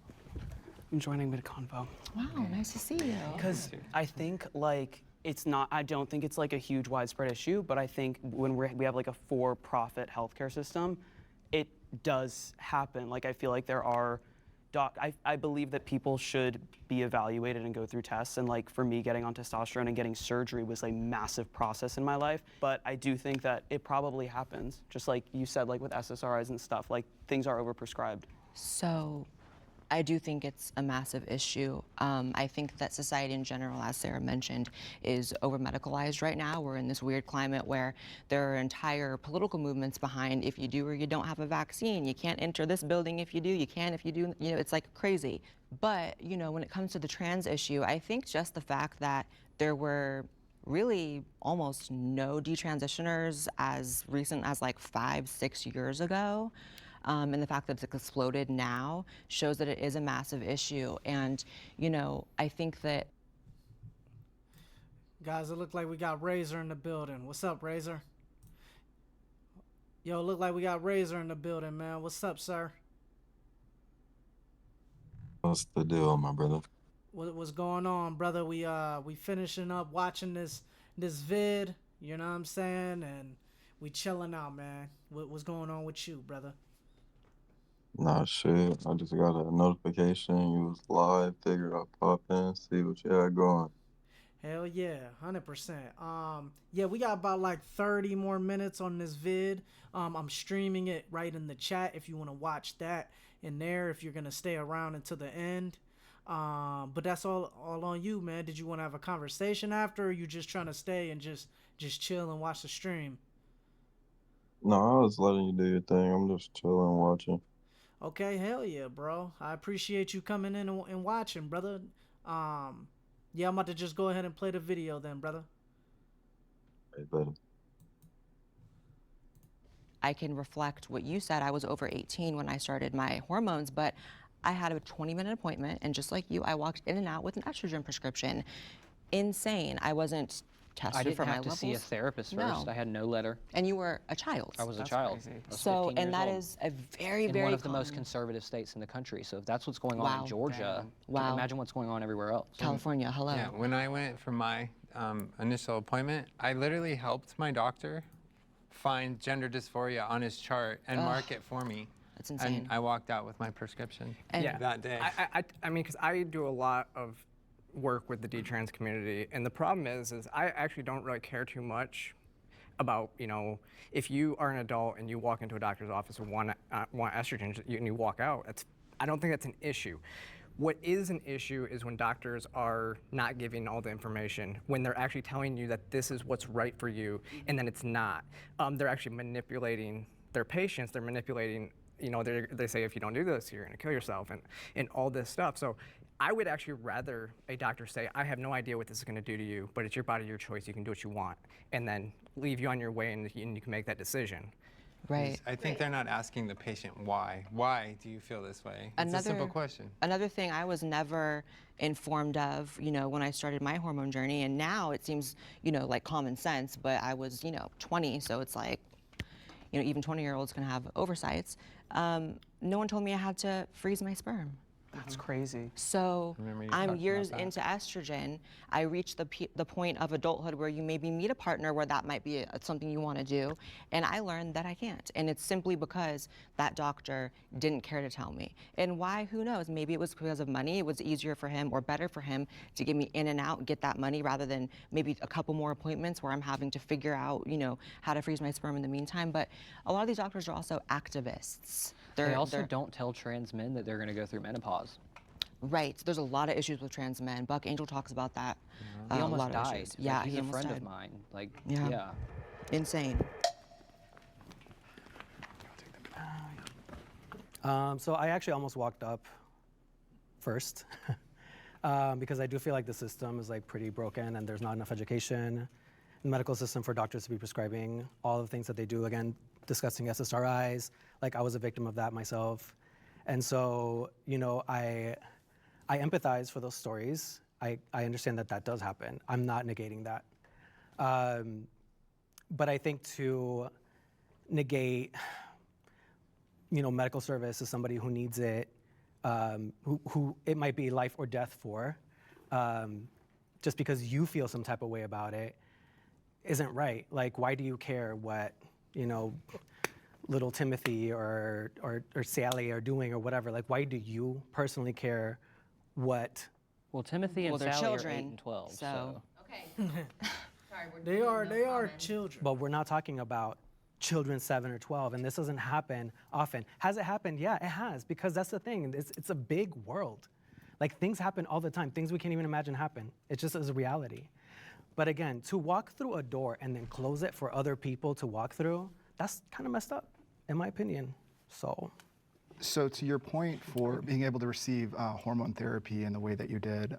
Speaker 12: I'm joining mid-convo.
Speaker 3: Wow, nice to see you.
Speaker 12: Because I think like it's not, I don't think it's like a huge widespread issue, but I think when we have like a for-profit healthcare system, it does happen. Like I feel like there are, I believe that people should be evaluated and go through tests. And like for me, getting on testosterone and getting surgery was a massive process in my life. But I do think that it probably happens. Just like you said, like with SSRIs and stuff, like things are overprescribed.
Speaker 3: So I do think it's a massive issue. I think that society in general, as Sarah mentioned, is over-medicalized right now. We're in this weird climate where there are entire political movements behind if you do or you don't have a vaccine, you can't enter this building if you do, you can if you do, you know, it's like crazy. But, you know, when it comes to the trans issue, I think just the fact that there were really almost no detransitioners as recent as like 5-6 years ago, and the fact that it's exploded now shows that it is a massive issue. And, you know, I think that...
Speaker 1: Guys, it look like we got Razor in the building. What's up, Razor? Yo, look like we got Razor in the building, man. What's up, sir?
Speaker 13: What's the deal, my brother?
Speaker 1: What's going on, brother? We finishing up watching this vid, you know what I'm saying? And we chilling out, man. What's going on with you, brother?
Speaker 13: Nah, shit. I just got a notification you was live. Figured I'd pop in, see what you had going.
Speaker 1: Hell yeah, 100%. Yeah, we got about like 30 more minutes on this vid. I'm streaming it right in the chat if you want to watch that in there, if you're gonna stay around until the end. But that's all on you, man. Did you want to have a conversation after, or are you just trying to stay and just chill and watch the stream?
Speaker 13: No, I was letting you do your thing. I'm just chilling, watching.
Speaker 1: Okay, hell yeah, bro. I appreciate you coming in and watching, brother. Yeah, I'm about to just go ahead and play the video then, brother.
Speaker 13: Hey, better.
Speaker 3: I can reflect what you said. I was over 18 when I started my hormones, but I had a 20-minute appointment, and just like you, I walked in and out with an estrogen prescription. Insane. I wasn't tested for my levels.
Speaker 9: I didn't have to see a therapist first.
Speaker 3: No.
Speaker 9: I had no letter.
Speaker 3: And you were a child.
Speaker 9: I was a child.
Speaker 12: Crazy.
Speaker 9: I was
Speaker 3: So,
Speaker 9: 15
Speaker 3: and
Speaker 9: years
Speaker 3: that
Speaker 9: old.
Speaker 3: is a very,
Speaker 9: in
Speaker 3: very
Speaker 9: one of the
Speaker 3: common.
Speaker 9: most conservative states in the country. So if that's what's going on
Speaker 3: Wow.
Speaker 9: in Georgia,
Speaker 3: Wow.
Speaker 9: imagine what's going on everywhere else.
Speaker 3: California, hello.
Speaker 10: Yeah, when I went for my initial appointment, I literally helped my doctor find gender dysphoria on his chart and mark it for me.
Speaker 3: That's insane.
Speaker 10: And I walked out with my prescription
Speaker 3: And
Speaker 10: that day.
Speaker 8: I mean, because I do a lot of work with the detrans community, and the problem is I actually don't really care too much about, you know, if you are an adult and you walk into a doctor's office and want estrogen and you walk out, I don't think that's an issue. What is an issue is when doctors are not giving all the information, when they're actually telling you that this is what's right for you, and then it's not. They're actually manipulating their patients. They're manipulating, you know, they say if you don't do this, you're gonna kill yourself, and all this stuff. So I would actually rather a doctor say, I have no idea what this is gonna do to you, but it's your body, your choice, you can do what you want, and then leave you on your way and you can make that decision.
Speaker 3: Right.
Speaker 10: I think they're not asking the patient why. Why do you feel this way? It's a simple question.
Speaker 3: Another thing I was never informed of, you know, when I started my hormone journey, and now it seems, you know, like common sense, but I was, you know, 20, so it's like, you know, even 20-year-olds can have oversights. No one told me I had to freeze my sperm.
Speaker 12: That's crazy.
Speaker 3: So
Speaker 8: Remember you
Speaker 3: I'm
Speaker 8: talked
Speaker 3: years
Speaker 8: about that.
Speaker 3: into estrogen. I reached the point of adulthood where you maybe meet a partner where that might be something you want to do, and I learned that I can't. And it's simply because that doctor didn't care to tell me. And why? Who knows? Maybe it was because of money. It was easier for him or better for him to get me in and out and get that money rather than maybe a couple more appointments where I'm having to figure out, you know, how to freeze my sperm in the meantime. But a lot of these doctors are also activists.
Speaker 9: They also don't tell trans men that they're going to go through menopause.
Speaker 3: Right. There's a lot of issues with trans men. Buck Angel talks about that.
Speaker 9: He
Speaker 3: A
Speaker 9: almost
Speaker 3: lot of
Speaker 9: died.
Speaker 3: issues.
Speaker 9: Like,
Speaker 3: Yeah,
Speaker 9: he's
Speaker 3: he
Speaker 9: a
Speaker 3: almost
Speaker 9: friend
Speaker 3: died.
Speaker 9: of mine. Like,
Speaker 3: Yeah.
Speaker 9: yeah.
Speaker 3: Insane.
Speaker 2: So I actually almost walked up first because I do feel like the system is like pretty broken and there's not enough education in the medical system for doctors to be prescribing all the things that they do. Again, discussing SSRIs, like I was a victim of that myself. And so, you know, I empathize for those stories. I understand that that does happen. I'm not negating that. But I think to negate, you know, medical service to somebody who needs it, who it might be life or death for, just because you feel some type of way about it, isn't right. Like, why do you care what, you know, little Timothy or Sally are doing or whatever? Like, why do you personally care what?
Speaker 9: Well, Timothy and
Speaker 3: Well, they're
Speaker 9: Sally
Speaker 3: children,
Speaker 9: are 8 and 12,
Speaker 3: so.
Speaker 5: Okay. Sorry,
Speaker 1: They are children.
Speaker 2: But we're not talking about children 7 or 12, and this doesn't happen often. Has it happened? Yeah, it has, because that's the thing. It's a big world. Like, things happen all the time. Things we can't even imagine happen. It just is a reality. But again, to walk through a door and then close it for other people to walk through, that's kind of messed up, in my opinion.
Speaker 11: So to your point for being able to receive hormone therapy in the way that you did,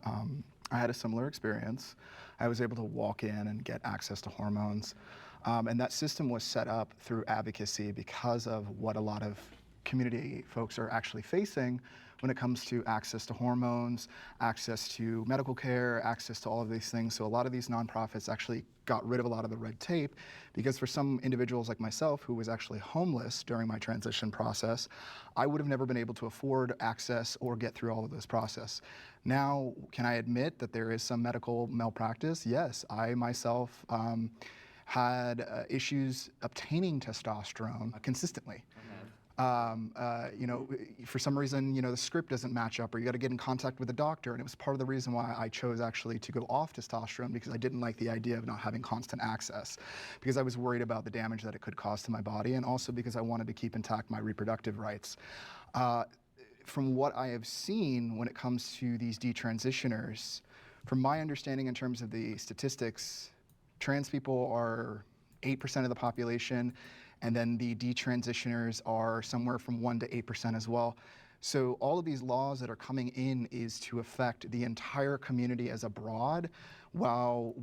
Speaker 11: I had a similar experience. I was able to walk in and get access to hormones. And that system was set up through advocacy because of what a lot of community folks are actually facing when it comes to access to hormones, access to medical care, access to all of these things. So a lot of these nonprofits actually got rid of a lot of the red tape, because for some individuals like myself who was actually homeless during my transition process, I would have never been able to afford access or get through all of this process. Now, can I admit that there is some medical malpractice? Yes, I myself had issues obtaining testosterone consistently. You know, for some reason, you know, the script doesn't match up, or you got to get in contact with a doctor. And it was part of the reason why I chose actually to go off testosterone, because I didn't like the idea of not having constant access, because I was worried about the damage that it could cause to my body, and also because I wanted to keep intact my reproductive rights. From what I have seen when it comes to these detransitioners, from my understanding in terms of the statistics, trans people are 8% of the population, and then the detransitioners are somewhere from 1% to 8% as well. So all of these laws that are coming in is to affect the entire community as a broad, while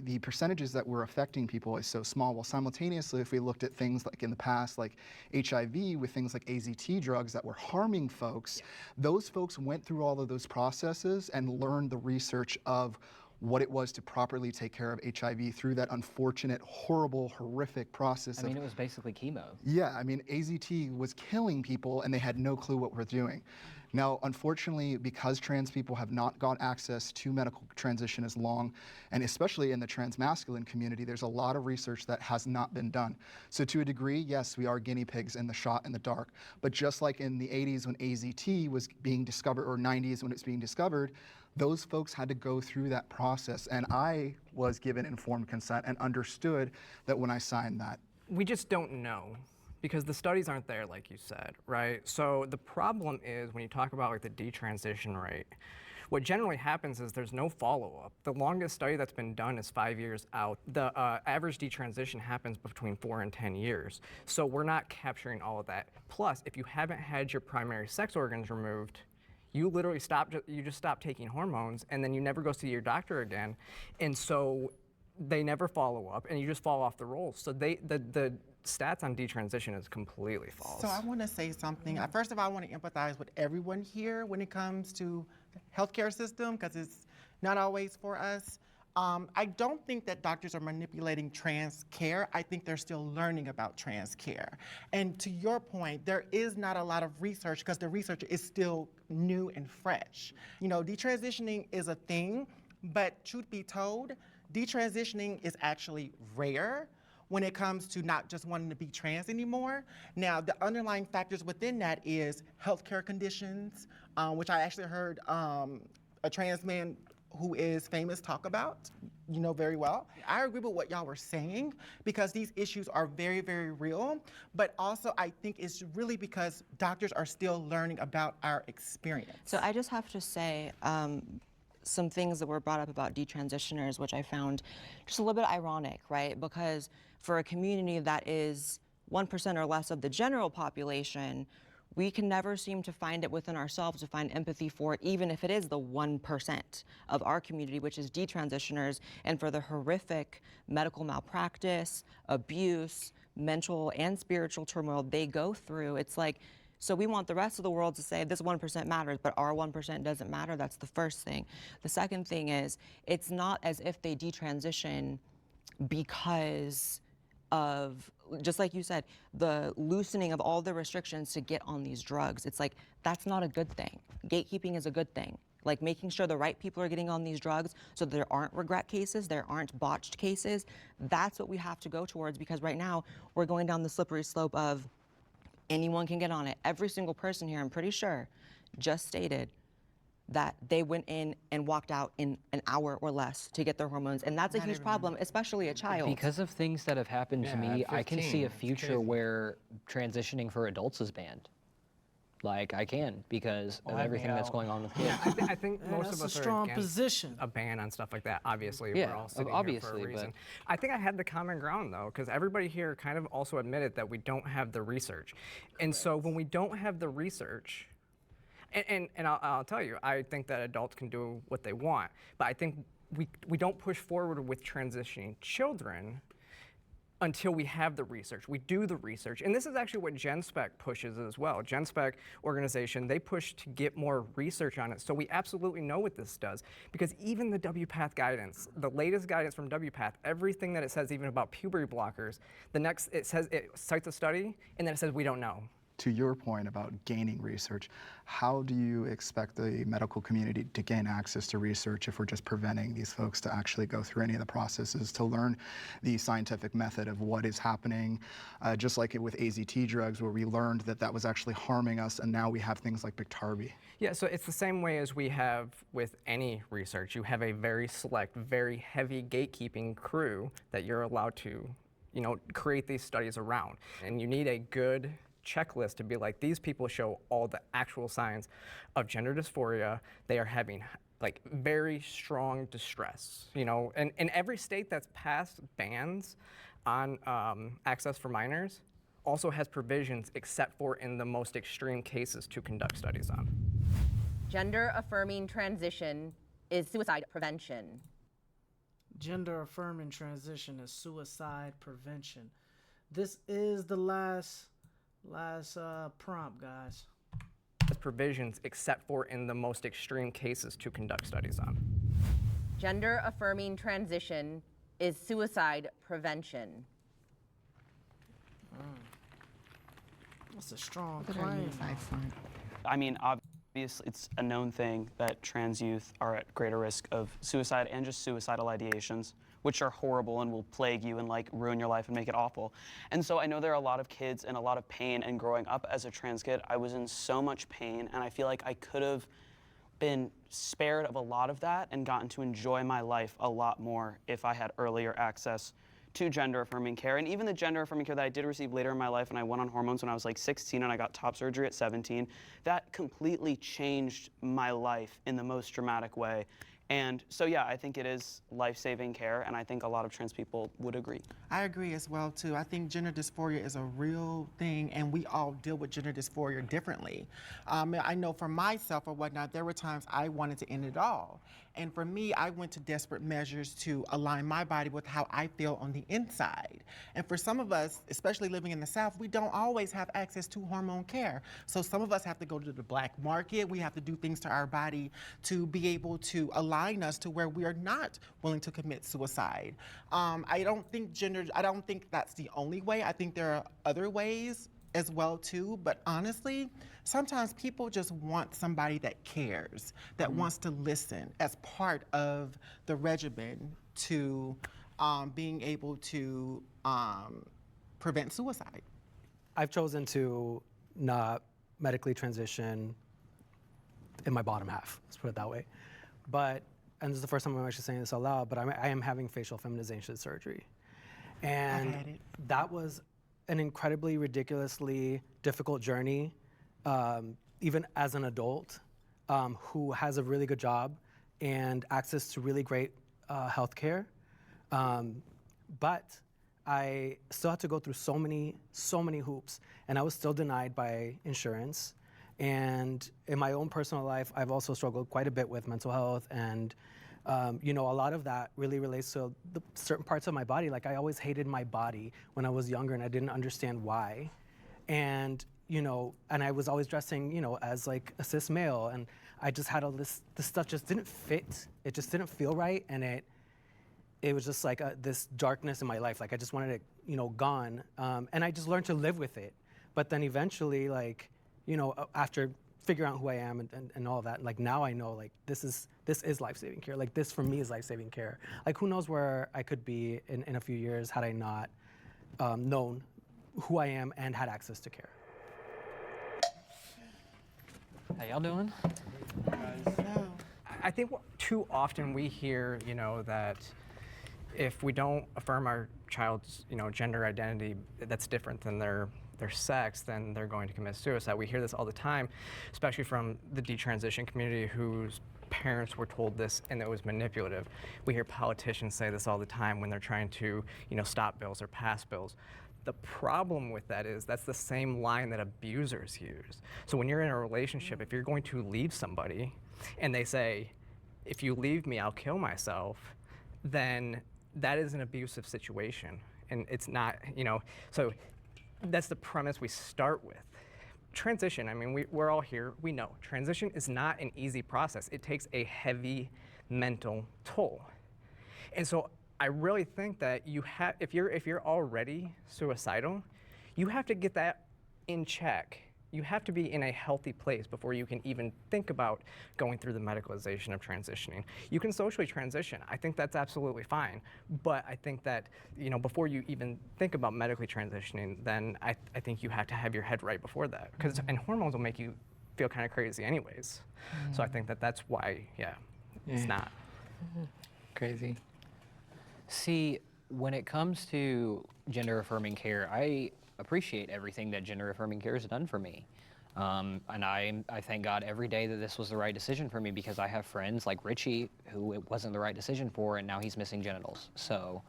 Speaker 11: the percentages that we're affecting people is so small. While simultaneously, if we looked at things like in the past, like HIV with things like AZT drugs that were harming folks, those folks went through all of those processes and learned the research of what it was to properly take care of HIV through that unfortunate, horrible, horrific process.
Speaker 9: I mean, it was basically chemo.
Speaker 11: Yeah, I mean, AZT was killing people and they had no clue what we're doing. Now, unfortunately, because trans people have not got access to medical transition as long, and especially in the transmasculine community, there's a lot of research that has not been done. So to a degree, yes, we are guinea pigs in the shot in the dark. But just like in the 80s when AZT was being discovered, or 90s when it's being discovered, those folks had to go through that process. And I was given informed consent and understood that when I signed that.
Speaker 8: We just don't know, because the studies aren't there, like you said, right? So the problem is when you talk about like the detransition rate, what generally happens is there's no follow-up. The longest study that's been done is 5 years out. The average detransition happens between 4 and 10 years. So we're not capturing all of that. Plus, if you haven't had your primary sex organs removed, you literally just stop taking hormones, and then you never go see your doctor again. And so they never follow up, and you just fall off the rolls. So the stats on detransition is completely false.
Speaker 4: So I want to say something. First of all, I want to empathize with everyone here when it comes to the healthcare system, because it's not always for us. I don't think that doctors are manipulating trans care. I think they're still learning about trans care. And to your point, there is not a lot of research because the research is still new and fresh. You know, detransitioning is a thing, but truth be told, detransitioning is actually rare when it comes to not just wanting to be trans anymore. Now, the underlying factors within that is healthcare conditions, which I actually heard a trans man who is famous talk about, you know very well. I agree with what y'all were saying because these issues are very, very real, but also I think it's really because doctors are still learning about our experience.
Speaker 3: So I just have to say some things that were brought up about detransitioners, which I found just a little bit ironic, right? Because for a community that is 1% or less of the general population, we can never seem to find it within ourselves to find empathy for it, even if it is the 1% of our community, which is detransitioners, and for the horrific medical malpractice, abuse, mental and spiritual turmoil they go through. It's like, so we want the rest of the world to say this 1% matters, but our 1% doesn't matter. That's the first thing. The second thing is, it's not as if they detransition because of, just like you said, the loosening of all the restrictions to get on these drugs. It's like, that's not a good thing. Gatekeeping is a good thing. Like making sure the right people are getting on these drugs so there aren't regret cases, there aren't botched cases. That's what we have to go towards, because right now we're going down the slippery slope of anyone can get on it. Every single person here, I'm pretty sure, just stated that they went in and walked out in an hour or less to get their hormones. And that's a huge problem, especially a child.
Speaker 9: Because of things that have happened to me, I can see a future where transitioning for adults is banned. Like, I can, because of everything that's going on with kids.
Speaker 2: Yeah, I think most
Speaker 1: that's
Speaker 2: of us
Speaker 1: a
Speaker 2: are
Speaker 1: strong
Speaker 2: against
Speaker 1: position.
Speaker 2: a ban on stuff like that. Obviously,
Speaker 9: Yeah,
Speaker 2: we're all sitting
Speaker 9: obviously,
Speaker 2: here for a reason.
Speaker 9: but
Speaker 2: I think I had the common ground though, because everybody here kind of also admitted that we don't have the research. And so when we don't have the research, and I'll tell you, I think that adults can do what they want, but I think we don't push forward with transitioning children until we have the research. We do the research. And this is actually what GenSpec pushes as well. GenSpec organization, they push to get more research on it. So we absolutely know what this does. Because even the WPATH guidance, the latest guidance from WPATH, everything that it says even about puberty blockers, it cites a study, and then it says we don't know.
Speaker 11: To your point about gaining research, how do you expect the medical community to gain access to research if we're just preventing these folks to actually go through any of the processes to learn the scientific method of what is happening? Just like with AZT drugs, where we learned that that was actually harming us, and now we have things like Biktarvy.
Speaker 2: Yeah, so it's the same way as we have with any research. You have a very select, very heavy gatekeeping crew that you're allowed to, create these studies around. And you need a good checklist to be like, these people show all the actual signs of gender dysphoria. They are having like very strong distress, and in every state that's passed bans on access for minors also has provisions, except for in the most extreme cases, to conduct studies on.
Speaker 5: Gender affirming transition is suicide prevention.
Speaker 1: Gender affirming transition is suicide prevention. This is the last prompt, guys.
Speaker 2: Provisions, except for in the most extreme cases, to conduct studies on.
Speaker 5: Gender affirming transition is suicide prevention.
Speaker 1: That's a strong claim.
Speaker 12: I mean, obviously, it's a known thing that trans youth are at greater risk of suicide and just suicidal ideations, which are horrible and will plague you and ruin your life and make it awful. And so I know there are a lot of kids in a lot of pain, and growing up as a trans kid, I was in so much pain, and I feel like I could have been spared of a lot of that and gotten to enjoy my life a lot more if I had earlier access to gender-affirming care. And even the gender-affirming care that I did receive later in my life, and I went on hormones when I was 16 and I got top surgery at 17, that completely changed my life in the most dramatic way. And so, yeah, I think it is life-saving care, and I think a lot of trans people would agree.
Speaker 4: I agree as well, too. I think gender dysphoria is a real thing, and we all deal with gender dysphoria differently. I know for myself or whatnot, there were times I wanted to end it all. And for me, I went to desperate measures to align my body with how I feel on the inside. And for some of us, especially living in the South, we don't always have access to hormone care. So some of us have to go to the black market. We have to do things to our body to be able to align align us to where we are not willing to commit suicide. I don't think that's the only way. I think there are other ways as well too, but honestly, sometimes people just want somebody that cares, that wants to listen as part of the regimen to being able to prevent suicide.
Speaker 2: I've chosen to not medically transition in my bottom half, let's put it that way. But, and this is the first time I'm actually saying this out loud, but I am having facial feminization surgery. And
Speaker 4: I've had it.
Speaker 2: that was an incredibly, ridiculously difficult journey, even as an adult who has a really good job and access to really great health care. But I still had to go through so many hoops, and I was still denied by insurance. And in my own personal life, I've also struggled quite a bit with mental health, and you know, a lot of that really relates to the certain parts of my body. Like, I always hated my body when I was younger, and I didn't understand why. And you know, and I was always dressing, you know, as like a cis male, and I just had all this stuff just didn't fit. It just didn't feel right, and it was just like this darkness in my life. Like, I just wanted it, you know, gone. And I just learned to live with it. But then eventually, like, you know, after figuring out who I am and all of that, like, now I know, like, this is life-saving care. Like, this for me is life-saving care. Like, who knows where I could be in a few years had I not known who I am and had access to care.
Speaker 8: How y'all doing? I think too often we hear, you know, that if we don't affirm our child's, you know, gender identity that's different than their sex, then they're going to commit suicide. We hear this all the time, especially from the detransition community whose parents were told this and it was manipulative. We hear politicians say this all the time when they're trying to, you know, stop bills or pass bills. The problem with that is that's the same line that abusers use. So when you're in a relationship, if you're going to leave somebody and they say, if you leave me, I'll kill myself, then that is an abusive situation. And it's not, you know, so that's the premise we start with. Transition, I mean, we're all here, we know. Transition is not an easy process. It takes a heavy mental toll. And so I really think that you have, if you're already suicidal, you have to get that in check. You have to be in a healthy place before you can even think about going through the medicalization of transitioning. You can socially transition. I think that's absolutely fine. But I think that, you know, before you even think about medically transitioning, then I think you have to have your head right before that. And hormones will make you feel kind of crazy anyways. So I think that that's why, it's not. Crazy.
Speaker 9: See, when it comes to gender affirming care, I appreciate everything that gender affirming care has done for me. And I thank God every day that this was the right decision for me, because I have friends like Richie who it wasn't the right decision for, and now he's missing genitals. So,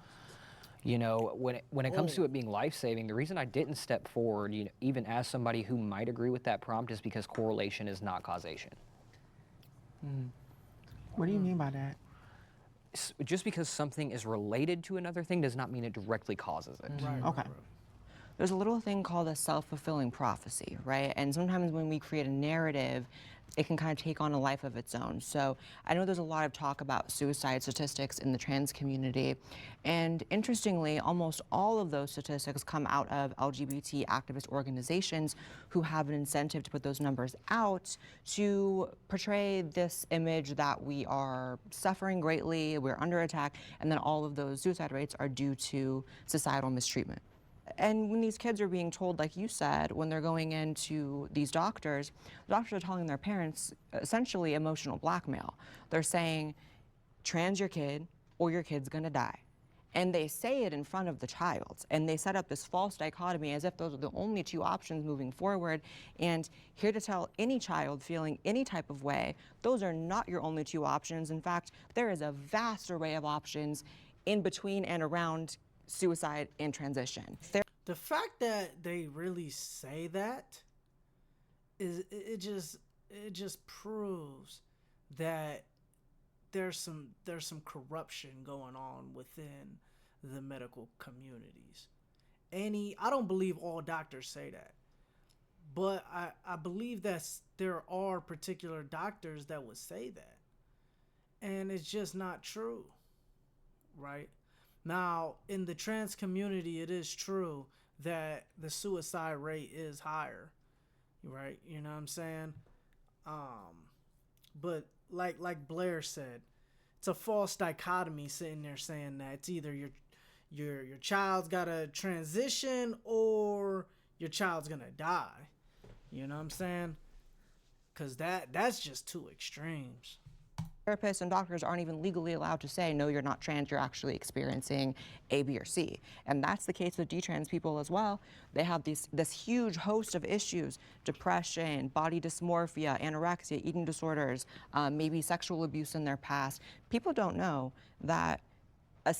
Speaker 9: you know, when it comes to it being life-saving, the reason I didn't step forward, you know, even as somebody who might agree with that prompt, is because correlation is not causation.
Speaker 4: What do you mean by that?
Speaker 9: Just because something is related to another thing does not mean it directly causes it.
Speaker 4: Okay.
Speaker 3: There's a little thing called a self-fulfilling prophecy, right? And sometimes when we create a narrative, it can kind of take on a life of its own. So I know there's a lot of talk about suicide statistics in the trans community. And interestingly, almost all of those statistics come out of LGBT activist organizations who have an incentive to put those numbers out to portray this image that we are suffering greatly, we're under attack, and then all of those suicide rates are due to societal mistreatment. And when these kids are being told, like you said, when they're going into these doctors, the doctors are telling their parents essentially emotional blackmail. They're saying, trans your kid or your kid's gonna die. And they say it in front of the child. And they set up this false dichotomy as if those are the only two options moving forward. And here to tell any child feeling any type of way, those are not your only two options. In fact, there is a vast array of options in between and around suicide and transition.
Speaker 1: The fact that they really say that is it just proves that there's some corruption going on within the medical communities. I don't believe all doctors say that, but I believe that there are particular doctors that would say that. And it's just not true, right? Now, in the trans community, it is true that the suicide rate is higher, right? You know what I'm saying? But like Blair said, it's a false dichotomy sitting there saying that it's either your child's gotta transition or your child's gonna die. You know what I'm saying? Cause that's just two extremes.
Speaker 3: Therapists and doctors aren't even legally allowed to say, no, you're not trans, you're actually experiencing A, B, or C. And that's the case with detrans people as well. They have this huge host of issues: depression, body dysmorphia, anorexia, eating disorders, maybe sexual abuse in their past. People don't know that a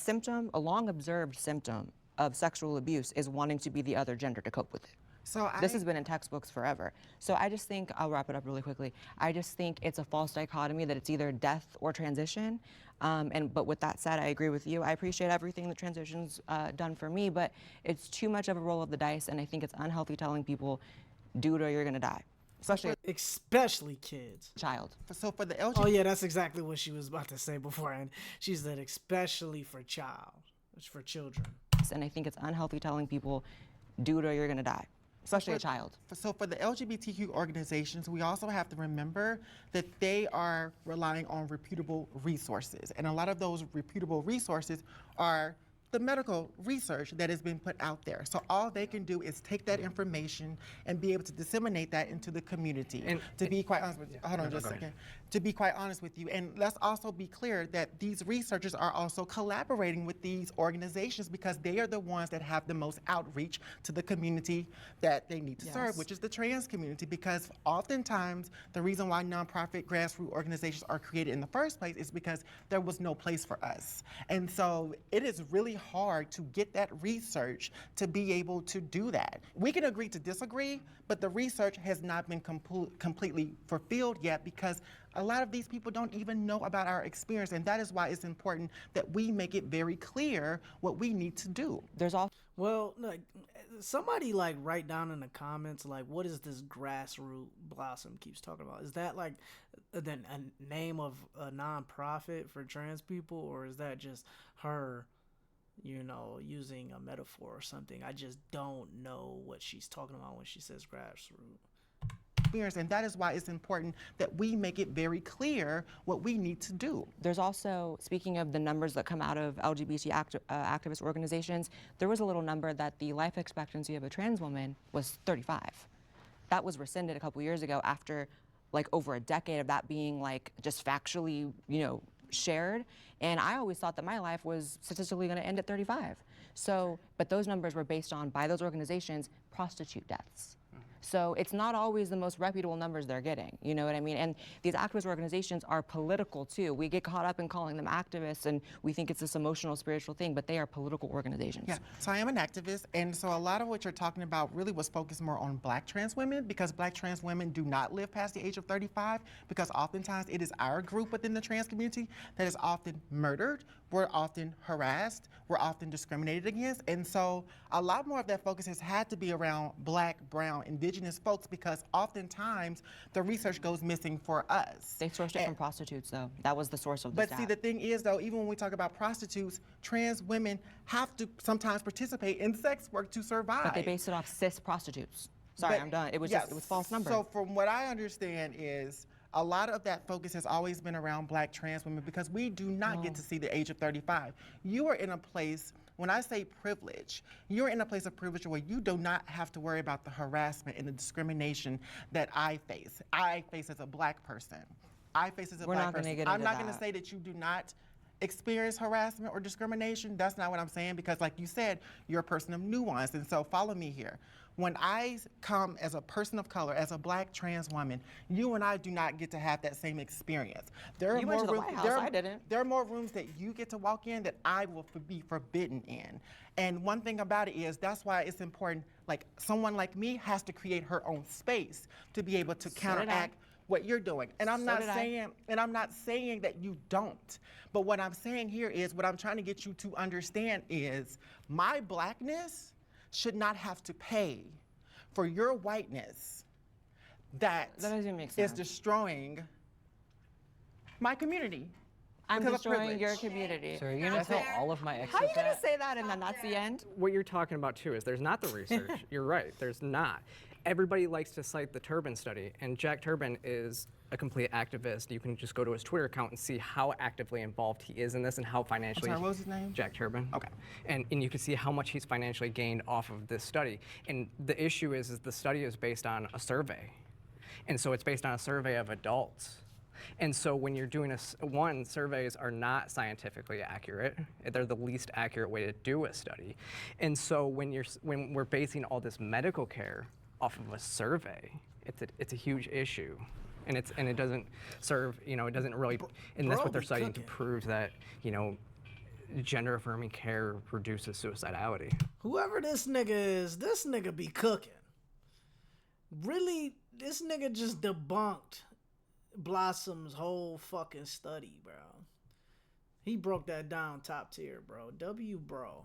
Speaker 3: long observed symptom of sexual abuse is wanting to be the other gender to cope with it.
Speaker 4: So
Speaker 3: this has been in textbooks forever. So I just think, I'll wrap it up really quickly. I just think it's a false dichotomy that it's either death or transition. But with that said, I agree with you. I appreciate everything that transition's done for me, but it's too much of a roll of the dice, and I think it's unhealthy telling people, do it or you're gonna die.
Speaker 1: Especially kids.
Speaker 3: Child.
Speaker 4: So for the LGBT.
Speaker 1: Oh yeah, that's exactly what she was about to say before, and she said especially for child. It's for children.
Speaker 3: And I think it's unhealthy telling people, do it or you're gonna die. Especially a child.
Speaker 4: So for the LGBTQ organizations, we also have to remember that they are relying on reputable resources. And a lot of those reputable resources are the medical research that has been put out there. So all they can do is take that information and be able to disseminate that into the community. And to be quite honest with you, hold on just a second. To be quite honest with you, and let's also be clear that these researchers are also collaborating with these organizations because they are the ones that have the most outreach to the community that they need to serve, which is the trans community, because oftentimes the reason why nonprofit grassroots organizations are created in the first place is because there was no place for us. And so it is really hard to get that research to be able to do that. We can agree to disagree, but the research has not been completely fulfilled yet because a lot of these people don't even know about our experience, and that is why it's important that we make it very clear what we need to do.
Speaker 1: Well, like, somebody like write down in the comments, like, what is this grassroots Blossom keeps talking about? Is that like a name of a nonprofit for trans people, or is that just her, you know, using a metaphor or something? I just don't know what she's talking about when she says grassroots.
Speaker 4: And that is why it's important that we make it very clear what we need to do.
Speaker 3: There's also, speaking of the numbers that come out of LGBT activist organizations, there was a little number that the life expectancy of a trans woman was 35. That was rescinded a couple years ago after like over a decade of that being like just factually, you know, shared. And I always thought that my life was statistically going to end at 35. So, but those numbers were based on, by those organizations, prostitute deaths. So it's not always the most reputable numbers they're getting, you know what I mean? And these activist organizations are political too. We get caught up in calling them activists and we think it's this emotional, spiritual thing, but they are political organizations.
Speaker 4: Yeah, so I am an activist, and so a lot of what you're talking about really was focused more on Black trans women, because Black trans women do not live past the age of 35, because oftentimes it is our group within the trans community that is often murdered, we're often harassed, we're often discriminated against, and so a lot more of that focus has had to be around Black, brown, indigenous folks, because oftentimes the research goes missing for us.
Speaker 3: They sourced it from prostitutes, though. That was the source of the
Speaker 4: But see, the thing is, though, even when we talk about prostitutes, trans women have to sometimes participate in sex work to survive.
Speaker 3: But they base it off cis prostitutes. Sorry, I'm done. It was just, it was false numbers.
Speaker 4: So from what I understand is, a lot of that focus has always been around Black trans women, because we do not get to see the age of 35. You are in a place, when I say privilege, you're in a place of privilege where you do not have to worry about the harassment and the discrimination that I face. I face as a Black person. I face as a Black person. I'm not going to say that you do not experience harassment or discrimination. That's not what I'm saying, because like you said, you're a person of nuance, and so follow me here. When I come as a person of color, as a Black trans woman, you and I do not get to have that same experience. There are
Speaker 3: You went to the White House, I didn't.
Speaker 4: There are more rooms that you get to walk in that I will be forbidden in. And one thing about it is, that's why it's important, like someone like me has to create her own space to be able to counteract what you're doing. And I'm not saying that you don't. But what I'm saying here is, what I'm trying to get you to understand is, my Blackness should not have to pay for your whiteness that
Speaker 3: doesn't make sense.
Speaker 4: is destroying my community.
Speaker 3: I'm
Speaker 4: because of
Speaker 3: destroying your
Speaker 4: privilege.
Speaker 3: community.
Speaker 9: So are you gonna tell all of my exes
Speaker 3: How are you gonna
Speaker 9: that?
Speaker 3: say that and then that's the end?
Speaker 8: What you're talking about too is there's not the research. You're right, there's not. Everybody likes to cite the Turbin study, and Jack Turbin is a complete activist. You can just go to his Twitter account and see how actively involved he is in this and how financially.
Speaker 4: I'm sorry, what was his name?
Speaker 8: Jack Turbin.
Speaker 4: Okay.
Speaker 8: And you can see how much he's financially gained off of this study. And the issue is the study is based on a survey. And so it's based on a survey of adults. And so when you're doing surveys are not scientifically accurate. They're the least accurate way to do a study. And so when we're basing all this medical care off of a survey, it's a huge issue. And it doesn't serve, it doesn't really, and that's what they're citing to prove that, gender affirming care reduces suicidality.
Speaker 1: Whoever this nigga is, this nigga be cooking. Really, this nigga just debunked Blossom's whole fucking study, bro. He broke that down top tier, bro. Bro.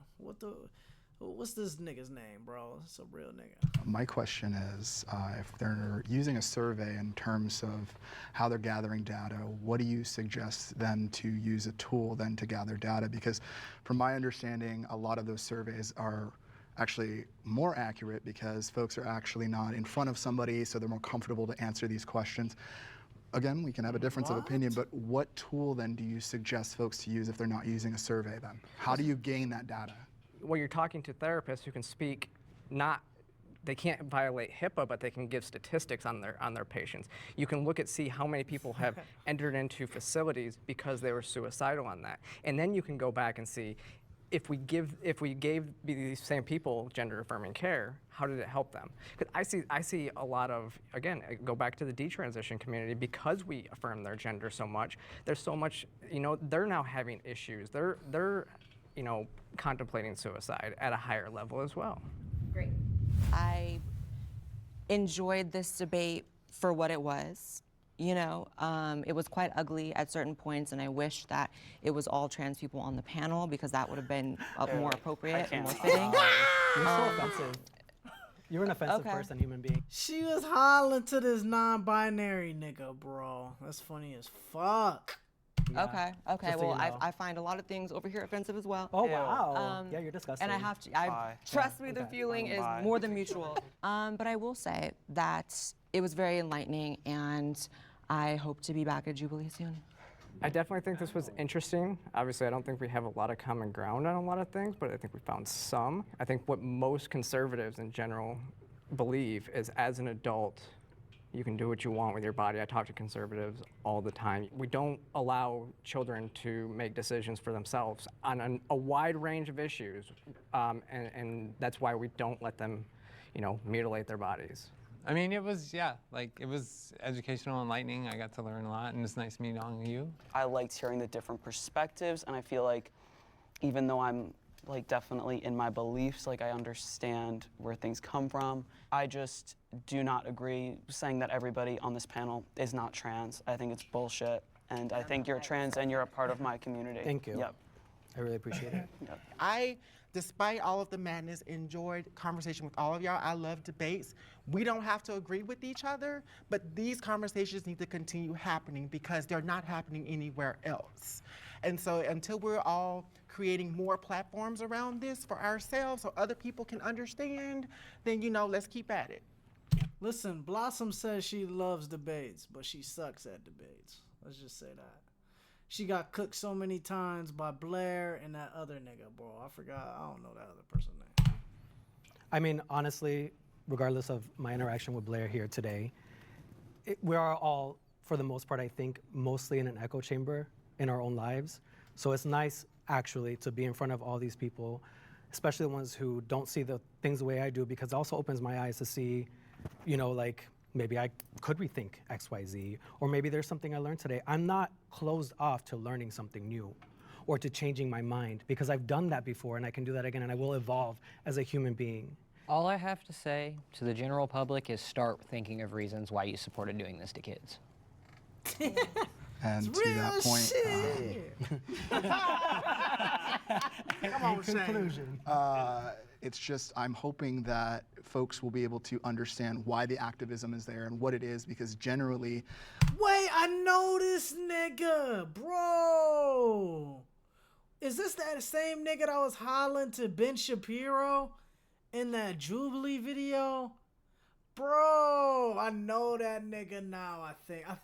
Speaker 1: What's this nigga's name, bro? It's a real nigga.
Speaker 11: My question is, if they're using a survey in terms of how they're gathering data, what do you suggest them to use a tool then to gather data? Because from my understanding, a lot of those surveys are actually more accurate because folks are actually not in front of somebody, so they're more comfortable to answer these questions. Again, we can have a difference of opinion, but what tool then do you suggest folks to use if they're not using a survey then? How do you gain that data?
Speaker 8: Well, you're talking to therapists who can speak, they can't violate HIPAA, but they can give statistics on their patients. You can look at see how many people have entered into facilities because they were suicidal on that. And then you can go back and see if we gave these same people gender affirming care, how did it help them? Because I see a lot of, again, go back to the detransition community, because we affirm their gender so much, there's so much, they're now having issues. They're contemplating suicide at a higher level as well.
Speaker 5: Great.
Speaker 3: I enjoyed this debate for what it was. It was quite ugly at certain points, and I wish that it was all trans people on the panel, because that would have been more appropriate and more fitting.
Speaker 2: You're so offensive. You're an offensive person, human being.
Speaker 1: She was hollering to this non-binary nigga, bro. That's funny as fuck.
Speaker 3: Yeah. Okay.
Speaker 2: Just so
Speaker 3: Well,
Speaker 2: you know.
Speaker 3: I find a lot of things over here offensive as well.
Speaker 2: Oh, wow. Yeah, you're disgusting.
Speaker 3: And I have to, trust me, the feeling is more than mutual. But I will say that it was very enlightening, and I hope to be back at Jubilee soon.
Speaker 8: I definitely think this was interesting. Obviously, I don't think we have a lot of common ground on a lot of things, but I think we found some. I think what most conservatives in general believe is, as an adult, you can do what you want with your body. I talk to conservatives all the time. We don't allow children to make decisions for themselves on a wide range of issues, and that's why we don't let them, mutilate their bodies.
Speaker 10: I mean, it was educational, enlightening. I got to learn a lot, and it's nice meeting all of you.
Speaker 12: I liked hearing the different perspectives, and I feel like even though I'm definitely in my beliefs, I understand where things come from, I just do not agree saying that everybody on this panel is not trans. I think it's bullshit, and I think you're trans and you're a part of my community.
Speaker 2: Thank you.
Speaker 12: Yep.
Speaker 2: I really appreciate it.
Speaker 12: Yep.
Speaker 4: I, despite all of the madness, enjoyed conversation with all of y'all. I love debates. We don't have to agree with each other, but these conversations need to continue happening because they're not happening anywhere else. And so until we're all creating more platforms around this for ourselves so other people can understand, then, let's keep at it.
Speaker 1: Listen, Blossom says she loves debates, but she sucks at debates. Let's just say that. She got cooked so many times by Blair and that other nigga, bro. I forgot. I don't know that other person's name.
Speaker 2: I mean, honestly, regardless of my interaction with Blair here today, we are all, for the most part, I think, mostly in an echo chamber in our own lives. So it's nice, actually, to be in front of all these people, especially the ones who don't see the things the way I do, because it also opens my eyes to see, maybe I could rethink X, Y, Z, or maybe there's something I learned today. I'm not closed off to learning something new or to changing my mind, because I've done that before and I can do that again, and I will evolve as a human being.
Speaker 9: All I have to say to the general public is start thinking of reasons why you supported doing this to kids.
Speaker 11: And to that point,
Speaker 1: Come on, conclusion.
Speaker 11: It's just, I'm hoping that folks will be able to understand why the activism is there and what it is, because generally...
Speaker 1: Wait, I know this nigga, bro. Is this that same nigga that was hollering to Ben Shapiro in that Jubilee video? Bro, I know that nigga now, I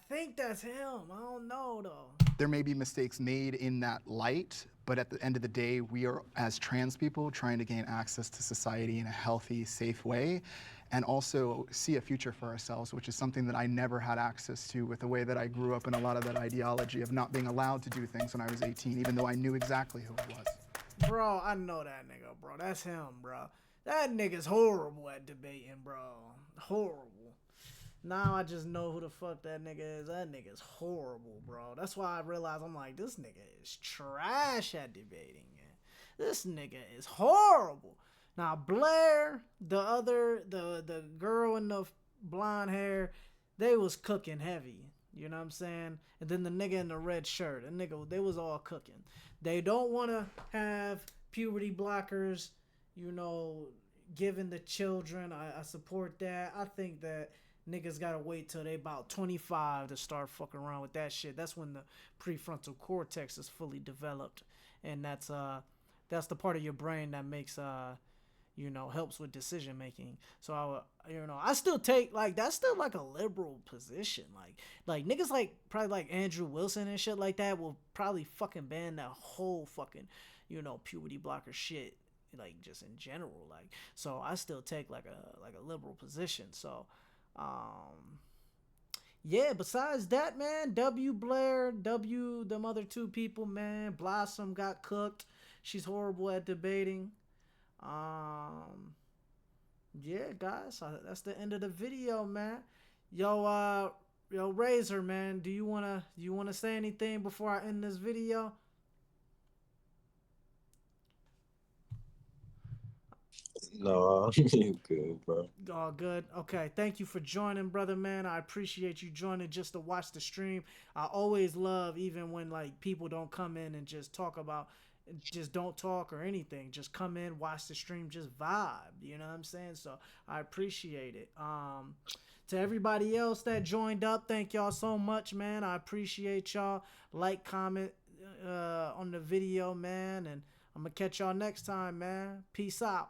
Speaker 1: think that's him. I don't know, though.
Speaker 11: There may be mistakes made in that light, but at the end of the day, we are, as trans people, trying to gain access to society in a healthy, safe way, and also see a future for ourselves, which is something that I never had access to with the way that I grew up in a lot of that ideology of not being allowed to do things when I was 18, even though I knew exactly who it was.
Speaker 1: Bro, I know that nigga, bro. That's him, bro. That nigga's horrible at debating, bro. Horrible. Now I just know who the fuck that nigga is. That nigga's horrible, bro. That's why I realized I'm like, this nigga is trash at debating, man. This nigga is horrible. Now Blair, the girl in the blonde hair, they was cooking heavy. You know what I'm saying? And then the nigga in the red shirt, they was all cooking. They don't want to have puberty blockers, you know, given the children. I support that. I think that niggas gotta wait till they about 25 to start fucking around with that shit. That's when the prefrontal cortex is fully developed, and that's the part of your brain that makes you know, helps with decision making. So I still take that's still like a liberal position. Like niggas probably like Andrew Wilson and shit like that will probably fucking ban that whole fucking, you know, puberty blocker shit, like just in general. Like, so I still take like a liberal position. So yeah, besides that, man, Blair, them other two people, man. Blossom got cooked. She's horrible at debating. Yeah, guys, that's the end of the video, man. Yo, Razor, man, do you wanna say anything before I end this video?
Speaker 13: No, you good, bro.
Speaker 1: All good. Okay, thank you for joining, brother, man. I appreciate you joining just to watch the stream. I always love, even when like people don't come in and just talk about, just don't talk or anything. Just come in, watch the stream, just vibe. You know what I'm saying? So I appreciate it. To everybody else that joined up, thank y'all so much, man. I appreciate y'all. Like, comment on the video, man, and I'm gonna catch y'all next time, man. Peace out.